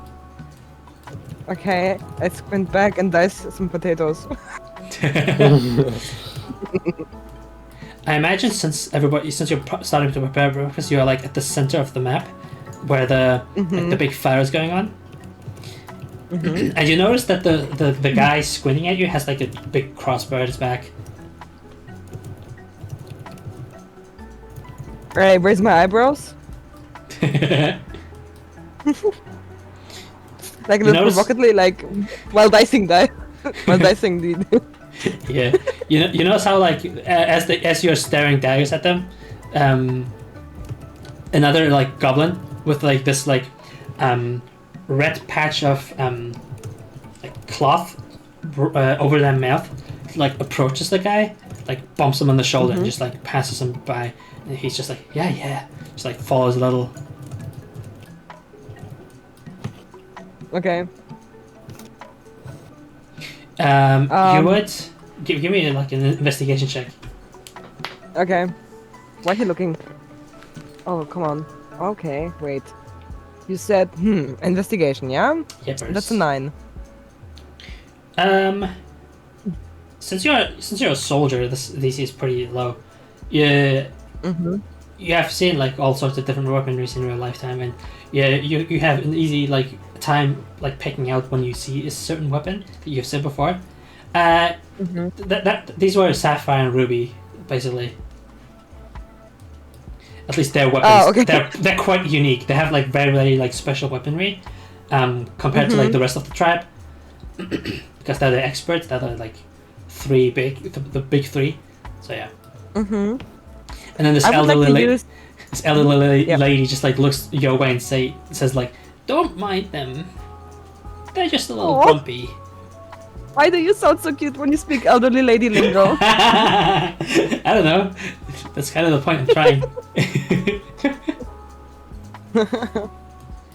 Okay, I squint back and dice some potatoes. I imagine since you're starting to prepare breakfast, you are like at the center of the map, where like, the big fire is going on. And you notice that the guy squinting at you has like a big crossbow at his back. Alright, where's my eyebrows? Like a little notice- provocately, like while dicing while dicing the. Yeah, you notice how like as you're staring daggers at them, another like goblin with like this like red patch of like cloth over their mouth like approaches the guy, like bumps him on the shoulder and just like passes him by, and he's just like yeah, just like follows a little. Okay. You would give me like an investigation check. Okay. Why are you looking? Oh, come on. Okay, wait. You said, investigation, yeah? Yep. That's a 9. Since you're a soldier, this DC is pretty low. You have seen like all sorts of different weaponries in your lifetime, and you have an easy like time like picking out when you see a certain weapon that you've seen before. These were sapphire and ruby, basically. At least their weapons. Oh, okay. They're quite unique. They have like very, very like special weaponry, compared to like the rest of the tribe, because they're the experts. They're the, like the big three. So yeah. And then this elderly lady just like looks your way and says like, "Don't mind them. They're just a little grumpy." Why do you sound so cute when you speak elderly lady lingo? I don't know. That's kind of the point I'm trying.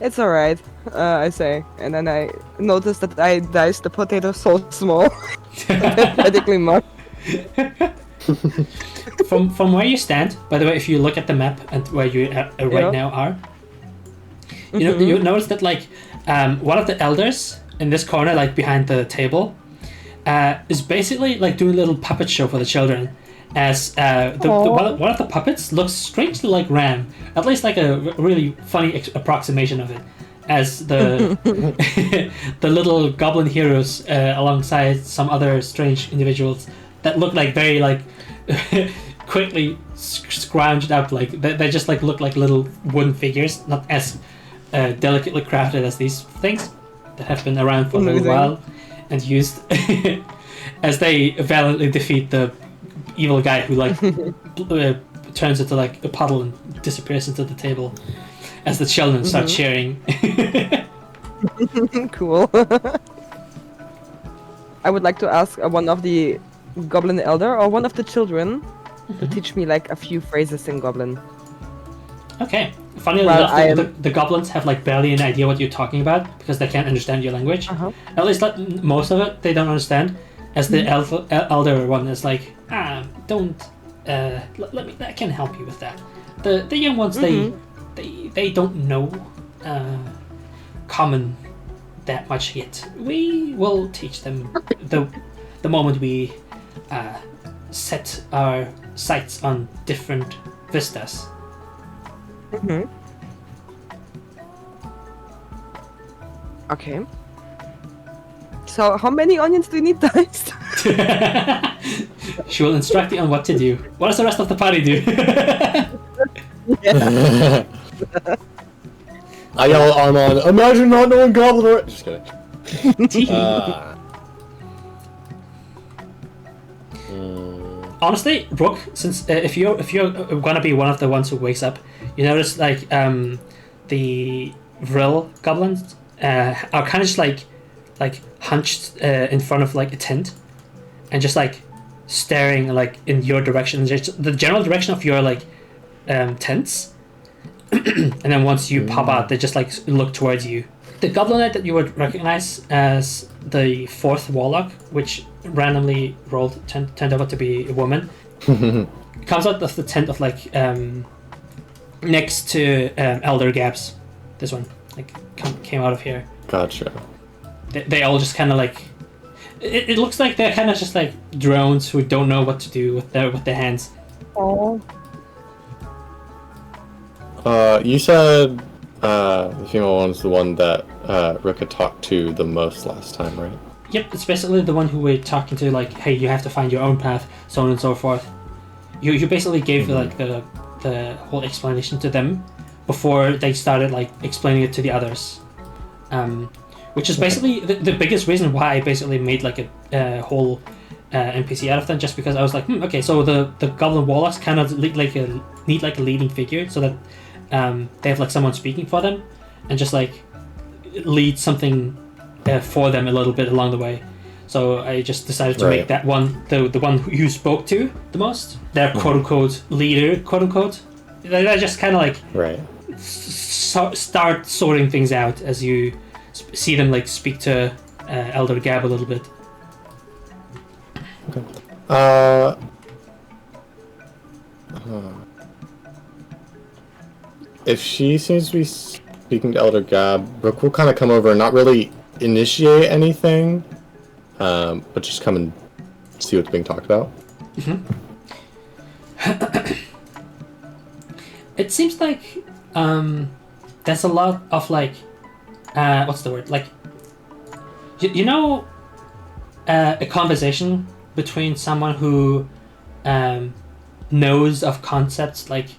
It's alright, I say. And then I noticed that I diced the potato so small. Pathetically much. From where you stand, by the way, if you look at the map and where you right now are, you notice that like one of the elders in this corner, like behind the table, is basically like doing a little puppet show for the children. As one of the puppets looks strangely like Ram, at least like a really funny approximation of it, as the the little goblin heroes alongside some other strange individuals that look like very like quickly scrounged up, like they just like look like little wooden figures, not as delicately crafted as these things that have been around for a little while and used as they valiantly defeat the evil guy who like turns into like a puddle and disappears into the table as the children start cheering. Cool. I would like to ask one of the goblin elder or one of the children to teach me like a few phrases in goblin. Okay. Funny enough, the goblins have like barely an idea what you're talking about because they can't understand your language. At least most of it they don't understand. As the elder one is like, don't let me. I can help you with that. The young ones they don't know common that much yet. We will teach them the moment we set our sights on different vistas. Okay. So, how many onions do you need diced? She will instruct you on what to do. What does the rest of the party do? I yell at Arman, imagine not knowing goblin or... Just kidding. honestly, Rook, since if you're gonna be one of the ones who wakes up, you notice like the real goblins are kind of just like hunched in front of like a tent, and just like staring like in your direction, just the general direction of your like tents. And then once you pop out, they just like look towards you. The goblinite that you would recognize as the fourth warlock, which randomly rolled turned out to be a woman, comes out of the tent of like next to Elder Gabs. This one like came out of here. Gotcha. They all just kind of like it looks like they're kind of just like drones who don't know what to do with their hands. Oh. You said the female one's the one that Rook had talked to the most last time, right? Yep, it's basically the one who we're talking to, like, hey, you have to find your own path, so on and so forth. You basically gave like the whole explanation to them before they started like explaining it to the others, which is basically the biggest reason why I basically made like a whole NPC out of them, just because I was like, okay, so the goblin warlocks kind of need like a leading figure, so that they have like someone speaking for them, and just like lead something for them a little bit along the way. So I just decided to make that one the one who you spoke to the most, their quote unquote leader, quote unquote. I just kind of like start sorting things out as you see them like speak to Elder Gab a little bit. Okay. If she seems to be speaking to Elder Gab, Rook will kind of come over and not really initiate anything, but just come and see what's being talked about. It seems like there's a lot of like what's the word, like you know, a conversation between someone who knows of concepts like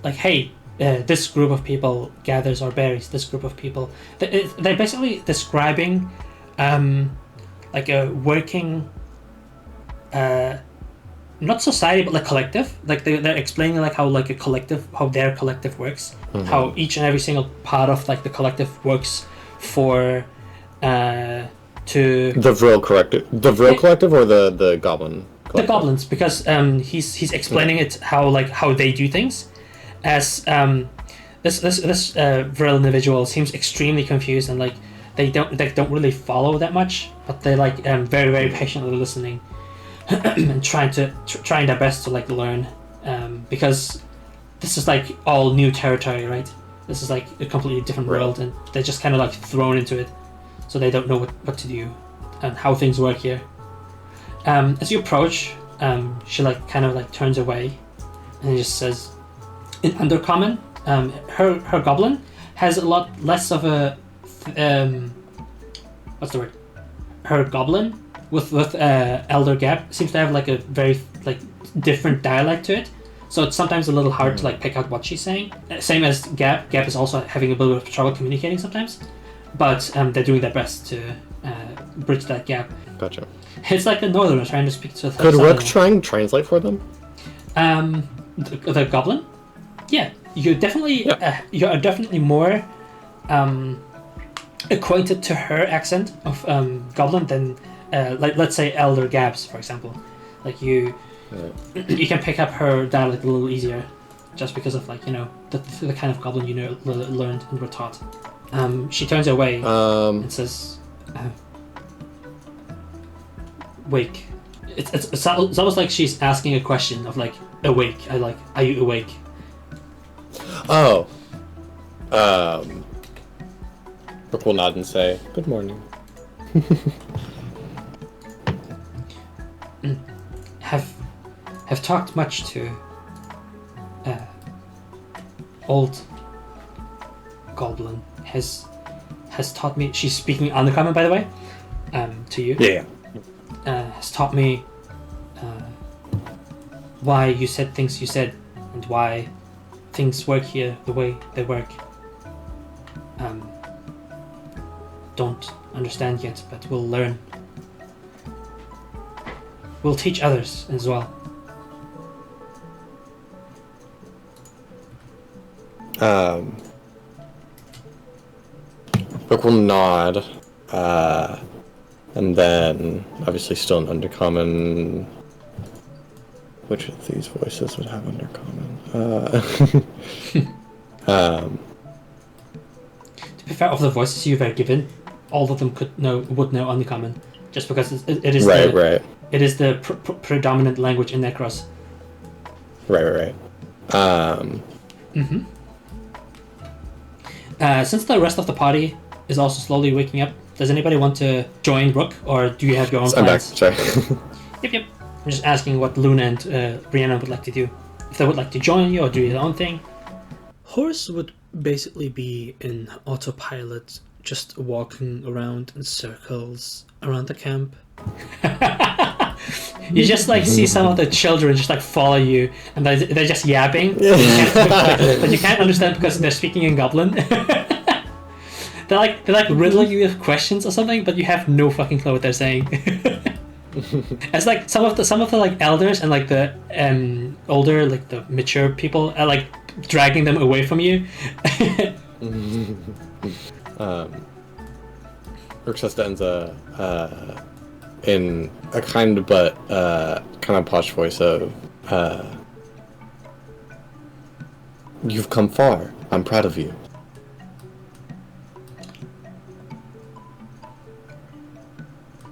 hey, this group of people gathers or buries this group of people. They're basically describing like a working not society but like collective. Like they're explaining like how like a collective, how their collective works, how each and every single part of like the collective works for to the Vril collective or the goblin collective? The goblins, because he's explaining it how they do things, as this Vril individual seems extremely confused, and like they don't really follow that much, but they're like very very patiently listening and trying their best to like learn, because this is like all new territory, right? This is like a completely different world, and they're just kind of like thrown into it, so they don't know what to do and how things work here. As you approach, she like kind of like turns away and just says, in Undercommon, her goblin has a lot less of a what's the word? Her goblin with Elder Gab seems to have like a very like different dialect to it, so it's sometimes a little hard to like pick out what she's saying. Same as Gab. Gab is also having a bit of trouble communicating sometimes, but they're doing their best to bridge that gap. Gotcha. It's like the northerner trying to speak to. Could Rook try and translate for them? The goblin. Yeah, you definitely you are definitely more acquainted to her accent of goblin than like let's say Elder Gabs, for example. Like you can pick up her dialect a little easier, just because of like, you know, the kind of goblin you know learned and were taught. She turns away and says, "Wake." It's almost like she's asking a question of like, "Awake." Are you awake? Oh. Rook will nod and say, "Good morning." Have talked much to old goblin. Has taught me. She's speaking Undercommon, by the way, to you. Yeah. Has taught me why you said things you said, and why things work here the way they work. Don't understand yet, but we'll learn. will teach others as well. Rook will nod, and then obviously still an undercommon. Which of these voices would have undercommon? To be fair, of the voices you were given, all of them would know undercommon, just because it is right. It is the predominant language in Necros. Right. Since the rest of the party is also slowly waking up, does anybody want to join Rook, or do you have your own I'm back. plans? Sorry. Yep. I'm just asking what Luna and Brianna would like to do. If they would like to join you or do their own thing. Horse would basically be in autopilot, just walking around in circles around the camp. You just like see some of the children just like follow you, and they're just yapping, but you can't understand because they're speaking in goblin. They're like riddling you with questions or something, but you have no fucking clue what they're saying. It's like some of the like elders and like the older, like the mature people are like dragging them away from you. Rook says to Enza, in a kind but kind of posh voice of, "You've come far. I'm proud of you."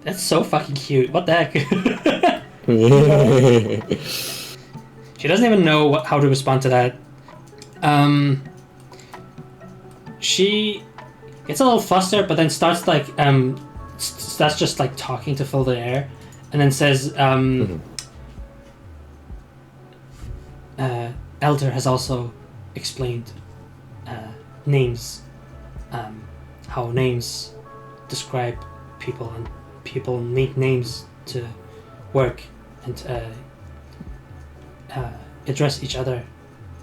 That's so fucking cute. What the heck? She doesn't even know how to respond to that. She gets a little flustered, but then starts like starts just like talking to fill the air, and then says, "Elder has also explained names, how names describe people and." People need names to work and address each other.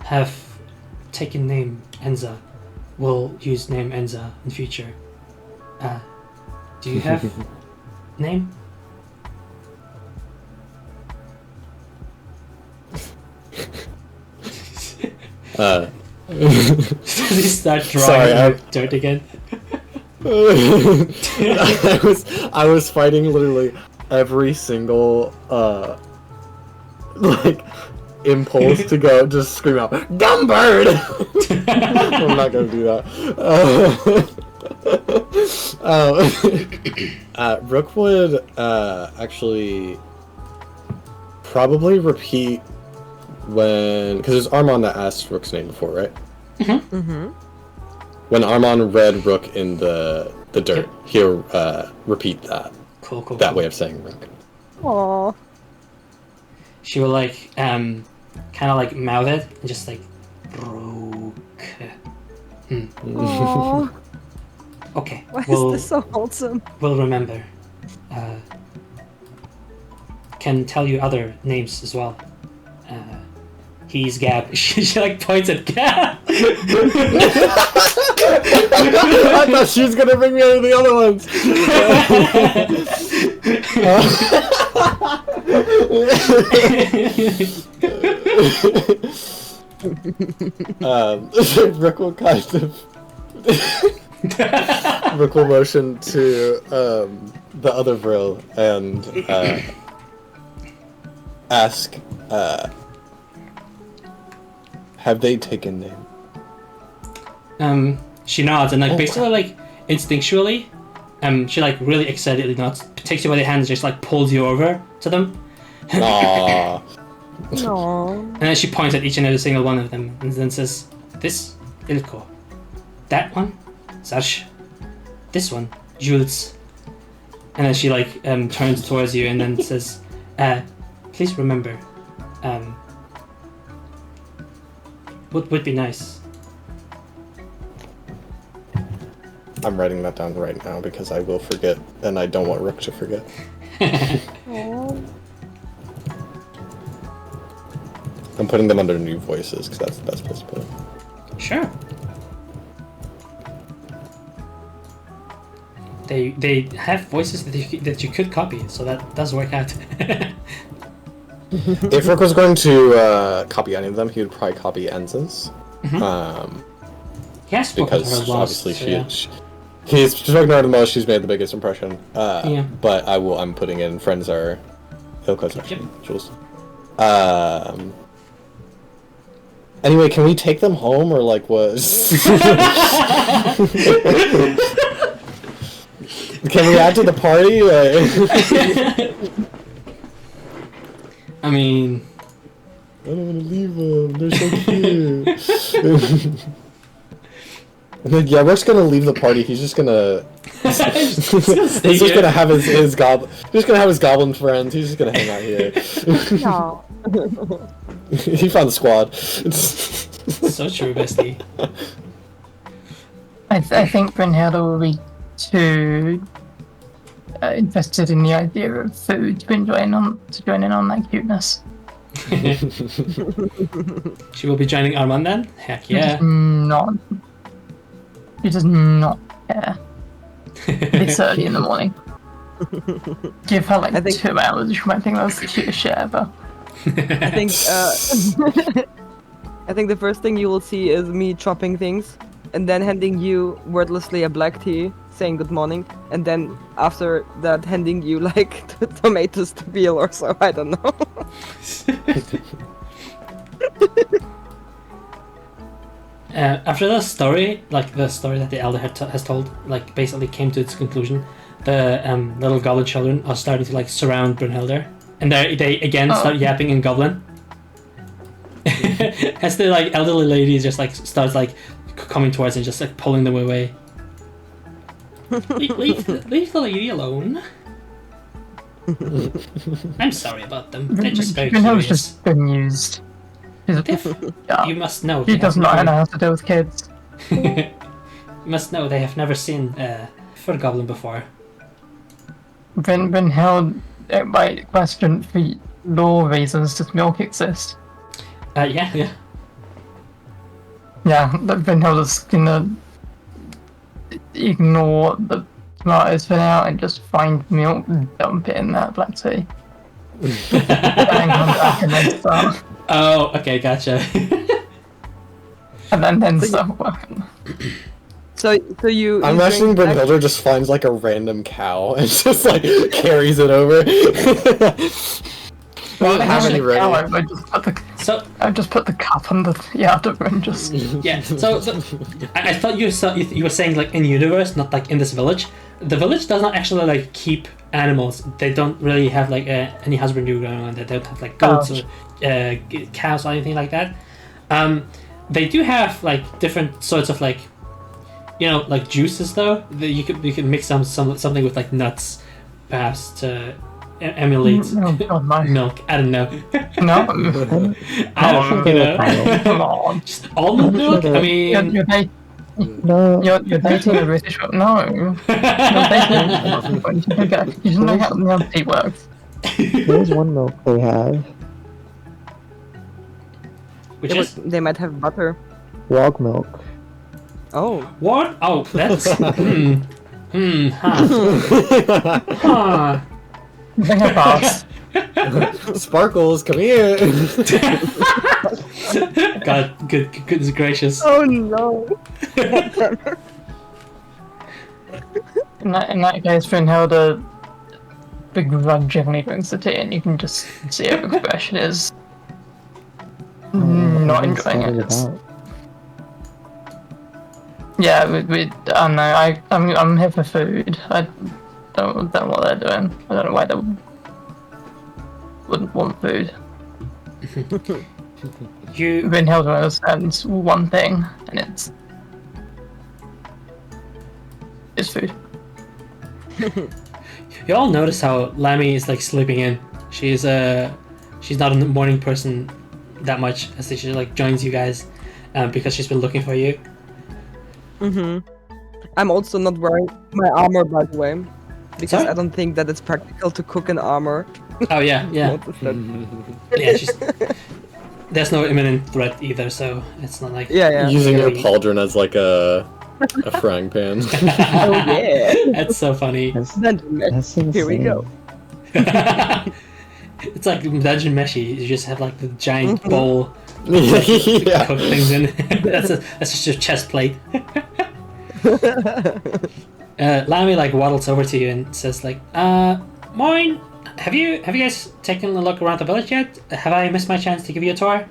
Have taken name Enza. Will use name Enza in future. Do you have name? Does he start drawing dirt again? I was fighting literally every single like impulse to go just scream out "Dumb bird!" I'm not gonna do that. Rook would actually probably repeat because it's Arman that asked Rook's name before, right? When Arman read Rook in the dirt, he'll repeat that. Cool. That way of saying Rook. Aww. She will like kind of like mouth it and just like Rook. Aww. Okay. Why is this so wholesome? We'll remember. Can tell you other names as well. He's Gab. She like points at Gab. I thought she was gonna bring me out of the other ones. Rook will kind of Rook will motion to the other Vril and ask, have they taken name? She nods and like basically like instinctually, she like really excitedly nods, takes you by the hand and just like pulls you over to them. Aww. Aww. And then she points at each and every single one of them and then says, "This Ilko, that one Sarsh, this one Jules." And then she like turns towards you and then says, "Please remember, what would be nice." I'm writing that down right now because I will forget, and I don't want Rook to forget. Aww. I'm putting them under new voices because that's the best place to put it. Sure. They have voices that you could copy, so that does work out. If Rook was going to copy any of them, he would probably copy Enza's. He has spoken to Because her lost, obviously so he's spoken to her the most. She's made the biggest impression. Yeah. But I'm putting in friends are Hilco's section. Jules. Anyway, can we take them home or like what? Can we add to the party? Like... I mean, I don't want to leave them. They're so cute. Like, yeah, Rook's gonna leave the party. He's just gonna. He's just gonna have his goblin. He's just gonna have his goblin friends. He's just gonna hang out here. No. He found the squad. so true, bestie. I think Brynhilda will be too invested in the idea of food to join in on that cuteness. She will be joining Arman then? Heck yeah. She does not care. It's early in the morning. Give her like 2 hours, she might think that's the cutest shit ever. I think I think the first thing you will see is me chopping things and then handing you wordlessly a black tea, saying good morning, and then after that handing you like tomatoes to peel or so, I don't know. After the story, like the story that the elder has told, like basically came to its conclusion, the little goblin children are starting to like surround Brynhilda, and they again start yapping in goblin. As the like elderly lady just like starts like coming towards and just like pulling them away. leave the lady alone. I'm sorry about them. They're just very curious. Just bemused. You must know. He does not know how to deal with kids. You must know they have never seen fur goblin before. Brynhilda might question for law reasons does milk exist? Yeah. Yeah, but Brynhilda's gonna ignore the tomatoes for now and just find milk and dump it in that black tea. And come back and then start. Oh, okay, gotcha. And then start working. So you. I'm imagining Brynhilda just finds like a random cow and just like carries it over. Well, have any ready. I just put the cup on the other and just. Yeah. So I thought you were saying like in universe, not like in this village. The village does not actually like keep animals. They don't really have like any husbandry going on. They don't have like goats or cows or anything like that. They do have like different sorts of like, like juices though. You could mix something with like nuts, perhaps to emulate milk. I don't know. No. I don't know. Come on. Just almond milk. I mean. You're dating a British woman. No. You're dating you don't know how milk tea works. There's one milk they have. They might have butter. Wog milk. Oh. What? Oh, that's huh. Bring a pass. Sparkles, come here. God, goodness gracious. Oh no. In that case, Brynhilda begrudgingly drinks the tea, and you can just see her expression is not enjoying it. Yeah, I'm here for food. I don't know what they're doing. I don't know why they wouldn't want food. Brynhilda understands one thing, and it's food. You all notice how Lammy is like sleeping in. She's not a morning person that much, as she like joins you guys because she's been looking for you. I'm also not wearing my armor, by the way, because Sorry? I don't think that it's practical to cook in armor. Oh yeah. Yeah, there's no imminent threat either, so it's not like Using your pauldron as like a frying pan. Oh yeah, that's so funny. Here we go. It's like Dungeon Meshi. You just have like the giant bowl Yeah. cook things in. That's just your chest plate. Lamy like waddles over to you and says like, Moin, have you guys taken a look around the village yet? Have I missed my chance to give you a tour?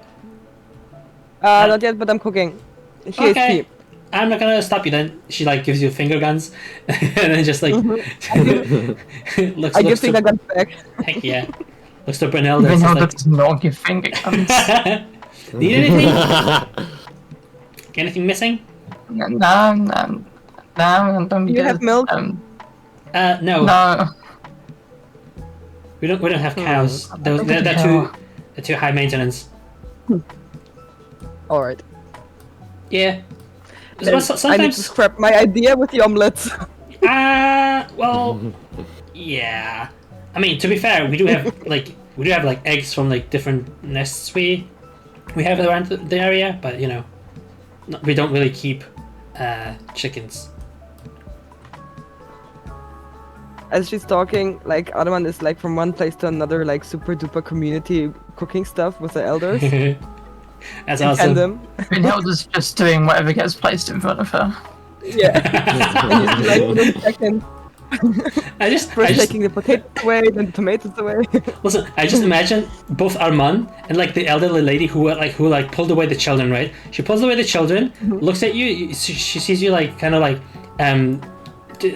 Not yet, but I'm cooking. She is Okay. cheap. I'm not gonna stop you then. She like gives you finger guns and then just like looks I give to finger guns back. heck yeah. Looks to Brunelda and Even says though like, does not give finger guns. need anything? Anything missing? No, don't You have milk? No. No. We don't have cows. They're too high maintenance. Alright. Yeah. Then I need to Sometimes scrap my idea with the omelets. well yeah. I mean, to be fair, we do have like eggs from like different nests we have around the area, but you know, we don't really keep chickens. As she's talking, like Arman is like from one place to another, like super duper community cooking stuff with the elders. That's in awesome. tandem. Brunhilde's just doing whatever gets placed in front of her. Yeah. And you see, like in a second, I just taking the potatoes away, then the tomatoes away. listen. I just imagine both Arman and like the elderly lady who pulled away the children. Right? She pulls away the children, looks at you. She sees you like kind of like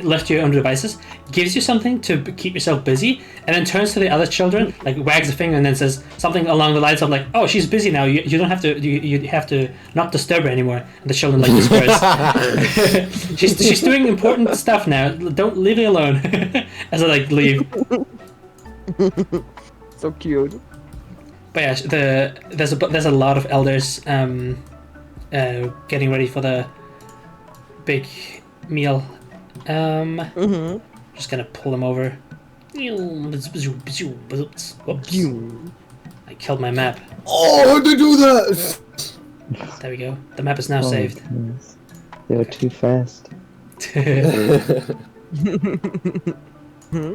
left your own devices, gives you something to keep yourself busy, and then turns to the other children, like wags a finger, and then says something along the lines of like, "Oh, she's busy now. You don't have to. You have to not disturb her anymore." And the children like disperse. she's doing important stuff now. Don't leave her alone. As I like leave. So cute. But yeah, there's a lot of elders getting ready for the big meal. Just gonna pull them over. I killed my map. Oh, how'd they do that? There we go. The map is now saved. Goodness. They were too fast.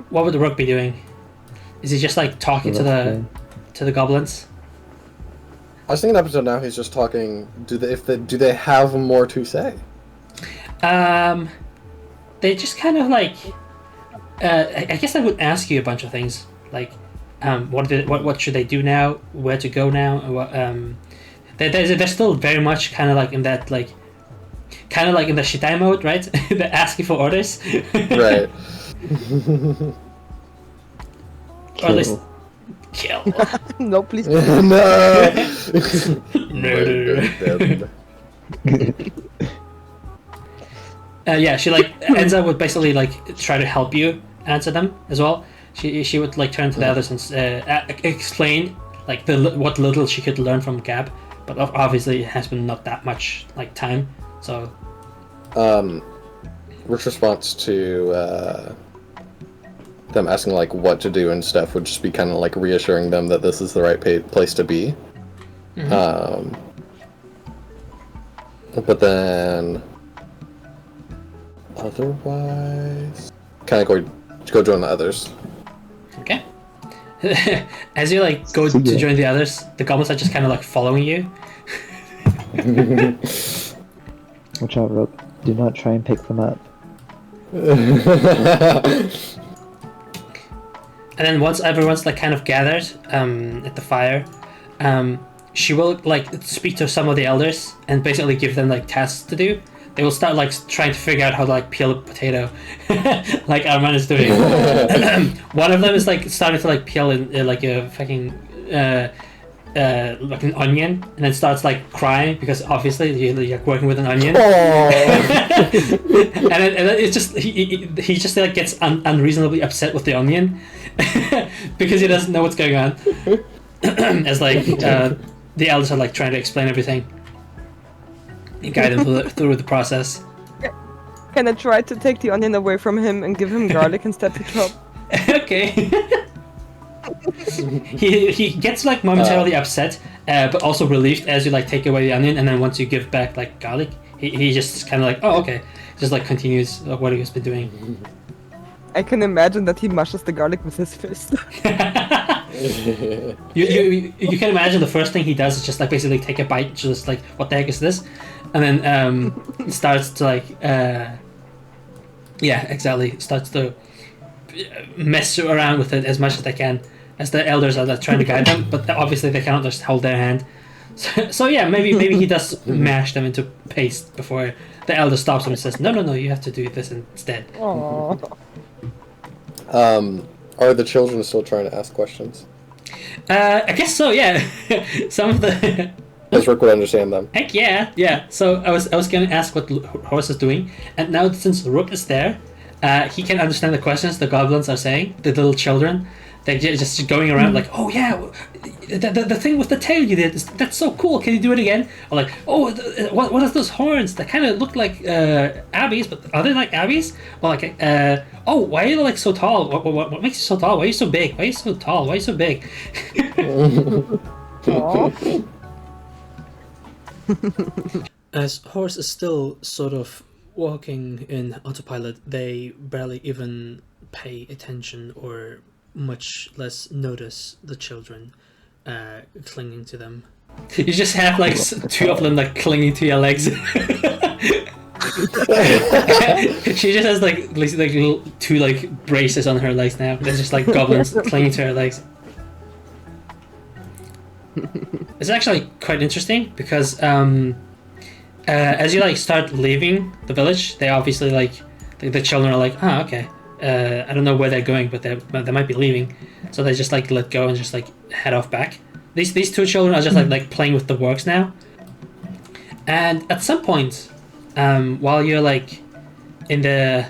What would the Rook be doing? Is he just like talking to the goblins? I was thinking up until now he's just talking. Do they have more to say? They just kind of like. I guess I would ask you a bunch of things like, what should they do now? Where to go now? They're still very much kind of like in that like, kind of like in the Shitai mode, right? They're asking for orders. Right. Or at least kill. No, please. No. No. Yeah, she like ends up with basically like try to help you answer them as well. She would like turn to the others and explain like what little she could learn from Gab, but obviously it has been not that much like time. So, Rook's response to them asking like what to do and stuff would just be kind of like reassuring them that this is the right place to be. mm-hmm. But then. Otherwise, kind of go join the others. Okay. As you like go to join the others, the goblins are just kind of like following you. Watch out, Rook. Do not try and pick them up. And then once everyone's like kind of gathered at the fire, she will like speak to some of the elders and basically give them like tasks to do. They will start like trying to figure out how to like peel a potato, like Arman is doing. One of them is like starting to like peel in like a fucking like an onion, and then starts like crying because obviously you're working with an onion. and then it's just he just like gets unreasonably upset with the onion because he doesn't know what's going on. As like the elders are like trying to explain everything. You guide him through the process. Can I try to take the onion away from him and give him garlic instead to chop? Okay. he gets like momentarily upset, but also relieved as you like take away the onion, and then once you give back like garlic, he just kind of like, oh okay, just like continues what he has been doing. I can imagine that he mushes the garlic with his fist. You can imagine the first thing he does is just like basically take a bite, just like what the heck is this, and then starts to like yeah, exactly, starts to mess around with it as much as they can, as the elders are like, trying to guide them, but obviously they cannot just hold their hand. So yeah, maybe he does mash them into paste before the elder stops him and says, no, you have to do this instead. Aww. Are the children still trying to ask questions? I guess so, yeah. Some of the... Does Rook would understand them? Heck yeah. So I was going to ask what Horus is doing, and now since Rook is there, he can understand the questions the goblins are saying, the little children. They're just going around like, oh yeah, the thing with the tail you did, that's so cool, can you do it again? Or like, oh, what are those horns? They kind of look like abbeys, but are they like abbeys? Or like, oh, why are you like so tall? What makes you so tall? Why are you so big? Why are you so tall? Why are you so big? As Horus is still sort of walking in autopilot, they barely even pay attention or much less notice the children clinging to them. You just have like two of them like clinging to your legs. She just has like little two like braces on her legs now. There's just like goblins clinging to her legs. It's actually quite interesting because as you like start leaving the village, they obviously like the children are like, oh, okay. I don't know where they're going, but they might be leaving, so they just like let go and just like head off back. These two children are just like playing with the works now. And at some point, while you're like in the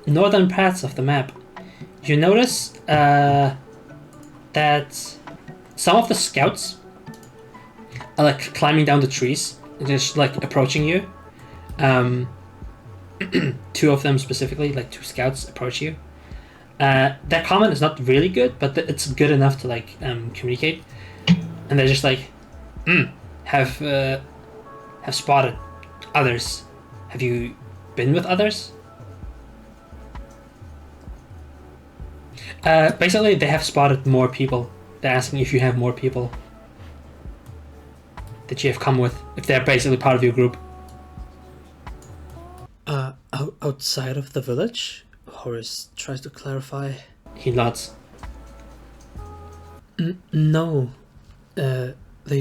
northern parts of the map, you notice that some of the scouts are like climbing down the trees, just like approaching you. Two of them specifically, like two scouts, approach you. Their comment is not really good, but it's good enough to like communicate. And they're just like, have spotted others. Have you been with others? Basically, they have spotted more people. They're asking if you have more people that you have come with, if they're basically part of your group. Outside of the village? Horus tries to clarify. He nods. No. They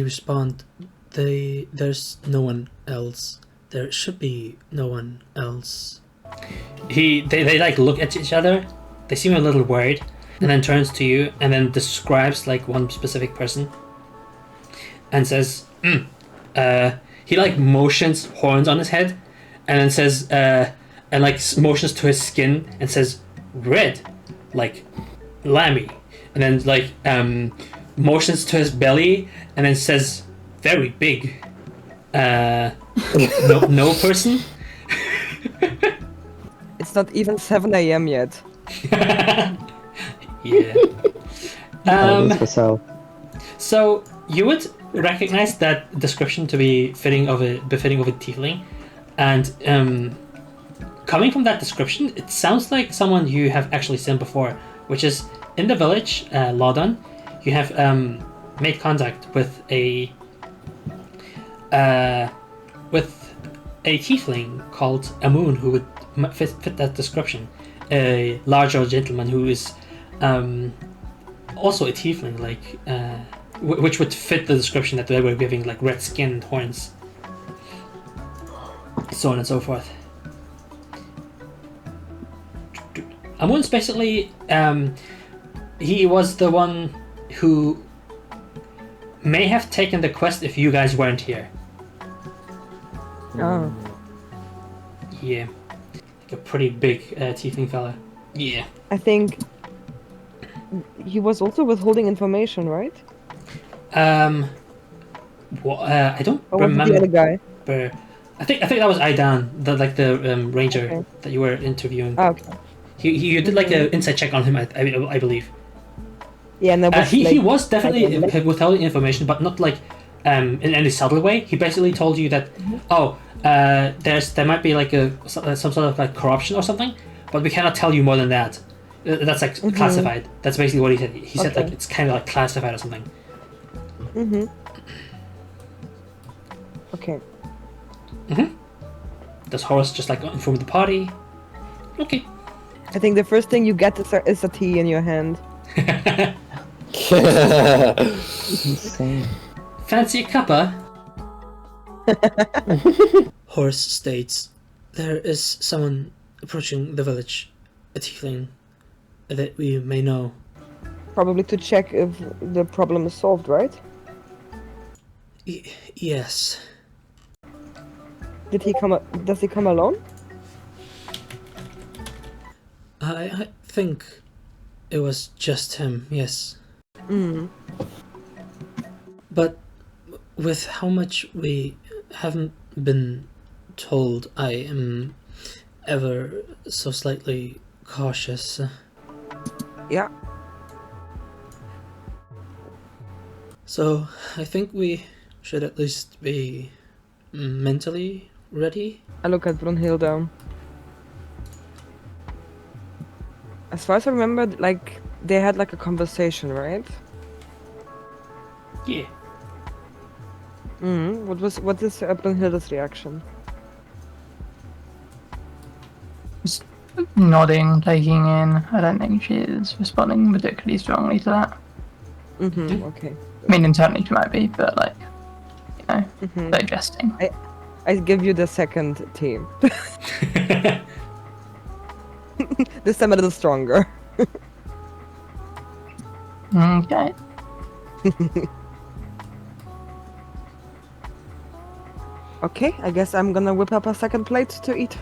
respond. There's no one else. There should be no one else. They like look at each other. They seem a little worried, and then turns to you and then describes like one specific person and says, he like motions horns on his head and then says, and like motions to his skin and says, red, like lammy, and then like motions to his belly and then says, very big. No person. It's not even 7 a.m. yet. Yeah. So you would recognize that description to be befitting of a tiefling, and coming from that description, it sounds like someone you have actually seen before, which is in the village, Lodon. You have made contact with a tiefling called Amun, who would fit that description. A larger gentleman who is also a tiefling, like which would fit the description that they were giving, like red skin and horns, so on and so forth. Amun's basically he was the one who may have taken the quest if you guys weren't here. Oh. Yeah. Like a pretty big tiefling fella. Yeah. I think he was also withholding information, right? I don't Or was it remember. the other guy? I think that was Aidan, the ranger Okay. that you were interviewing. Ah, okay. You did like an insight check on him, I believe. Yeah, and that was He like, was definitely like- withholding information, but not like in any subtle way. He basically told you that there might be like some sort of like corruption or something, but we cannot tell you more than that. That's like classified. That's basically what he said. He said like it's kind of like classified or something. Okay. Does Horace just like inform the party? Okay. I think the first thing you get is a tea in your hand. Insane. Fancy a cuppa? Horace states, there is someone approaching the village, a tiefling that we may know. Probably to check if the problem is solved, right? Yes. Does he come alone? I think it was just him, yes. But with how much we haven't been told, I am ever so slightly cautious. Yeah. So I think we should at least be mentally ready. I look at Brunhilde. As far as I remember, like, they had like a conversation, right? Yeah. What is Brunhilde's reaction? Just nodding, taking in. I don't think she is responding particularly strongly to that. Okay. I mean, internally she might be, but like, you know, digesting. I give you the second team. This time a little stronger. Okay. Okay, I guess I'm gonna whip up a second plate to eat.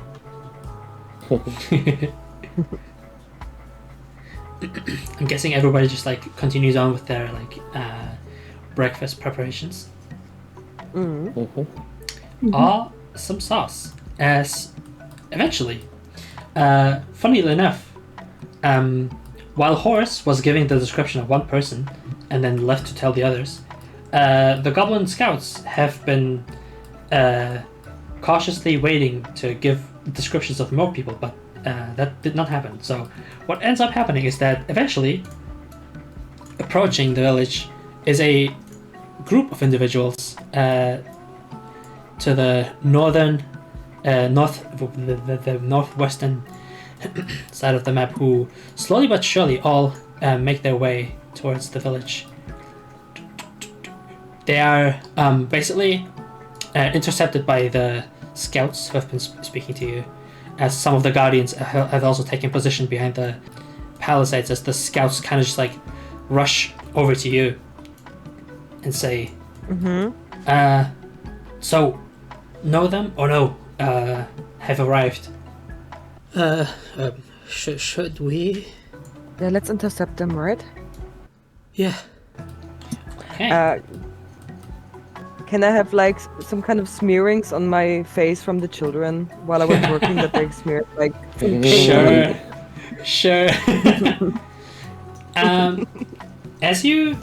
I'm guessing everybody just like continues on with their like breakfast preparations. Some sauce. As eventually, funnily enough, while Horace was giving the description of one person and then left to tell the others, the goblin scouts have been cautiously waiting to give descriptions of more people, but that did not happen. So what ends up happening is that eventually, approaching the village is a group of individuals to the northwestern side of the map, who slowly but surely all make their way towards the village. They are basically intercepted by the scouts who have been speaking to you, as some of the guardians have also taken position behind the palisades, as the scouts kind of just like rush over to you and say, so know them or no? Have arrived. Should we? Yeah, let's intercept them, right? Yeah. Okay. Can I have like some kind of smearings on my face from the children while I was working that they smeared like some paint on Sure. As you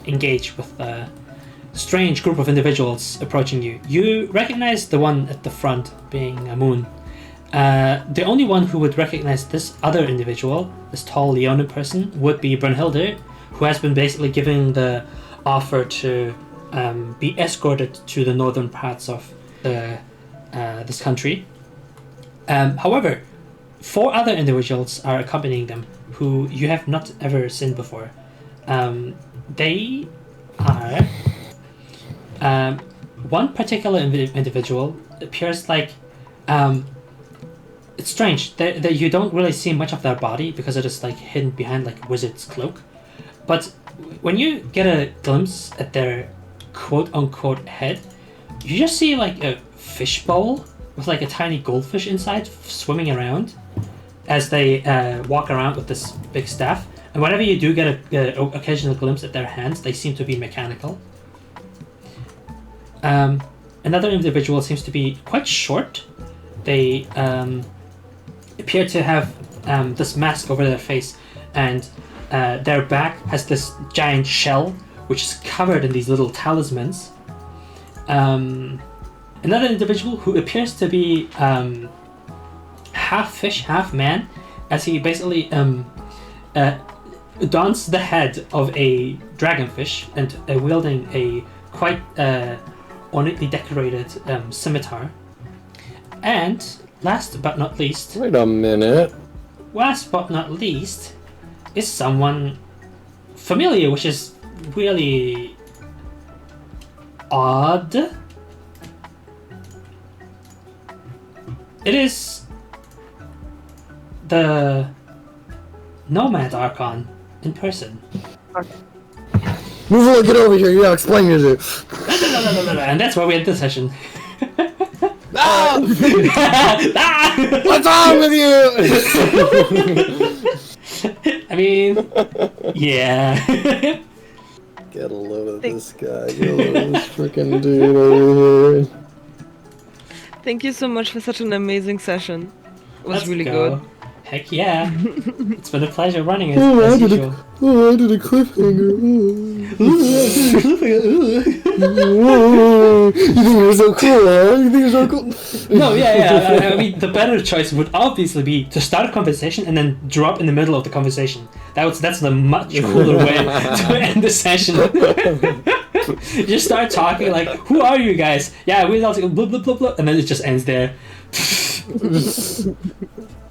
engage with a strange group of individuals approaching you, you recognize the one at the front being Amun. The only one who would recognize this other individual, this tall Leona person, would be Brunhilde, who has been basically giving the offer to be escorted to the northern parts of this country. However, 4 other individuals are accompanying them, who you have not ever seen before. They are... one particular individual appears like... it's strange that you don't really see much of their body because it is like hidden behind like a wizard's cloak. But when you get a glimpse at their quote-unquote head, you just see like a fishbowl with like a tiny goldfish inside swimming around as they walk around with this big staff. And whenever you do get a occasional glimpse at their hands, they seem to be mechanical. Another individual seems to be quite short. They appear to have this mask over their face, and their back has this giant shell which is covered in these little talismans. Another individual who appears to be half fish, half man, as he basically dons the head of a dragonfish and wielding a quite ornately decorated scimitar. And last but not least, Wait a minute. last but not least, is someone familiar, which is really odd. It is the Nomad Archon in person. Move on, get over here. Yeah, explain it. And that's where we end the session. Ah! Ah! What's wrong with you? I mean, yeah. Get a load of this guy. Get a load of this freaking dude over here. Thank you so much for such an amazing session. It was Let's really go. good. Heck yeah. It's been a pleasure running it, Oh, as usual. I did a cliffhanger. You think you're so cool, huh? You think you're so cool? No, yeah. I mean, the better choice would obviously be to start a conversation and then drop in the middle of the conversation. That's the much cooler way to end the session. Just start talking like, who are you guys? Yeah, we're all blah blah blah blah, and then it just ends there.